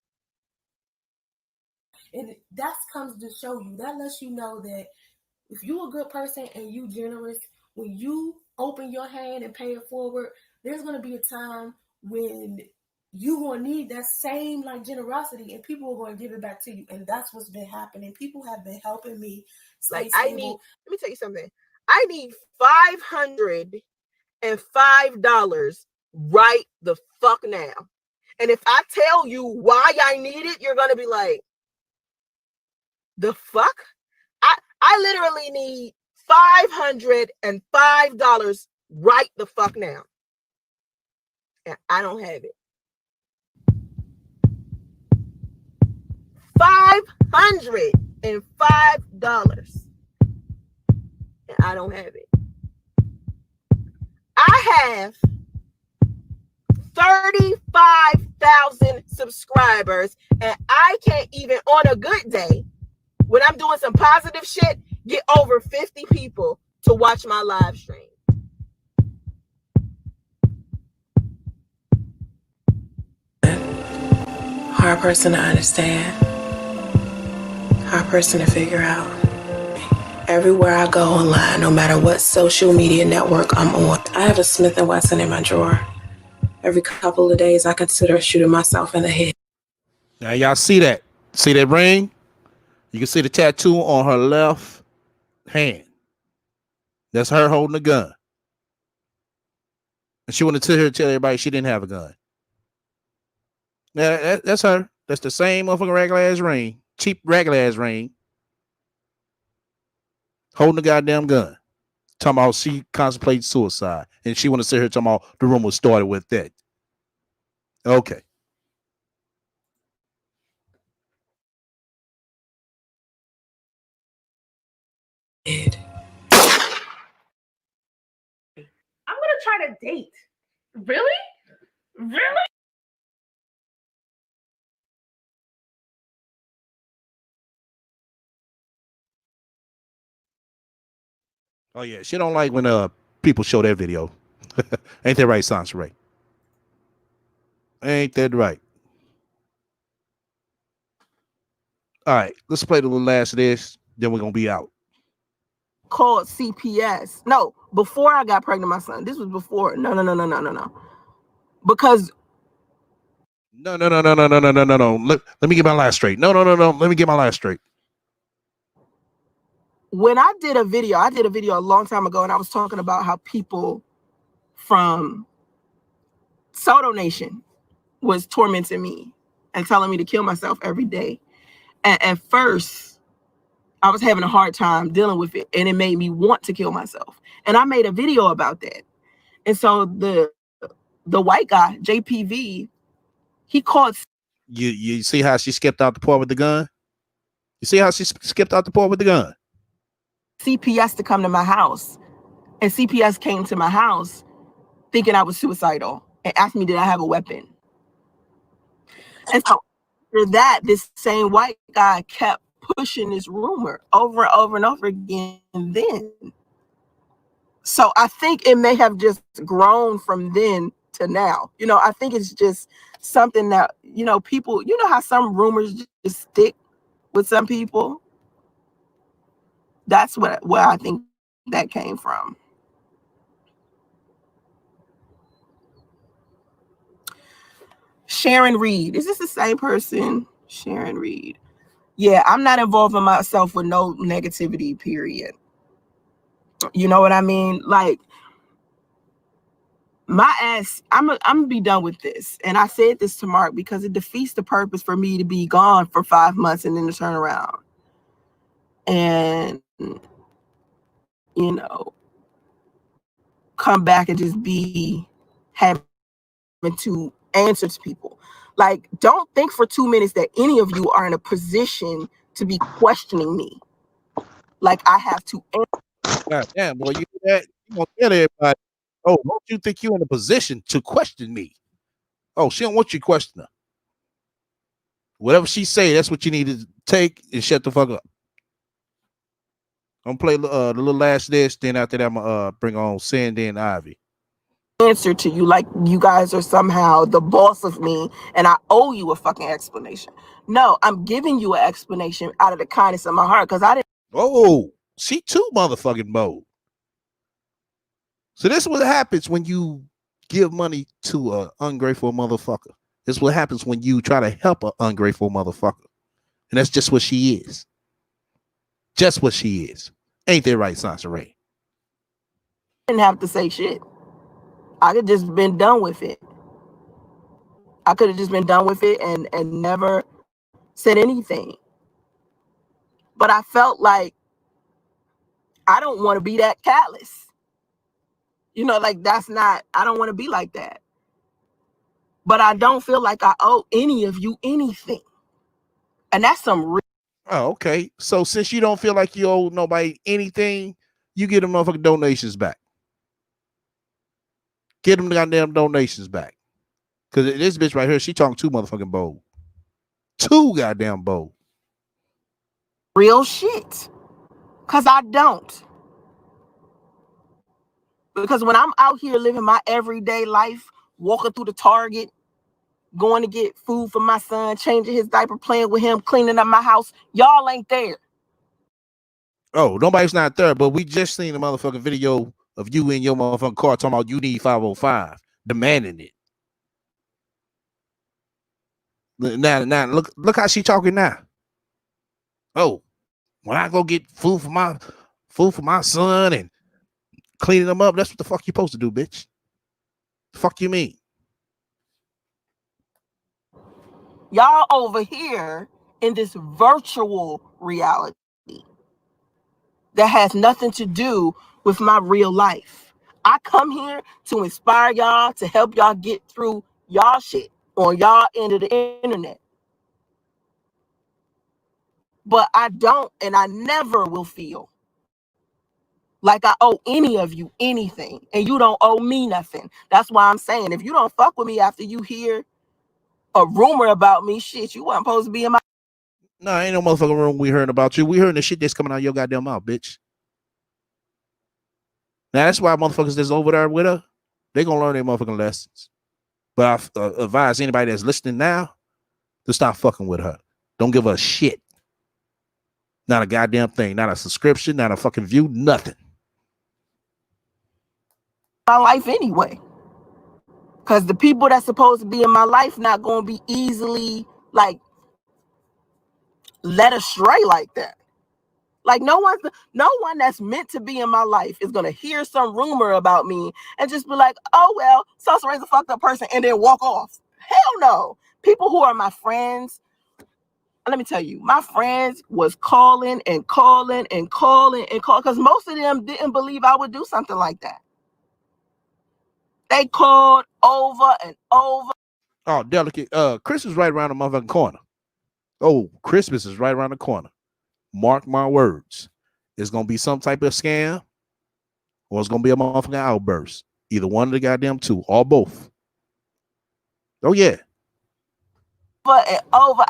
And that comes to show you, that lets you know that if you're a good person and you generous, when you open your hand and pay it forward, there's going to be a time when you're going to need that same like generosity and people are going to give it back to you. And that's what's been happening. People have been helping me stay stable.
Let me tell you something. I need $505 right the fuck now. And if I tell you why I need it, you're going to be like, the fuck? I literally need $505 right the fuck now. And I don't have it. $505. And I don't have it. I have 35,000 subscribers, and I can't even on a good day, when I'm doing some positive shit, get over 50 people to watch my live stream.
Hard person to understand. Hard person to figure out. Everywhere I go online, no matter what social media network I'm on, I have a Smith & Wesson in my drawer. Every couple of days, I consider shooting myself in the head.
Now, y'all see that? See that ring? You can see the tattoo on her left hand. That's her holding a gun. And she wanted to tell everybody she didn't have a gun. Yeah, that's her. That's the same motherfucking regular ass ring. Cheap regular ass ring. Holding a goddamn gun. talking about she contemplated suicide, and she want to sit here talking about the rumor started with that. Okay.
I'm gonna try to date. Really? Really?
Oh yeah, she don't like when people show that video. Ain't that right, Sansa Ray? Ain't that right? All right, let's play the little last of this. Then we're gonna be out.
Called CPS. No, before I got pregnant, my son. This was before. No. Because
No. Let me get my last straight. No. Let me get my last straight.
when I did a video a long time ago, and I was talking about how people from Soto Nation was tormenting me and telling me to kill myself every day. And at first, I was having a hard time dealing with it, and it made me want to kill myself. And I made a video about that. And so the white guy, JPV, he called.
You see how she skipped out the part with the gun? You see how she skipped out the part with the gun?
CPS to come to my house. And CPS came to my house thinking I was suicidal and asked me, did I have a weapon? And so after that, this same white guy kept pushing this rumor over and over and over again. And then, so I think it may have just grown from then to now. You know, I think it's just something that, you know, people, you know how some rumors just stick with some people? That's where I think that came from. Sharon Reed. Is this the same person? Sharon Reed. Yeah, I'm not involving myself with no negativity, period. You know what I mean? Like, my ass, I'm gonna be done with this. And I said this to Mark because it defeats the purpose for me to be gone for 5 months and then to turn around. And, you know, come back and just be having to answer to people. Like, don't think for 2 minutes that any of you are in a position to be questioning me. Like, I have to answer.
God damn, boy, you do that? You gonna tell everybody, oh, don't you think you in a position to question me? Oh, she don't want you to question her. Whatever she say, that's what you need to take and shut the fuck up. I'm gonna play the little last dish, then after that I'm gonna bring on Sandy and Ivy.
Answer to you like you guys are somehow the boss of me and I owe you a fucking explanation. No, I'm giving you an explanation out of the kindness of my heart because I didn't.
Oh, she too motherfucking bold. So this is what happens when you give money to an ungrateful motherfucker. This is what happens when you try to help an ungrateful motherfucker. And that's just what she is. Just what she is. Ain't that right, Sansa Ray?
Didn't have to say shit. I could just been done with it. I could have just been done with it and never said anything. But I felt like I don't want to be that callous. You know, like that's not, I don't want to be like that. But I don't feel like I owe any of you anything. And that's some real.
Oh, okay. So since you don't feel like you owe nobody anything, you get them motherfucking donations back. Get them the goddamn donations back. Because this bitch right here, she talking too motherfucking bold. Too goddamn bold.
Real shit. Because I don't. Because when I'm out here living my everyday life, walking through the Target, going to get food for my son, changing his diaper, playing with him, cleaning up my house, y'all ain't there.
Oh, nobody's not there, but we just seen a motherfucking video of you in your motherfucking car talking about you need 505, demanding it. Now look how she talking now. Oh, when I go get food for my son and cleaning them up, that's what the fuck you supposed to do, bitch. The fuck you mean?
Y'all over here in this virtual reality. that has nothing to do with my real life. I come here to inspire y'all, to help y'all get through y'all shit on y'all end of the internet. But I don't, and I never will feel like I owe any of you anything, and you don't owe me nothing. That's why I'm saying, if you don't fuck with me after you hear a rumor about me, shit, you weren't supposed to be in my.
No, ain't no motherfucking room we hearing about you. We hearing the shit that's coming out of your goddamn mouth, bitch. Now that's why motherfuckers that's over there with her, they gonna learn their motherfucking lessons. But I advise anybody that's listening now to stop fucking with her. Don't give her a shit. Not a goddamn thing. Not a subscription. Not a fucking view. Nothing.
My life anyway. Because the people that's supposed to be in my life not going to be easily, like, led astray like that. Like, no one that's meant to be in my life is going to hear some rumor about me and just be like, oh, well, so-and-so's a fucked up person, and then walk off. Hell no. People who are my friends, let me tell you, my friends was calling and calling and calling and calling, because most of them didn't believe I would do something like that. They called over and over.
Oh, delicate. Christmas right around the motherfucking corner. Oh, Christmas is right around the corner. Mark my words. It's gonna be some type of scam, or it's gonna be a motherfucking outburst. Either one of the goddamn two, or both. Oh yeah.
Over and over.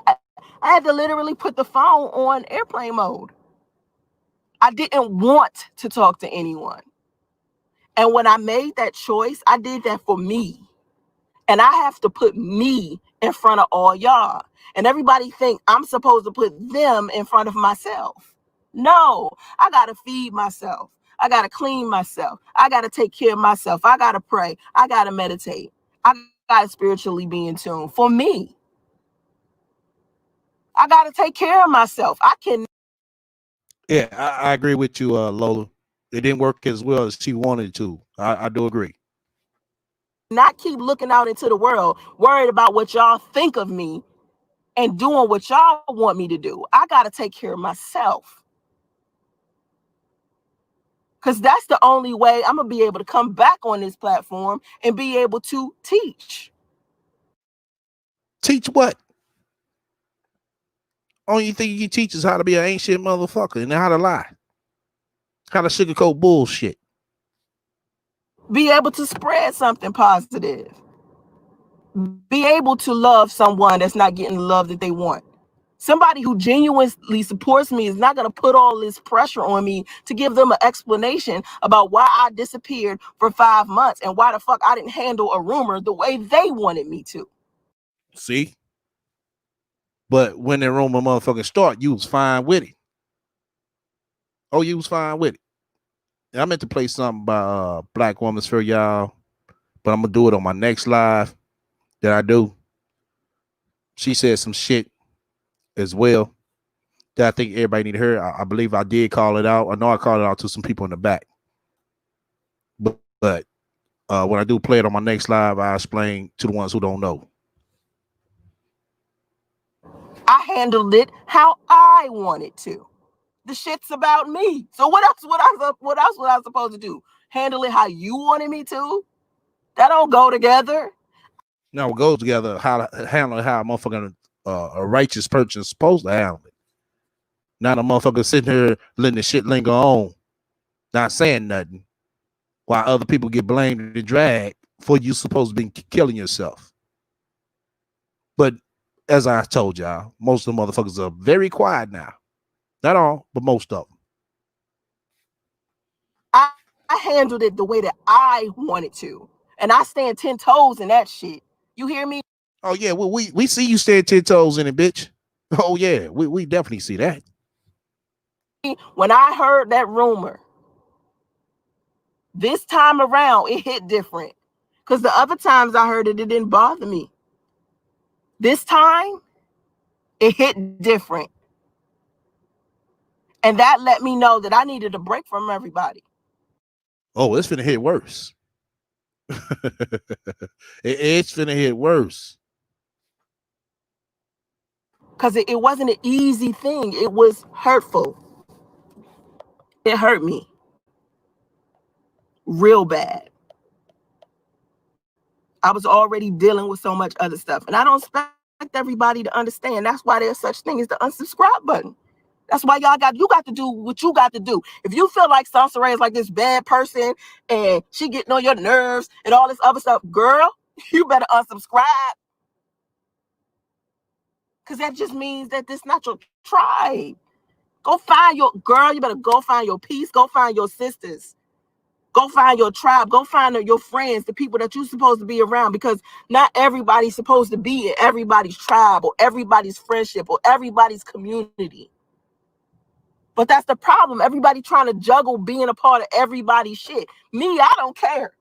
I had to literally put the phone on airplane mode. I didn't want to talk to anyone. And when I made that choice, I did that for me. And I have to put me in front of all y'all. And everybody think I'm supposed to put them in front of myself. No, I got to feed myself. I got to clean myself. I got to take care of myself. I got to pray. I got to meditate. I got to spiritually be in tune for me. I got to take care of myself. I can.
Yeah, I agree with you, Lola. It didn't work as well as she wanted to. I do agree.
Not keep looking out into the world, worried about what y'all think of me and doing what y'all want me to do. I got to take care of myself. Because that's the only way I'm going to be able to come back on this platform and be able to teach.
Teach what? Only thing you can teach is how to be an ancient motherfucker and how to lie. How to sugarcoat bullshit.
Be able to spread something positive. Be able to love someone that's not getting the love that they want. Somebody who genuinely supports me is not going to put all this pressure on me to give them an explanation about why I disappeared for 5 months and why the fuck I didn't handle a rumor the way they wanted me to.
See? But when that rumor motherfucking start, you was fine with it. Oh, you was fine with it. And I meant to play something by Black Woman's for y'all, but I'm going to do it on my next live that I do. She said some shit as well that I think everybody need to hear. I believe I did call it out. I know I called it out to some people in the back. But when I do play it on my next live, I explain to the ones who don't know.
I handled it how I wanted to. The shit's about me. So what else was I supposed to do? Handle it how you wanted me to? That don't go together.
Now it goes together how to handle it, how a motherfucking a righteous person is supposed to handle it. Not a motherfucker sitting here letting the shit linger on, not saying nothing, while other people get blamed and dragged for you supposed to be killing yourself. But as I told y'all, most of the motherfuckers are very quiet now. Not all, but most of them.
I handled it the way that I wanted to. And I stand 10 toes in that shit. You hear me?
Oh, yeah, well, we see you stand 10 toes in it, bitch. Oh, yeah, we definitely see that.
When I heard that rumor, this time around, it hit different. Because the other times I heard it, it didn't bother me. This time, it hit different. And that let me know that I needed a break from everybody.
Oh, it's finna hit worse. It's finna hit worse.
Because it wasn't an easy thing. It was hurtful. It hurt me real bad. I was already dealing with so much other stuff. And I don't expect everybody to understand. That's why there's such thing as the unsubscribe button. That's why you got to do what you got to do. If you feel like Sansa Ray is like this bad person and she getting on your nerves and all this other stuff, girl, you better unsubscribe. Because that just means that this not your tribe. Go find your girl. You better go find your peace. Go find your sisters. Go find your tribe. Go find your friends, the people that you're supposed to be around, because not everybody's supposed to be in everybody's tribe or everybody's friendship or everybody's community. But that's the problem. Everybody trying to juggle being a part of everybody's shit. Me, I don't care.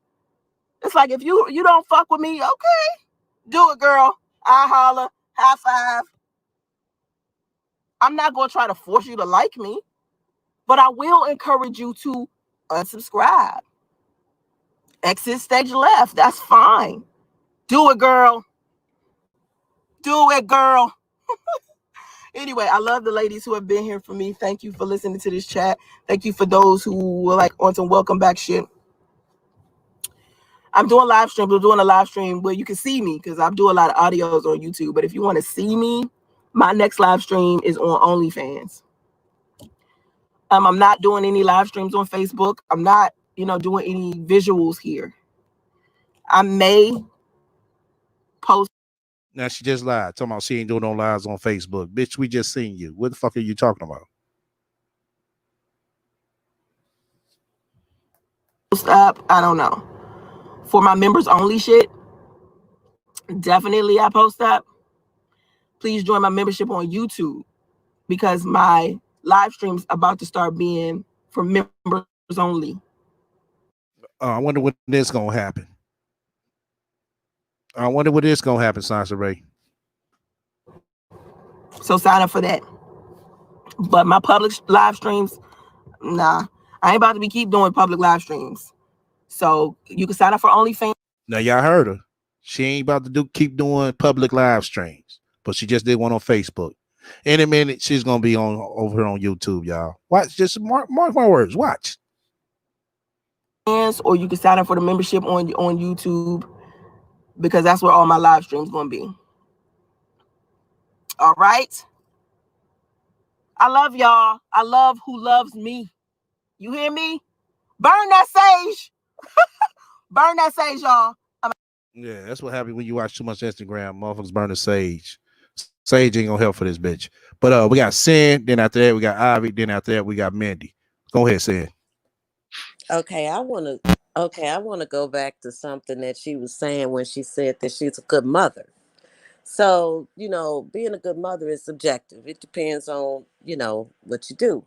It's like, if you don't fuck with me, okay, do it, girl. I holler, high five. I'm not going to try to force you to like me, but I will encourage you to unsubscribe. Exit stage left. That's fine. Do it, girl. Do it, girl. Anyway, I love the ladies who have been here for me. Thank you for listening to this chat. Thank you for those who were like on some welcome back shit. I'm doing live streams. We're doing a live stream where you can see me because I do a lot of audios on YouTube. But if you want to see me, my next live stream is on OnlyFans. I'm not doing any live streams on Facebook. I'm not, doing any visuals here. I may post.
Now she just lied. Talking about she ain't doing no lives on Facebook. Bitch, we just seen you. What the fuck are you talking about?
Post up. I don't know. For my members only shit, definitely I post up. Please join my membership on YouTube because my live stream's about to start being for members only.
I wonder when this gonna happen. Sansa Ray.
So sign up for that. But my public live streams, nah. I ain't about to keep doing public live streams. So you can sign up for OnlyFans.
Now y'all heard her. She ain't about to keep doing public live streams, but she just did one on Facebook. In a minute, she's gonna be over here on YouTube, y'all. Watch, just mark my words. Watch.
Or you can sign up for the membership on YouTube because that's where all my live streams gonna be. All right. I love y'all. I love who loves me. You hear me? Burn that sage. Burn that sage, y'all.
Yeah, that's what happens when you watch too much Instagram. Motherfuckers burn the sage. Sage ain't gonna help for this bitch. But we got Sin, then after that we got Ivy, then after that we got Mandy. Go ahead, Sin.
Okay, I wanna go back to something that she was saying when she said that she's a good mother. So, being a good mother is subjective. It depends on, what you do.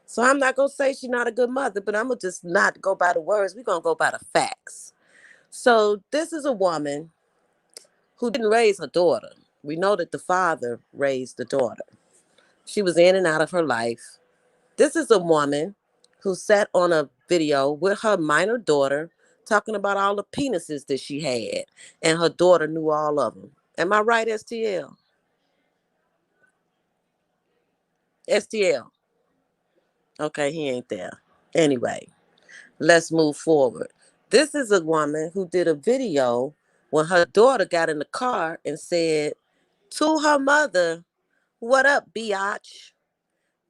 So I'm not gonna say she's not a good mother, but I'm gonna just not go by the words. We're gonna go by the facts. So this is a woman who didn't raise her daughter. We know that the father raised the daughter. She was in and out of her life. This is a woman who sat on a video with her minor daughter talking about all the penises that she had, and her daughter knew all of them. Am I right, STL? STL. Okay, he ain't there. Anyway, let's move forward. This is a woman who did a video when her daughter got in the car and said to her mother, "What up, biatch?"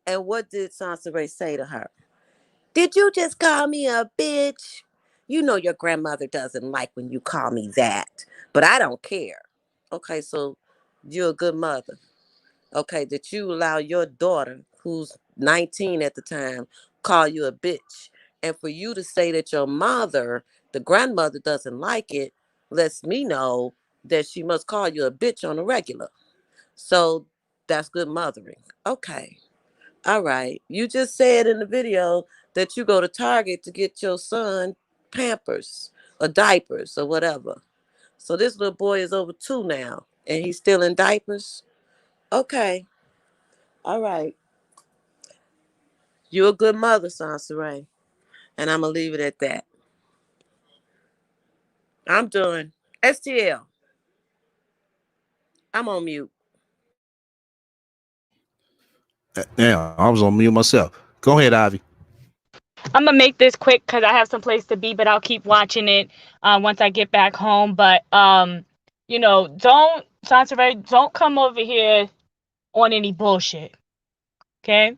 And what did Sansa Ray say to her? "Did you just call me a bitch? You know your grandmother doesn't like when you call me that, but I don't care." Okay, so you're a good mother. Okay, that you allow your daughter, who's 19 at the time, call you a bitch. And for you to say that your mother, the grandmother, doesn't like it, lets me know that she must call you a bitch on a regular. So that's good mothering. Okay. All right. You just said in the video that you go to Target to get your son Pampers or diapers or whatever. So this little boy is over 2 now and he's still in diapers. Okay. All right. You're a good mother, Sansa Ray. And I'm going to leave it at that. I'm done. STL. I'm on mute.
Damn, I was on mute myself. Go ahead, Ivy.
I'm gonna make this quick because I have some place to be, but I'll keep watching it once I get back home. But don't Sansaray, don't come over here on any bullshit. Okay?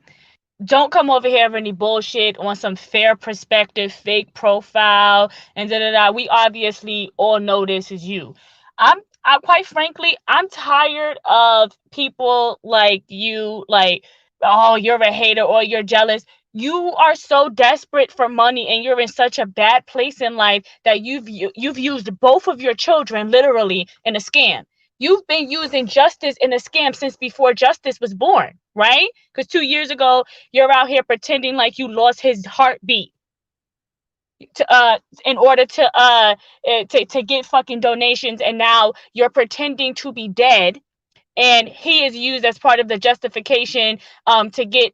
Don't come over here with any bullshit on some fair perspective, fake profile, and da da da. We obviously all know this is you. I quite frankly, I'm tired of people like you, like, oh, you're a hater or you're jealous. You are so desperate for money and you're in such a bad place in life that you've used both of your children literally in a scam. You've been using justice in a scam since before justice was born, right? Because 2 years ago, you're out here pretending like you lost his heartbeat to in order to get fucking donations, and now you're pretending to be dead, and he is used as part of the justification to get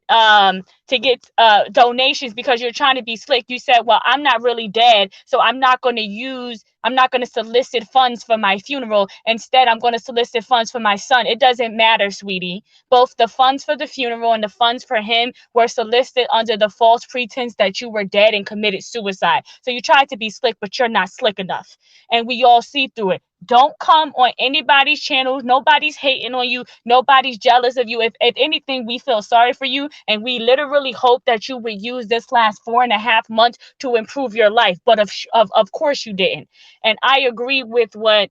donations because you're trying to be slick. You said, well, I'm not really dead, so I'm not going to solicit funds for my funeral. Instead, I'm going to solicit funds for my son. It doesn't matter, sweetie. Both the funds for the funeral and the funds for him were solicited under the false pretense that you were dead and committed suicide. So you tried to be slick, but you're not slick enough, and we all see through it. Don't come on anybody's channel. Nobody's hating on you. Nobody's jealous of you. If anything, we feel sorry for you. And we literally hope that you would use this last 4.5 months to improve your life. But of course you didn't. And I agree with what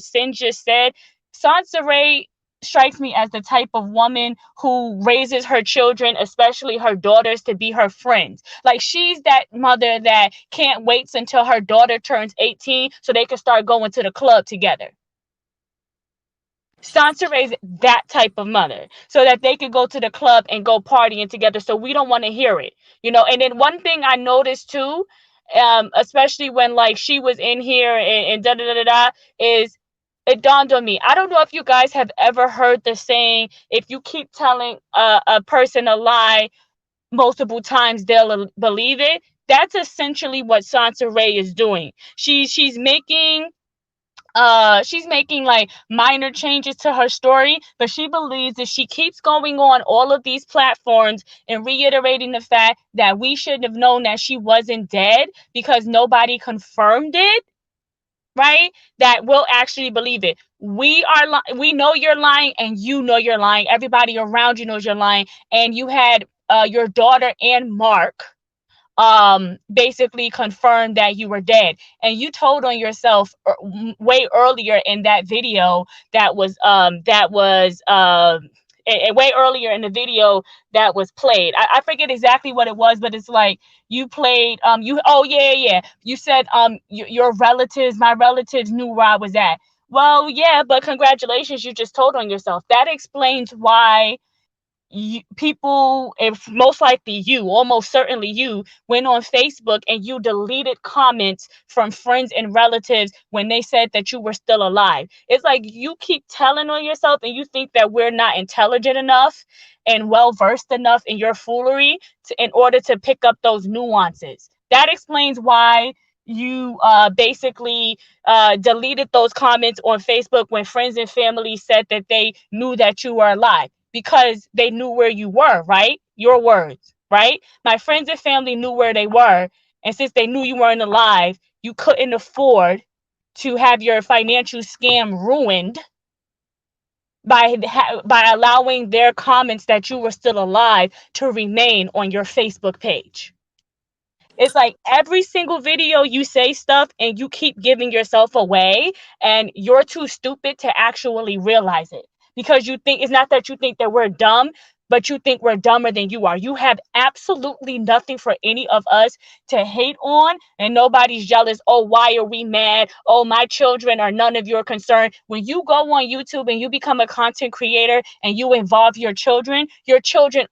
Sin just said. Sansa Ray strikes me as the type of woman who raises her children, especially her daughters, to be her friends. Like, she's that mother that can't wait until her daughter turns 18 so they can start going to the club together. Sansa Ray's that type of mother, so that they could go to the club and go partying together. So we don't want to hear it, And then one thing I noticed too, especially when like she was in here and da da da da da, is it dawned on me. I don't know if you guys have ever heard the saying, if you keep telling a person a lie multiple times, they'll believe it. That's essentially what Sansa Ray is doing. She's making like minor changes to her story, but she believes if she keeps going on all of these platforms and reiterating the fact that we should have known that she wasn't dead because nobody confirmed it, right? That we'll actually believe it. We know you're lying, and you know you're lying. Everybody around you knows you're lying, and you had your daughter and Mark basically confirmed that you were dead, and you told on yourself way earlier in that video way earlier in the video that was played. I forget exactly what it was, but it's like you played you said my relatives knew where I was at. Well, yeah, but congratulations, you just told on yourself. That explains why people, if most likely you, almost certainly you, went on Facebook and you deleted comments from friends and relatives when they said that you were still alive. It's like you keep telling on yourself and you think that we're not intelligent enough and well versed enough in your foolery in order to pick up those nuances. That explains why you basically deleted those comments on Facebook when friends and family said that they knew that you were alive, because they knew where you were, right? Your words, right? My friends and family knew where they were. And since they knew you weren't alive, you couldn't afford to have your financial scam ruined by allowing their comments that you were still alive to remain on your Facebook page. It's like every single video you say stuff and you keep giving yourself away, and you're too stupid to actually realize it, because you think, it's not that you think that we're dumb, but you think we're dumber than you are. You have absolutely nothing for any of us to hate on, and nobody's jealous. Oh, why are we mad? Oh, my children are none of your concern. When you go on YouTube and you become a content creator and you involve your children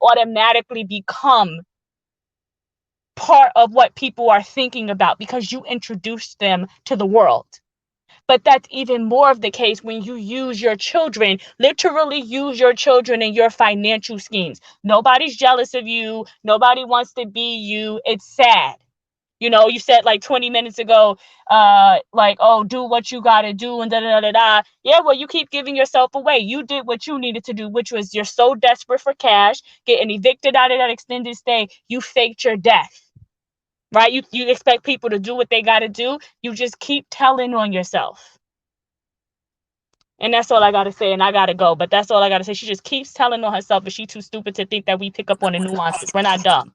automatically become part of what people are thinking about because you introduced them to the world. But that's even more of the case when you use your children, literally use your children in your financial schemes. Nobody's jealous of you. Nobody wants to be you. It's sad. You know, you said like 20 minutes ago, like, oh, do what you gotta do and da da da da. Yeah, well, you keep giving yourself away. You did what you needed to do, which was you're so desperate for cash, getting evicted out of that extended stay. You faked your death, right? You expect people to do what they gotta do. You just keep telling on yourself. And that's all I gotta say. And I gotta go, but that's all I gotta say. She just keeps telling on herself, but she's too stupid to think that we pick up on the nuances. We're not dumb.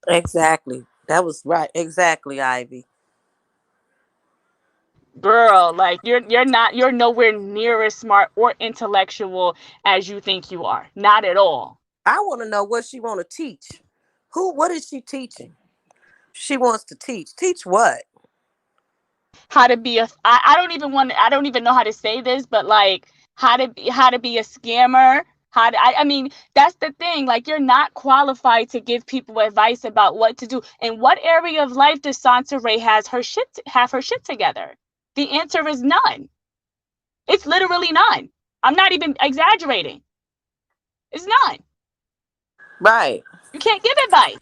Exactly. That was right. Exactly, Ivy.
Girl, like you're nowhere near as smart or intellectual as you think you are. Not at all.
I want to know what she want to teach. What is she teaching? She wants to teach. Teach what?
How to be I don't even know how to say this, but like how to be a scammer. I mean, that's the thing. Like, you're not qualified to give people advice about what to do. In what area of life does Sansa Ray have her shit together? The answer is none. It's literally none. I'm not even exaggerating. It's none.
Right.
You can't give advice.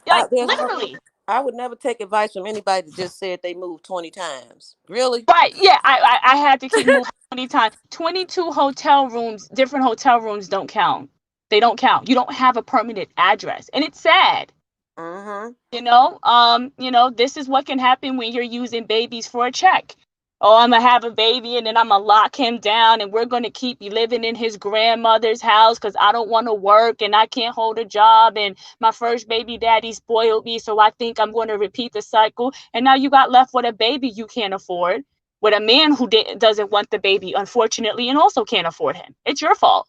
Like,
There's
literally.
I would never take advice from anybody that just said they moved 20 times. Really?
Right. Yeah. I had to keep moving 20 times. 22 hotel rooms, different hotel rooms don't count. They don't count. You don't have a permanent address. And it's sad.
Mm-hmm.
You know, this is what can happen when you're using babies for a check. Oh, I'm gonna have a baby and then I'm gonna lock him down and we're gonna keep living in his grandmother's house because I don't want to work and I can't hold a job and my first baby daddy spoiled me, so I think I'm going to repeat the cycle. And now you got left with a baby you can't afford, with a man who doesn't want the baby, unfortunately, and also can't afford him. It's your fault.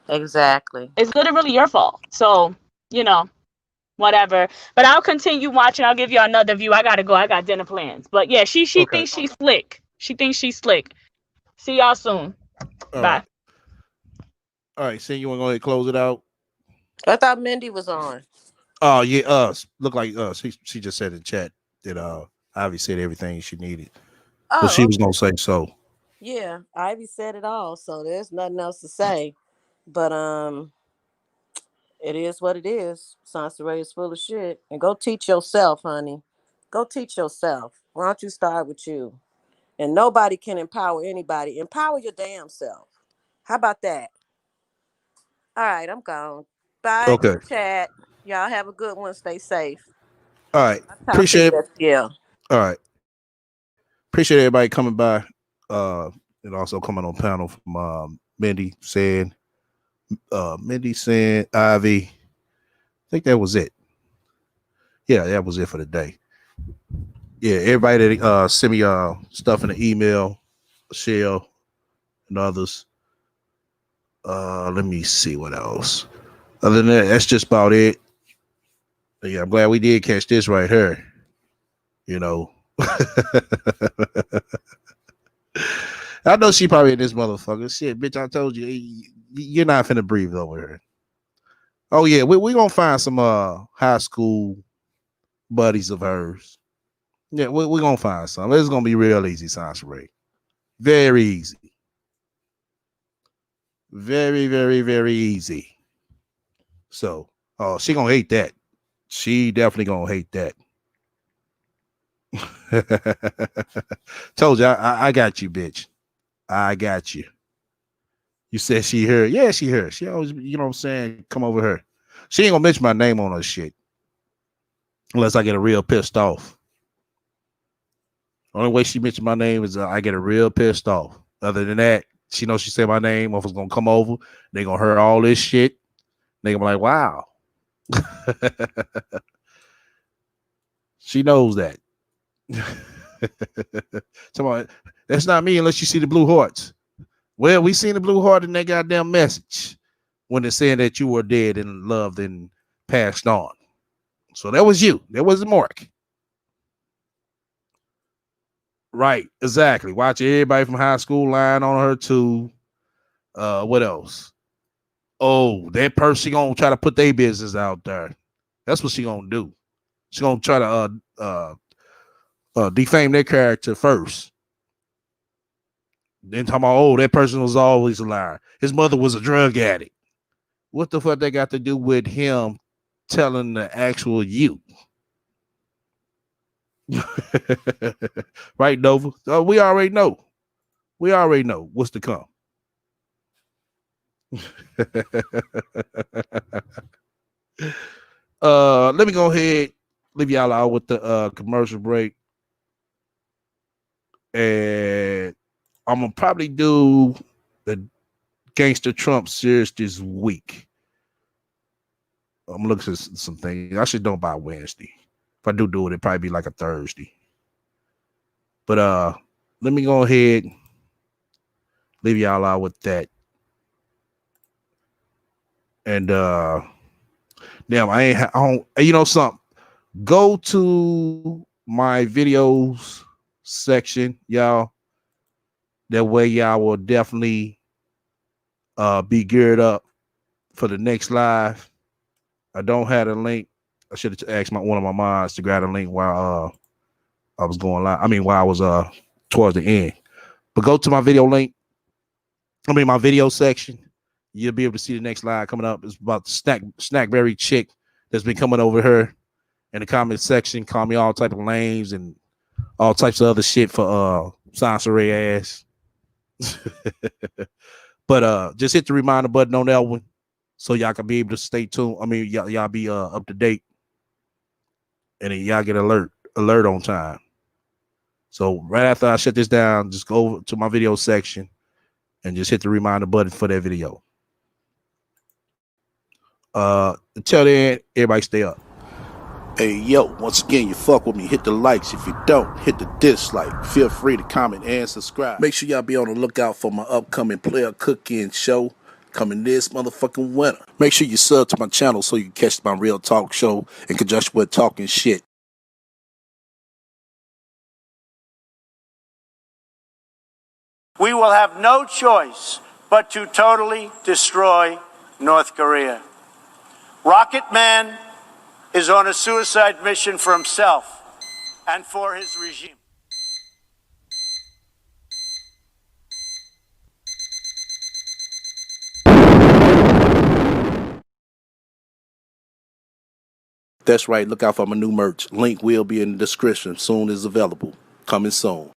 Exactly.
It's literally your fault. So, you know, whatever. But I'll continue watching. I'll give you another view. I gotta go. I got dinner plans. But yeah, she
Okay.
thinks she's slick. She thinks she's slick. See y'all soon.
All
Bye.
right. All right. So you want to go ahead and close it out?
I thought Mindy was on.
Oh yeah, us. Look like us. She just said in chat that Ivy said everything she needed. But she was
Okay.
gonna say so.
Yeah, Ivy said it all, so there's nothing else to say. But it is what it is. Sansa Ray is full of shit. And go teach yourself, honey. Go teach yourself. Why don't you start with you? And nobody can empower anybody. Empower your damn self. How about that? All right, I'm gone. Bye,
Okay.
group chat. Y'all have a good one. Stay safe.
All right.
I'll talk to
Appreciate
you
it.
next year.
All right. Appreciate everybody coming by. And also coming on panel from Mindy saying Ivy. I think that was it. Yeah, that was it for the day. Yeah, everybody that send me stuff in the email, Michelle and others. Let me see what else. Other than that, that's just about it. But yeah, I'm glad we did catch this right here. You know. I know she probably in this motherfucker. Shit, bitch, I told you, you're not finna breathe over here. Oh, yeah, we gonna find some high school buddies of hers. Yeah, we gonna find some. It's gonna be real easy, Sansa Ray. Very easy. Very, very, very easy. So, she gonna hate that. She definitely gonna hate that. Told you, I got you, bitch. I got you. You said she here. Yeah, she here. She always, you know what I'm saying, come over here. She ain't gonna mention my name on her shit. Unless I get a real pissed off. Only way she mentioned my name is I get a real pissed off. Other than that, she knows she said my name. Motherfuckers gonna come over. They gonna hear all this shit. They gonna be like, wow. She knows that. Somebody, that's not me unless you see the blue hearts. Well, we seen the blue heart in that goddamn message when they're saying that you were dead and loved and passed on. So that was you. That was Mark. Right, exactly. Watch everybody from high school lying on her too. What else? Oh, that person gonna try to put their business out there. That's what she gonna do. She gonna try to defame their character first. Then talking about, oh, that person was always a liar. His mother was a drug addict. What the fuck they got to do with him telling the actual you. Right, Nova? We already know. We already know what's to come. Let me go ahead, leave y'all out with the commercial break. And I'm gonna probably do the Gangster Trump series this week. I'm looking at some things. I should do it by Wednesday. If I do it, it'd probably be like a Thursday. But let me go ahead, leave y'all out with that. And damn, I don't, you know something. Go to my videos section, y'all. That way y'all will definitely be geared up for the next live. I don't have a link. I should have asked one of my moms to grab a link while I was going live. I mean, while I was towards the end. But go to my video link. I mean, my video section. You'll be able to see the next live coming up. It's about the Snackberry chick that's been coming over here in the comment section. Call me all type of names and all types of other shit for Sansaray ass. But just hit the reminder button on that one so y'all can be able to stay tuned. I mean, y'all be up to date, and then y'all get alert on time. So right after I shut this down, just go over to my video section and just hit the reminder button for that video. Until then, everybody stay up. Hey, yo, once again, you fuck with me, hit the likes. If you don't, hit the dislike. Feel free to comment and subscribe. Make sure y'all be on the lookout for my upcoming player cooking show coming this motherfucking winter. Make sure you sub to my channel so you can catch my real talk show in conjunction with talking shit.
We will have no choice but to totally destroy North Korea. Rocket Man is on a suicide mission for himself and for his regime.
That's right. Look out for my new merch. Link will be in the description. Soon as available. Coming soon.